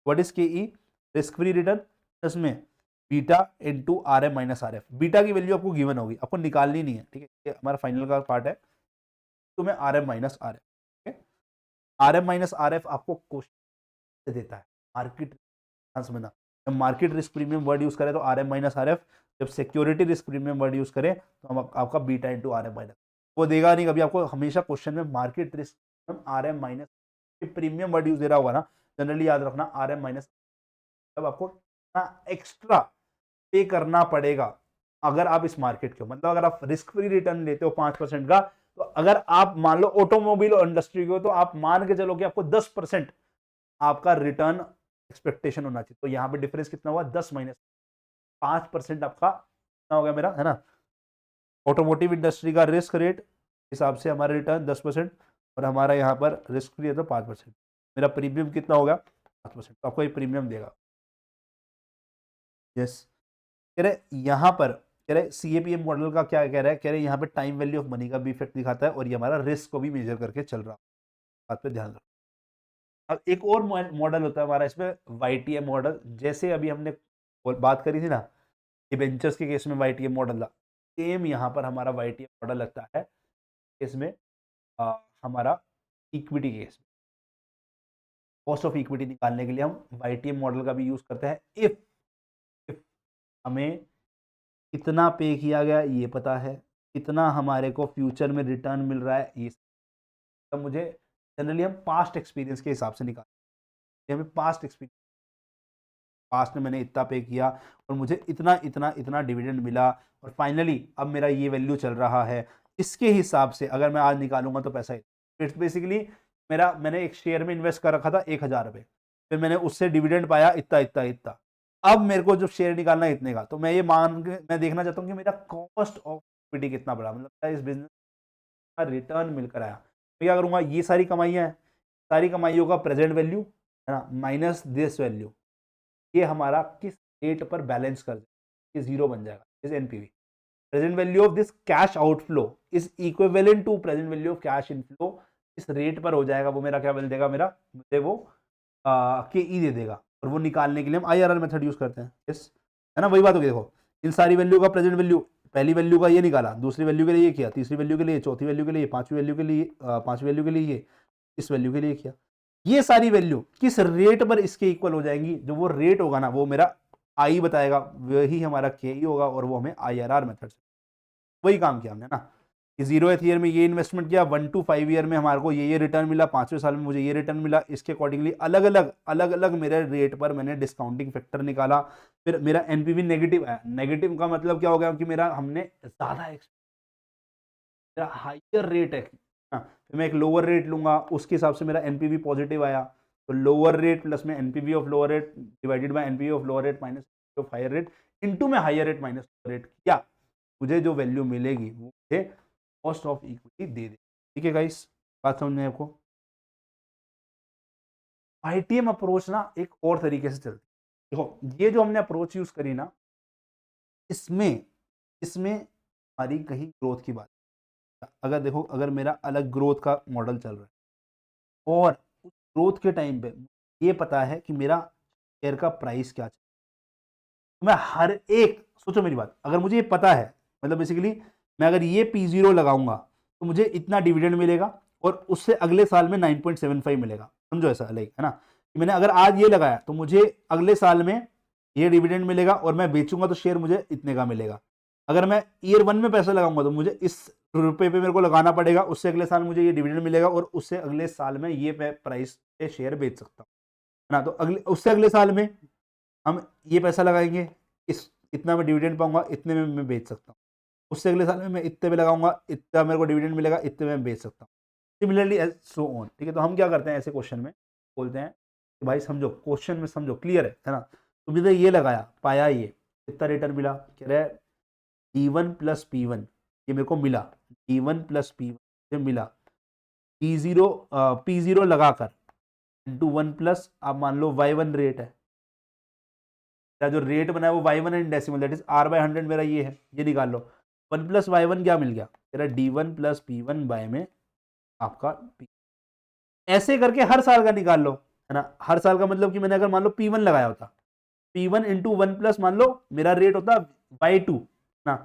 what is KE, risk free return, इसमें beta into RM minus RF। Beta की वैल्यू आपको गिवन होगी, आपको निकालनी नहीं है, ठीक है, ये हमारा फाइनल का पार्ट है, तो मैं RM minus RF, RM minus RF आपको क्वेश्चन देता है, मार्केट समझना, जब market risk premium word use करें तो RM माइनस RF, जब security risk premium word use करें तो हम आपका बीटा इंटू RM माइनस, वो देगा नहीं कभी आपको, हमेशा क्वेश्चन में market risk RM minus premium word use दे रहा होगा ना, जनरली याद रखना RM माइनस, तब आपको एक्स्ट्रा पे करना पड़ेगा अगर आप इस मार्केट के, मतलब अगर आप रिस्क फ्री रिटर्न लेते हो 5% का, तो अगर आप मान लो ऑटोमोबाइल और इंडस्ट्री के हो तो आप मान के चलो कि आपको 10% आपका रिटर्न एक्सपेक्टेशन होना चाहिए, तो यहाँ पे डिफरेंस कितना हुआ, 10 माइनस 5% आपका कितना हो गया मेरा, है ना, ऑटोमोटिव इंडस्ट्री का रिस्क रेट हिसाब से हमारा रिटर्न 10% और हमारा यहाँ पर रिस्क फ्री है तो 5%, मेरा प्रीमियम कितना होगा 5%, तो आपको ये प्रीमियम देगा, यस। कह रहे यहाँ पर, कह रहे CAPM मॉडल का क्या कह रहा है, कह रहे यहाँ पे टाइम वैल्यू ऑफ मनी का भी इफेक्ट दिखाता है और ये हमारा रिस्क को भी मेजर करके चल रहा है, बात पे ध्यान रखो। अब एक और मॉडल होता है हमारा इसमें, YTM मॉडल, जैसे अभी हमने बात करी थी ना डिबेंचर्स के केस में YTM मॉडल था, सेम यहाँ पर हमारा YTM मॉडल लगता है इसमें, हमारा इक्विटी केस में कॉस्ट ऑफ इक्विटी निकालने के लिए हम YTM मॉडल का भी यूज करते हैं। इफ हमें कितना पे किया गया ये पता है, कितना हमारे को फ्यूचर में रिटर्न मिल रहा है ये, तो मुझे जनरली हम पास्ट एक्सपीरियंस के हिसाब से निकालते हैं, हमें पास्ट एक्सपीरियंस, पास्ट में मैंने इतना पे किया और मुझे इतना इतना इतना डिविडेंड मिला और फाइनली अब मेरा ये वैल्यू चल रहा है, इसके हिसाब से अगर मैं आज निकालूंगा तो पैसा, इट्स बेसिकली मैंने एक शेयर में इन्वेस्ट कर रखा था 1,000 रुपये, फिर मैंने उससे डिविडेंड पाया इतना इतना इतना, अब मेरे को जब शेयर निकालना है इतने का, तो मैं ये मान के मैं देखना चाहता हूँ कि मेरा कॉस्ट ऑफ इक्विटी कितना बड़ा, मतलब इस बिजनेस का रिटर्न मिलकर आया, मैं क्या करूंगा, ये सारी कमाइयाँ हैं, सारी कमाइयों का प्रेजेंट वैल्यू, है ना, माइनस दिस वैल्यू, ये हमारा किस रेट पर बैलेंस कर ये जीरो बन जाएगा, is NPV, present value of this cash outflow is equivalent to present value of cash inflow, इस रेट पर हो जाएगा, वो मेरा क्या वैल्यू देगा, मेरा मुझे वो KE दे देगा, और वो निकालने के लिए हम IRR मेथड यूज करते हैं, यस, है ना, वही बात होगी, देखो इन सारी वैल्यू का प्रेजेंट वैल्यू, पहली वैल्यू का ये निकाला, दूसरी वैल्यू के लिए ये किया, तीसरी वैल्यू के लिए, चौथी वैल्यू के लिए, पांचवी वैल्यू के लिए, पांचवी वैल्यू के लिए ये, इस वैल्यू के लिए किया, ये सारी वैल्यू किस रेट पर इसके इक्वल हो जाएंगी, जो वो रेट होगा ना वो मेरा आई बताएगा, वही हमारा KE होगा और वो हमें IRR मेथड से, वही काम किया हमने ना, कि 0th ईयर में ये इन्वेस्टमेंट किया, 1 to 5 ईयर में हमारे को ये रिटर्न मिला, 5वें साल में मुझे ये रिटर्न मिला, इसके अकॉर्डिंगली अलग अलग मेरे रेट पर मैंने डिस्काउंटिंग फैक्टर निकाला, फिर मेरा NPV नेगेटिव आया, नेगेटिव का मतलब क्या हो गया कि मेरा हमने ज्यादा हाइयर रेट है, फिर मैं एक लोअर रेट लूंगा, उसके हिसाब से मेरा NPV पॉजिटिव आया, तो लोअर रेट प्लस में NPV of lower rate divided by NPV of lower rate minus of higher rate into में higher rate minus lower rate किया, मुझे जो वैल्यू मिलेगी वो मुझे कॉस्ट ऑफ इक्विटी दे दे, ठीक है गाइस, बात समझ में आपको। ITM अप्रोच ना एक और तरीके से चलती है, देखो ये जो हमने अप्रोच यूज करी ना, इसमें इसमें हमारी कहीं ग्रोथ की बात, अगर देखो अगर मेरा अलग ग्रोथ का मॉडल चल रहा है और उस ग्रोथ के टाइम पे ये पता है कि मेरा शेयर का प्राइस क्या चाहिए, तो मैं हर एक, सोचो मेरी बात, अगर मुझे ये पता है, मतलब बेसिकली मैं अगर ये P0 लगाऊंगा तो मुझे इतना डिविडेंड मिलेगा और उससे अगले साल में 9.75 मिलेगा, समझो ऐसा अलग है ना, कि मैंने अगर आज ये लगाया तो मुझे अगले साल में ये डिविडेंड मिलेगा और मैं बेचूंगा तो शेयर मुझे इतने का मिलेगा। अगर मैं ईयर 1 में पैसा लगाऊंगा तो मुझे इस रुपए पे मेरे को लगाना पड़ेगा, उससे अगले साल मुझे ये डिविडेंड मिलेगा और उससे अगले साल में ये प्राइस पे शेयर बेच सकता हूँ, है ना। तो अगले उससे अगले साल में हम ये पैसा लगाएंगे, इस इतना मैं डिविडेंड पाऊंगा, इतने में मैं बेच सकता हूँ। उससे अगले साल में मैं इतने में लगाऊंगा, इतना मेरे को डिविडेंड मिलेगा, इतने में मैं बेच सकता हूँ। सिमिलरली एज सो ऑन, ठीक है। तो हम क्या करते हैं ऐसे क्वेश्चन में, बोलते हैं कि भाई समझो क्वेश्चन में, समझो क्लियर है ना। तो मैंने ये लगाया, पाया ये कितना रिटर्न मिला, कह रहे D1 प्लस P1 ये मेरे को मिला, D1 प्लस P1 ये मिला, P0 लगाकर इंटू 1 प्लस, आप मान लो Y1 रेट है, जो रेट बना है वो Y1 and decimal, that is R/100 मेरा ये है, ये निकाल लो। 1 प्लस Y1 क्या मिल गया, तेरा D1 प्लस P1 बाय में आपका P। ऐसे करके हर साल का निकाल लो, है ना। हर साल का मतलब कि मैंने अगर मान लो P1 लगाया होता, P1 इंटू 1 प्लस मान लो मेरा रेट होता Y2 ना,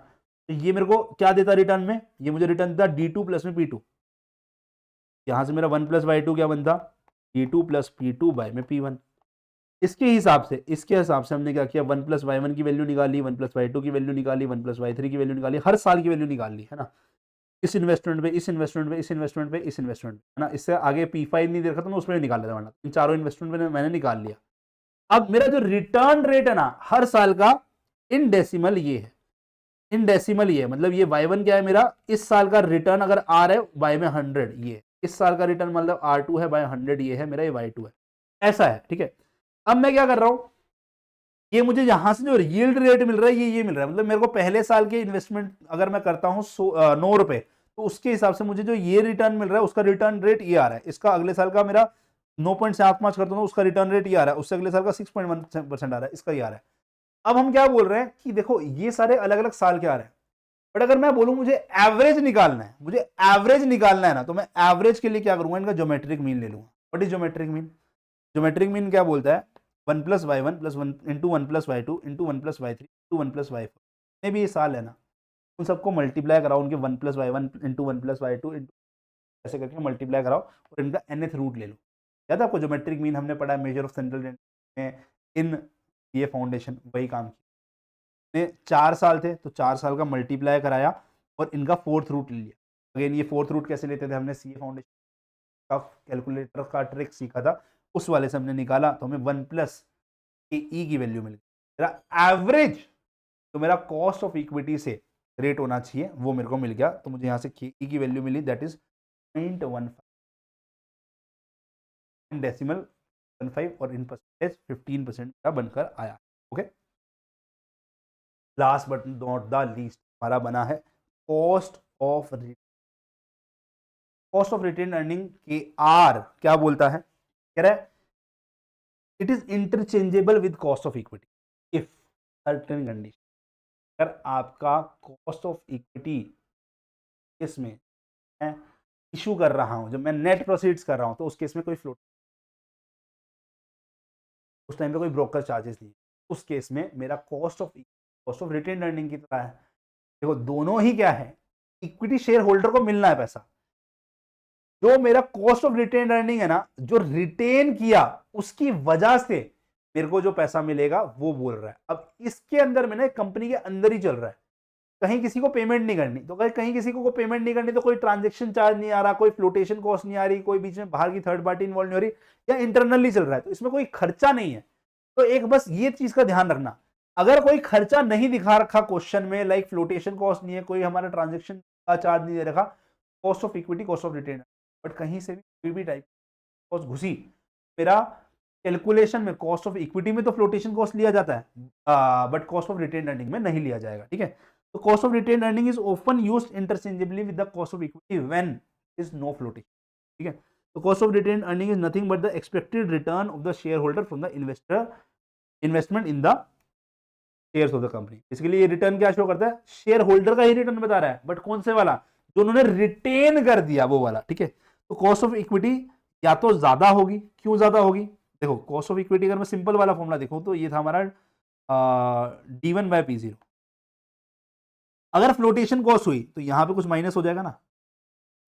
तो ये मेरे को क्या देता रिटर्न में, ये मुझे रिटर्न देता D2 प्लस में P2। यहां से मेरा 1 प्लस Y2 क्या बनता, D2 प्लस P2 बाय में P1। इसके हिसाब से हमने क्या किया, 1 प्लस Y1 की वैल्यू निकाली, 1 प्लस Y2 की वैल्यू निकाली, 1 प्लस Y3 की वैल्यू निकाली, हर साल की वैल्यू निकाल ली, है ना। इस इन्वेस्टमेंट पे, इस इन्वेस्टमेंट पे, इस इन्वेस्टमेंट पे, इस इन्वेस्टमेंट पे, है ना। इससे आगे P5 नहीं देखा तो मैं उसमें निकाल लेता, वरना इन चारों इन्वेस्टमेंट में मैंने निकाल लिया। अब मेरा जो रिटर्न रेट है ना हर साल का, इन डेसिमल ये है, इन डेसिमल ये है, मतलब ये Y1 क्या है मेरा, इस साल का रिटर्न अगर R है बाय में 100 ये, इस साल का रिटर्न मतलब R2 है बाय 100 ये है मेरा, ये Y2 है, ऐसा है, ठीक है। अब मैं क्या कर रहा हूं, ये मुझे यहां से जो यील्ड रेट मिल रहा है ये मिल रहा है, मतलब मेरे को पहले साल के इन्वेस्टमेंट अगर मैं करता हूं 9 रुपए, तो उसके हिसाब से मुझे जो ये रिटर्न मिल रहा है उसका रिटर्न रेट ये आ रहा है। इसका अगले साल का मेरा 9.75 करता हूं, उसका रिटर्न रेट ये आ रहा है, उससे अगले साल का 6.1% आ रहा है, इसका ये आ रहा है। अब हम क्या बोल रहे हैं कि देखो ये सारे अलग अलग साल के आ रहे हैं, बट अगर मैं बोलूं मुझे एवरेज निकालना है, मुझे एवरेज निकालना है ना, तो मैं एवरेज के लिए क्या करूंगा, इनका ज्योमेट्रिक मीन ले लूंगा। What is geometric mean, geometric mean क्या बोलता है, 1 plus Y1 plus 1 into 1 plus Y2 into 1 plus Y3 into 1 plus Y4, जितने भी ये साल है ना उन सबको मल्टीप्लाई कराओ, उनके 1 plus Y1 into 1 plus Y2 into ऐसे करके मल्टीप्लाई कराओ और इनका nth रूट ले लो। याद है आपको ज्योमेट्रिक मीन हमने पढ़ा है मेजर ऑफ सेंट्रल में, इन ये फाउंडेशन वही काम किया। 4 साल थे तो 4 साल का मल्टीप्लाई कराया और इनका 4th रूट ले लिया। अगेन ये 4th रूट कैसे लेते थे, हमने सीए फाउंडेशन का कैलकुलेटर का ट्रिक सीखा था, उस वाले से हमने निकाला, तो हमें 1 प्लस ई की वैल्यू मिल गई। मेरा एवरेज तो मेरा कॉस्ट ऑफ इक्विटी से रेट होना चाहिए वो मेरे को मिल गया, तो मुझे यहां से ई की वैल्यू मिली, दैट इज 0.15 डेसिमल 15 और इन परसेंटेज 15% का बनकर आया। Okay, last but not the least हमारा बना है cost of retain earning K R क्या बोलता है, कह रहा है it is interchangeable with cost of equity if certain condition. अगर आपका कॉस्ट ऑफ इक्विटी इसमें मैं इशू कर रहा हूं, जब मैं नेट प्रोसीड्स कर रहा हूं, तो उस केस में कोई फ्लोट, उस टाइम पे कोई ब्रोकर चार्जेस नहीं, उस केस में मेरा कॉस्ट ऑफ रिटेन अर्निंग की तरह है। देखो दोनों ही क्या है, इक्विटी शेयर होल्डर को मिलना है पैसा, जो मेरा कॉस्ट ऑफ रिटेन अर्निंग है ना, जो रिटेन किया उसकी वजह से मेरे को जो पैसा मिलेगा वो बोल रहा है। अब इसके अंदर मैंने कंपनी के अंदर ही चल रहा है, कहीं किसी को पेमेंट नहीं करनी, तो कहीं किसी को पेमेंट नहीं करनी तो कोई ट्रांजेक्शन चार्ज नहीं आ रहा, कोई फ्लोटेशन कॉस्ट नहीं आ रही, कोई बीच में बाहर की थर्ड पार्टी इन्वॉल्व नहीं हो रही, या इंटरनली चल रहा है, तो इसमें कोई खर्चा नहीं है। तो एक बस ये चीज का ध्यान रखना, अगर कोई खर्चा नहीं दिखा रखा क्वेश्चन में, लाइक फ्लोटेशन कॉस्ट नहीं है, कोई हमारा ट्रांजेक्शन का चार्ज नहीं दे रखा, cost of equity, cost of retain, but कहीं से भी कोई भी टाइप कॉस्ट घुसी, मेरा कैलकुलेशन में कॉस्ट ऑफ इक्विटी में तो फ्लोटेशन कॉस्ट लिया जाता है, but cost of retain earning में नहीं लिया जाएगा, ठीक है। तो cost of retain earning is often used interchangeably with the cost of equity when is no flotation, ठीक है। तो cost of retain earning is nothing but the expected return of the share holder from the investment in the shares of the company. इसके लिए ये return क्या show करता है, share holder का ही रिटर्न बता रहा है, बट कौन से वाला, जो उन्होंने रिटेन कर दिया वो वाला, ठीक है। तो कॉस्ट ऑफ इक्विटी या तो ज्यादा होगी, क्यों ज्यादा होगी, देखो कॉस्ट ऑफ इक्विटी अगर मैं सिंपल वाला फॉर्मूला देखूं तो ये था हमारा D1 बाय P0। अगर फ्लोटेशन कॉस्ट हुई तो यहां पे कुछ माइनस हो जाएगा ना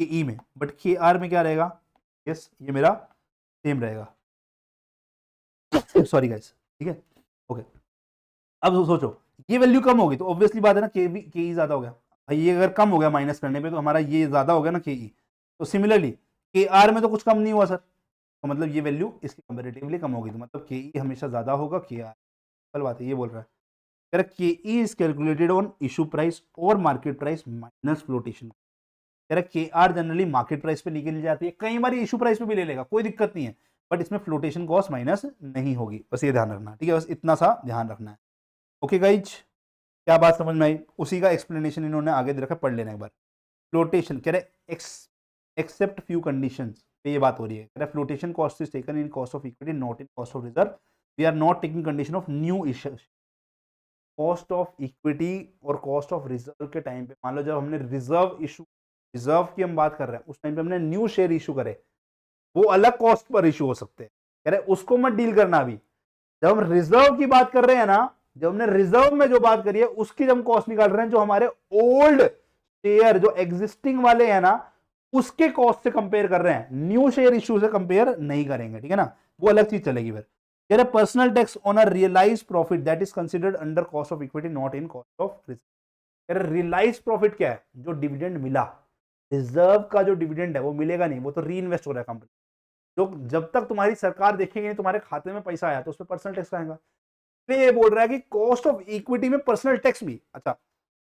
के ई में, बट के आर में क्या रहेगा, यस ये मेरा सेम रहेगा। सॉरी गाइस, ठीक है, ओके। अब सोचो ये वैल्यू कम होगी तो ऑब्वियसली बात है ना, के ई ज्यादा हो गया भाई, ये अगर कम हो गया माइनस करने पे तो हमारा ये ज्यादा हो गया ना के ई। तो सिमिलरली के आर में तो कुछ कम नहीं हुआ सर, तो मतलब ये वैल्यू इसकी कंपेरेटिवली कम होगी, तो मतलब के ई हमेशा ज्यादा होगा के आर। कल बात है, ये बोल रहा है कह रहा के E is calculated on issue price और मार्केट प्राइस माइनस फ्लोटेशन। कह रहा के आर जनरली मार्केट प्राइस पे निकल जाती है, कई बार इशू प्राइस पे भी ले लेगा, कोई दिक्कत नहीं है, बट इसमें फ्लोटेशन कॉस्ट माइनस नहीं होगी, बस ये ध्यान रखना, ठीक है, बस इतना सा ध्यान रखना है। ओके गाइज, क्या बात समझ में आई? उसी का एक्सप्लेनेशन इन्होंने आगे दे रखा, पढ़ लेना एक बार। फ्लोटेशन कह रहे एक्सेप्ट फ्यू कंडीशंस पे ये बात हो रही है, कह रहे flotation cost is taken in cost of equity not in cost of reserve, we are not taking condition of new issue. Cost of equity और कॉस्ट ऑफ रिजर्व के टाइम पे, मान लो जब हमने रिजर्व की हम बात कर रहे हैं, उस टाइम पे हमने न्यू शेयर इशू करे, वो अलग कॉस्ट पर इशू हो सकते हैं, कह रहे उसको मत डील करना अभी। जब हम रिजर्व की बात कर रहे हैं ना, जब हमने रिजर्व में जो बात करी है उसकी जब हम कॉस्ट निकाल रहे हैं, जो हमारे ओल्ड शेयर जो एग्जिस्टिंग वाले हैं ना, उसके कॉस्ट से कंपेयर कर रहे हैं, न्यू शेयर इशू से कंपेयर नहीं करेंगे, ठीक है ना, वो अलग चीज चलेगी फिर। कह रहे personal tax on a realise profit that is considered under cost of equity not in cost of reserve. कह रहे रियलाइज प्रॉफिट क्या है? जो डिविडेंड मिला, रिजर्व का जो डिविडेंड है वो मिलेगा नहीं, वो तो री इन्वेस्ट हो रहा है कंपनी, जो जब तक तुम्हारी सरकार देखेगी नहीं तुम्हारे खाते में पैसा आया तो उस पर पर्सनल टैक्स आएगा। ये बोल रहा है कि कॉस्ट ऑफ इक्विटी में पर्सनल टैक्स भी, अच्छा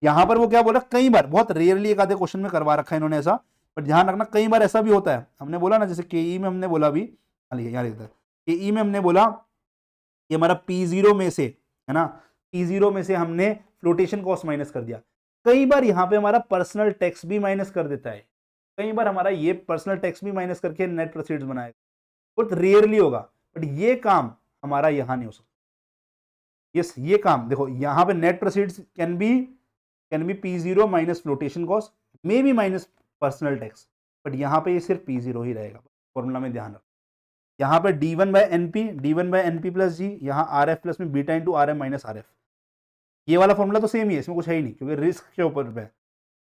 यहां पर वो क्या बोला, कई बार, बहुत रेयरली एक आधे क्वेश्चन में करवा रखा है इन्होंने ऐसा, पर ध्यान रखना कई बार ऐसा भी होता है। हमने बोला ना, जैसे केई में हमने बोला भी, यहाँ लिखता है केई में हमने बोला कि हमारा P0 में से, है ना, P0 में से हमने फ्लोटेशन कॉस्ट माइनस कर दिया, कई बार यहाँ पे हमारा पर्सनल टैक्स भी माइनस कर देता है, कई बार हमारा ये पर्सनल टैक्स भी माइनस करके नेट प्रोसीड्स बनाएगा, बहुत रेयरली होगा, बट ये काम हमारा यहां नहीं हो सकता। यस, ये काम देखो यहां पे net proceeds can be P0 minus flotation cost, may be minus personal tax, but यहां पे ये सिर्फ P0 ही रहेगा, फॉर्मूला में ध्यान रखो। यहाँ पे D1/NP प्लस जी, यहाँ RF प्लस में beta into RM minus RF, ये वाला फॉर्मूला तो सेम ही है, इसमें कुछ है ही नहीं क्योंकि रिस्क के ऊपर पे,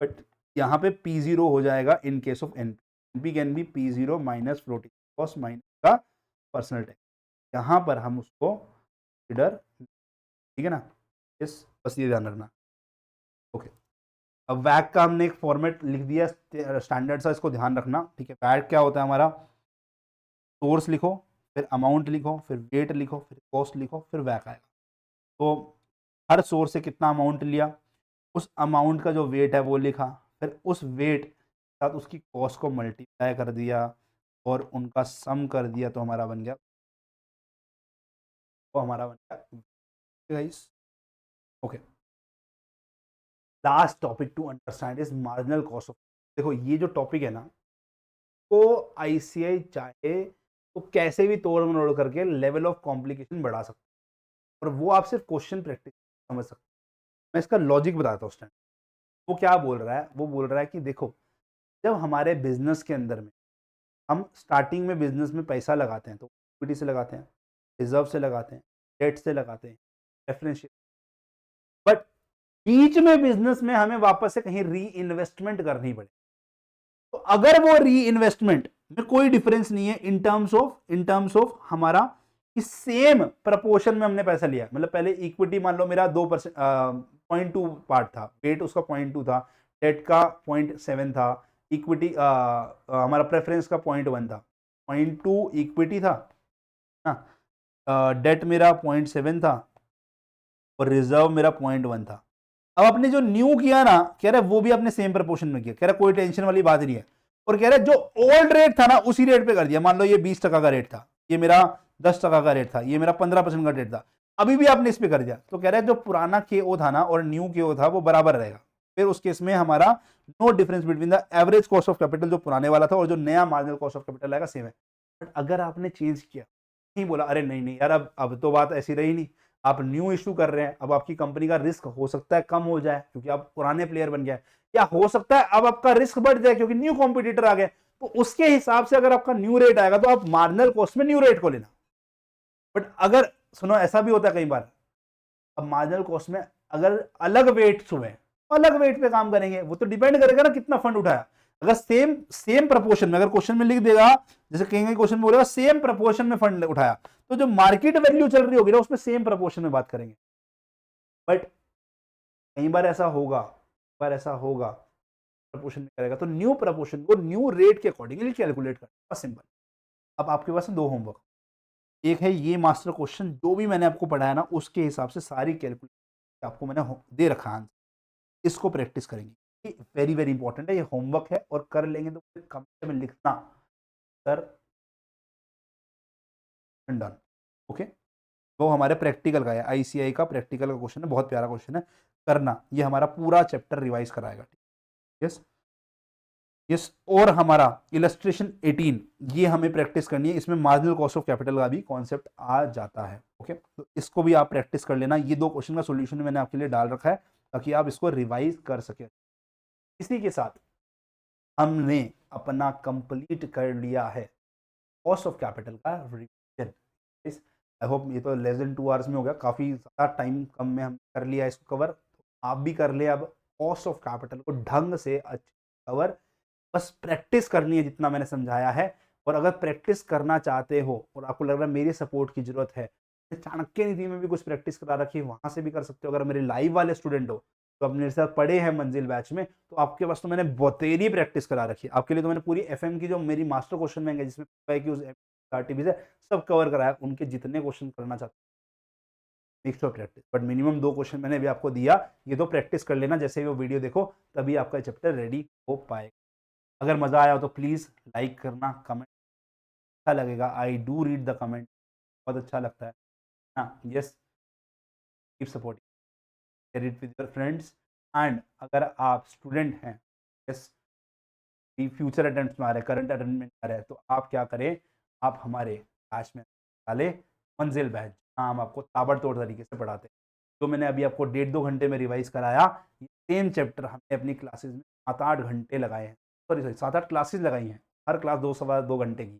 बट यहाँ पे P0 हो जाएगा in case of NP can be P0 minus floating cost minus का पर्सनल टैक्स, यहाँ पर हम उसको कंसिडर, ठीक है ना, इस बस ये ध्यान रखना। ओके, अब वैक का हमने एक फॉर्मेट लिख दिया स्टैंडर्ड सा, इसको ध्यान रखना, ठीक है। वैक क्या होता है हमारा, सोर्स लिखो, फिर अमाउंट लिखो, फिर वेट लिखो, फिर कॉस्ट लिखो, फिर वैक आएगा। तो हर सोर्स से कितना अमाउंट लिया, उस अमाउंट का जो वेट है वो लिखा, फिर उस वेट के साथ उसकी कॉस्ट को मल्टीप्लाई कर दिया और उनका सम कर दिया, तो हमारा बन गया, तो हमारा बन गया guys. Okay, last topic to understand is marginal cost of. देखो ये जो टॉपिक है ना, तो आईसीआई चाहे तो कैसे भी तोड़ मरोड़ करके लेवल ऑफ कॉम्प्लिकेशन बढ़ा सकते हैं, और वो आप सिर्फ क्वेश्चन प्रैक्टिस समझ सकते हैं। मैं इसका लॉजिक बताता हूँ उस टाइम। वो क्या बोल रहा है, वो बोल रहा है कि देखो जब हमारे बिजनेस के अंदर में हम स्टार्टिंग में बिजनेस में पैसा लगाते हैं, तो इक्विटी से लगाते हैं, रिजर्व से लगाते हैं, डेट से लगाते हैं, रेफरेंशियल, बट बीच में बिजनेस में हमें वापस से कहीं री इन्वेस्टमेंट करनी पड़े, तो अगर वो री इन्वेस्टमेंट में कोई डिफरेंस नहीं है इन टर्म्स ऑफ हमारा इस सेम प्रपोर्शन में हमने पैसा लिया, मतलब पहले इक्विटी मान लो मेरा 2% 0.2 पार्ट था, वेट उसका 0.2 था, डेट का 0.7 था, इक्विटी हमारा प्रेफरेंस का 0.1 था, 0.2 इक्विटी था ना, डेट मेरा 0.7 था और रिजर्व मेरा 0.1 था। अब आपने जो न्यू किया ना, कह रहा है वो भी अपने सेम प्रपोर्शन में किया, कह रहा है कोई टेंशन वाली बात नहीं है, और कह रहा है जो ओल्ड रेट था ना उसी रेट पे कर दिया। मान लो ये 20% का रेट था, ये मेरा 10% का रेट था, ये मेरा 15% का रेट था, अभी भी आपने इस पे कर दिया, तो कह रहा है जो पुराना KO था ना और न्यू KO था वो बराबर रहेगा, फिर उस केस में हमारा no difference between the average cost of capital जो पुराने वाला था और जो नया मार्जिनल कॉस्ट ऑफ कैपिटल आएगा सेम है। बट अगर आपने चेंज किया, नहीं बोला अरे नहीं नहीं यार अब तो बात ऐसी रही नहीं, आप न्यू इशू कर रहे हैं, अब आपकी कंपनी का रिस्क हो सकता है कम हो जाए क्योंकि आप पुराने प्लेयर बन गए, या हो सकता है अब आपका रिस्क बढ़ जाए क्योंकि न्यू कॉम्पिटिटर आ गए, तो उसके हिसाब से अगर आपका न्यू रेट आएगा तो आप मार्जिनल कॉस्ट में न्यू रेट को लेना। बट अगर सुनो ऐसा भी होता है कई बार, अब मार्जिनल कॉस्ट में अगर अलग वेट्स हुए, अलग वेट पे काम करेंगे, वो तो डिपेंड करेगा ना कितना फंड उठाया। अगर सेम सेम प्रपोर्शन में, अगर क्वेश्चन में लिख देगा, जैसे कहेंगे क्वेश्चन में बोलेगा सेम प्रपोर्शन में फंड उठाया, तो जो मार्केट वैल्यू चल रही होगी ना उसमें सेम प्रपोर्शन में बात करेंगे। बट कई बार ऐसा होगा, प्रपोर्शन में करेगा तो न्यू प्रपोर्शन को न्यू रेट के अकॉर्डिंगली कैलकुलेट करना, सिंपल। अब आपके पास दो होमवर्क, एक है ये मास्टर क्वेश्चन जो भी मैंने आपको पढ़ाया ना उसके हिसाब से सारी कैलकुलेशन आपको मैंने दे रखा है, इसको प्रैक्टिस करेंगे, वेरी वेरी इंपॉर्टेंट है, ये होमवर्क है और कर लेंगे तो कमेंट में लिखना सर डन, ओके। वो हमारे प्रैक्टिकल का है, आईसीआई का प्रैक्टिकल का क्वेश्चन है, बहुत प्यारा क्वेश्चन है, करना, ये हमारा पूरा चैप्टर रिवाइज कराएगा। Yes yes. और हमारा इलस्ट्रेशन 18 ये हमें प्रैक्टिस करनी है, इसमें मार्जिनल कॉस्ट ऑफ कैपिटल का भी कॉन्सेप्ट आ जाता है, ओके। तो इसको भी आप प्रैक्टिस कर लेना, ये दो क्वेश्चन का सॉल्यूशन मैंने आपके लिए डाल रखा है ताकि आप इसको रिवाइज कर सके। इसी के साथ हमने अपना कंप्लीट कर लिया है कॉस्ट ऑफ कैपिटल का रिवीजन। आई होप ये तो लेस देन 2 आवर्स में हो गया, काफ़ी ज़्यादा टाइम कम में हम कर लिया इसको कवर, आप भी कर ले अब कॉस्ट ऑफ कैपिटल को ढंग से अच्छे कवर। बस प्रैक्टिस करनी है जितना मैंने समझाया है, और अगर प्रैक्टिस करना चाहते हो और आपको लग रहा है मेरी सपोर्ट की जरूरत है, चाणक्य नीति में भी कुछ प्रैक्टिस करा रखी है, वहां से भी कर सकते हो। अगर मेरे लाइव वाले स्टूडेंट हो तो आप मेरे साथ पढ़े हैं मंजिल बैच में, तो आपके पास तो मैंने बतेरी प्रैक्टिस करा रखी है आपके लिए। तो मैंने पूरी एफएम की जो मेरी मास्टर क्वेश्चन बैंक है जिसमें कि उस आरटीबी से सब कवर कराया, उनके जितने क्वेश्चन करना चाहते make sure practice, but minimum 2 question मैंने अभी आपको दिया, ये तो प्रैक्टिस कर लेना, जैसे ही वो वीडियो देखो तभी आपका चैप्टर रेडी हो पाएगा। अगर मजा आया हो तो प्लीज लाइक करना, कमेंट अच्छा लगेगा, I do read the comment, बहुत अच्छा लगता है ना। Yes, keep supporting, share it with your friends, and अगर आप स्टूडेंट हैं, यस, फ्यूचर अटेम्प्ट्स में आ रहे हैं, करंट अटेम्प्ट में आ रहे हैं, तो आप क्या करें, आप हमारे बैच में डाले मंजिल बैच, जहाँ हम आपको ताबड़तोड़ तरीके से पढ़ाते हैं। तो मैंने अभी आपको 1.5-2 घंटे में रिवाइज कराया, सेम चैप्टर हमने अपनी क्लासेस में 7-8 घंटे लगाए हैं, सॉरी 7-8 क्लासेस लगाई हैं, हर क्लास 2-2 घंटे की,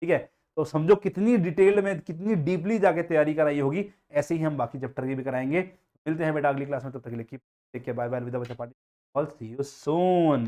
ठीक है। तो समझो कितनी डिटेल में, कितनी डीपली जाके तैयारी कराई होगी, ऐसे ही हम बाकी चैप्टर की भी कराएंगे। मिलते हैं बेटा अगली क्लास में, तब तक के लिए keep take care, bye bye, with the party, all see you soon.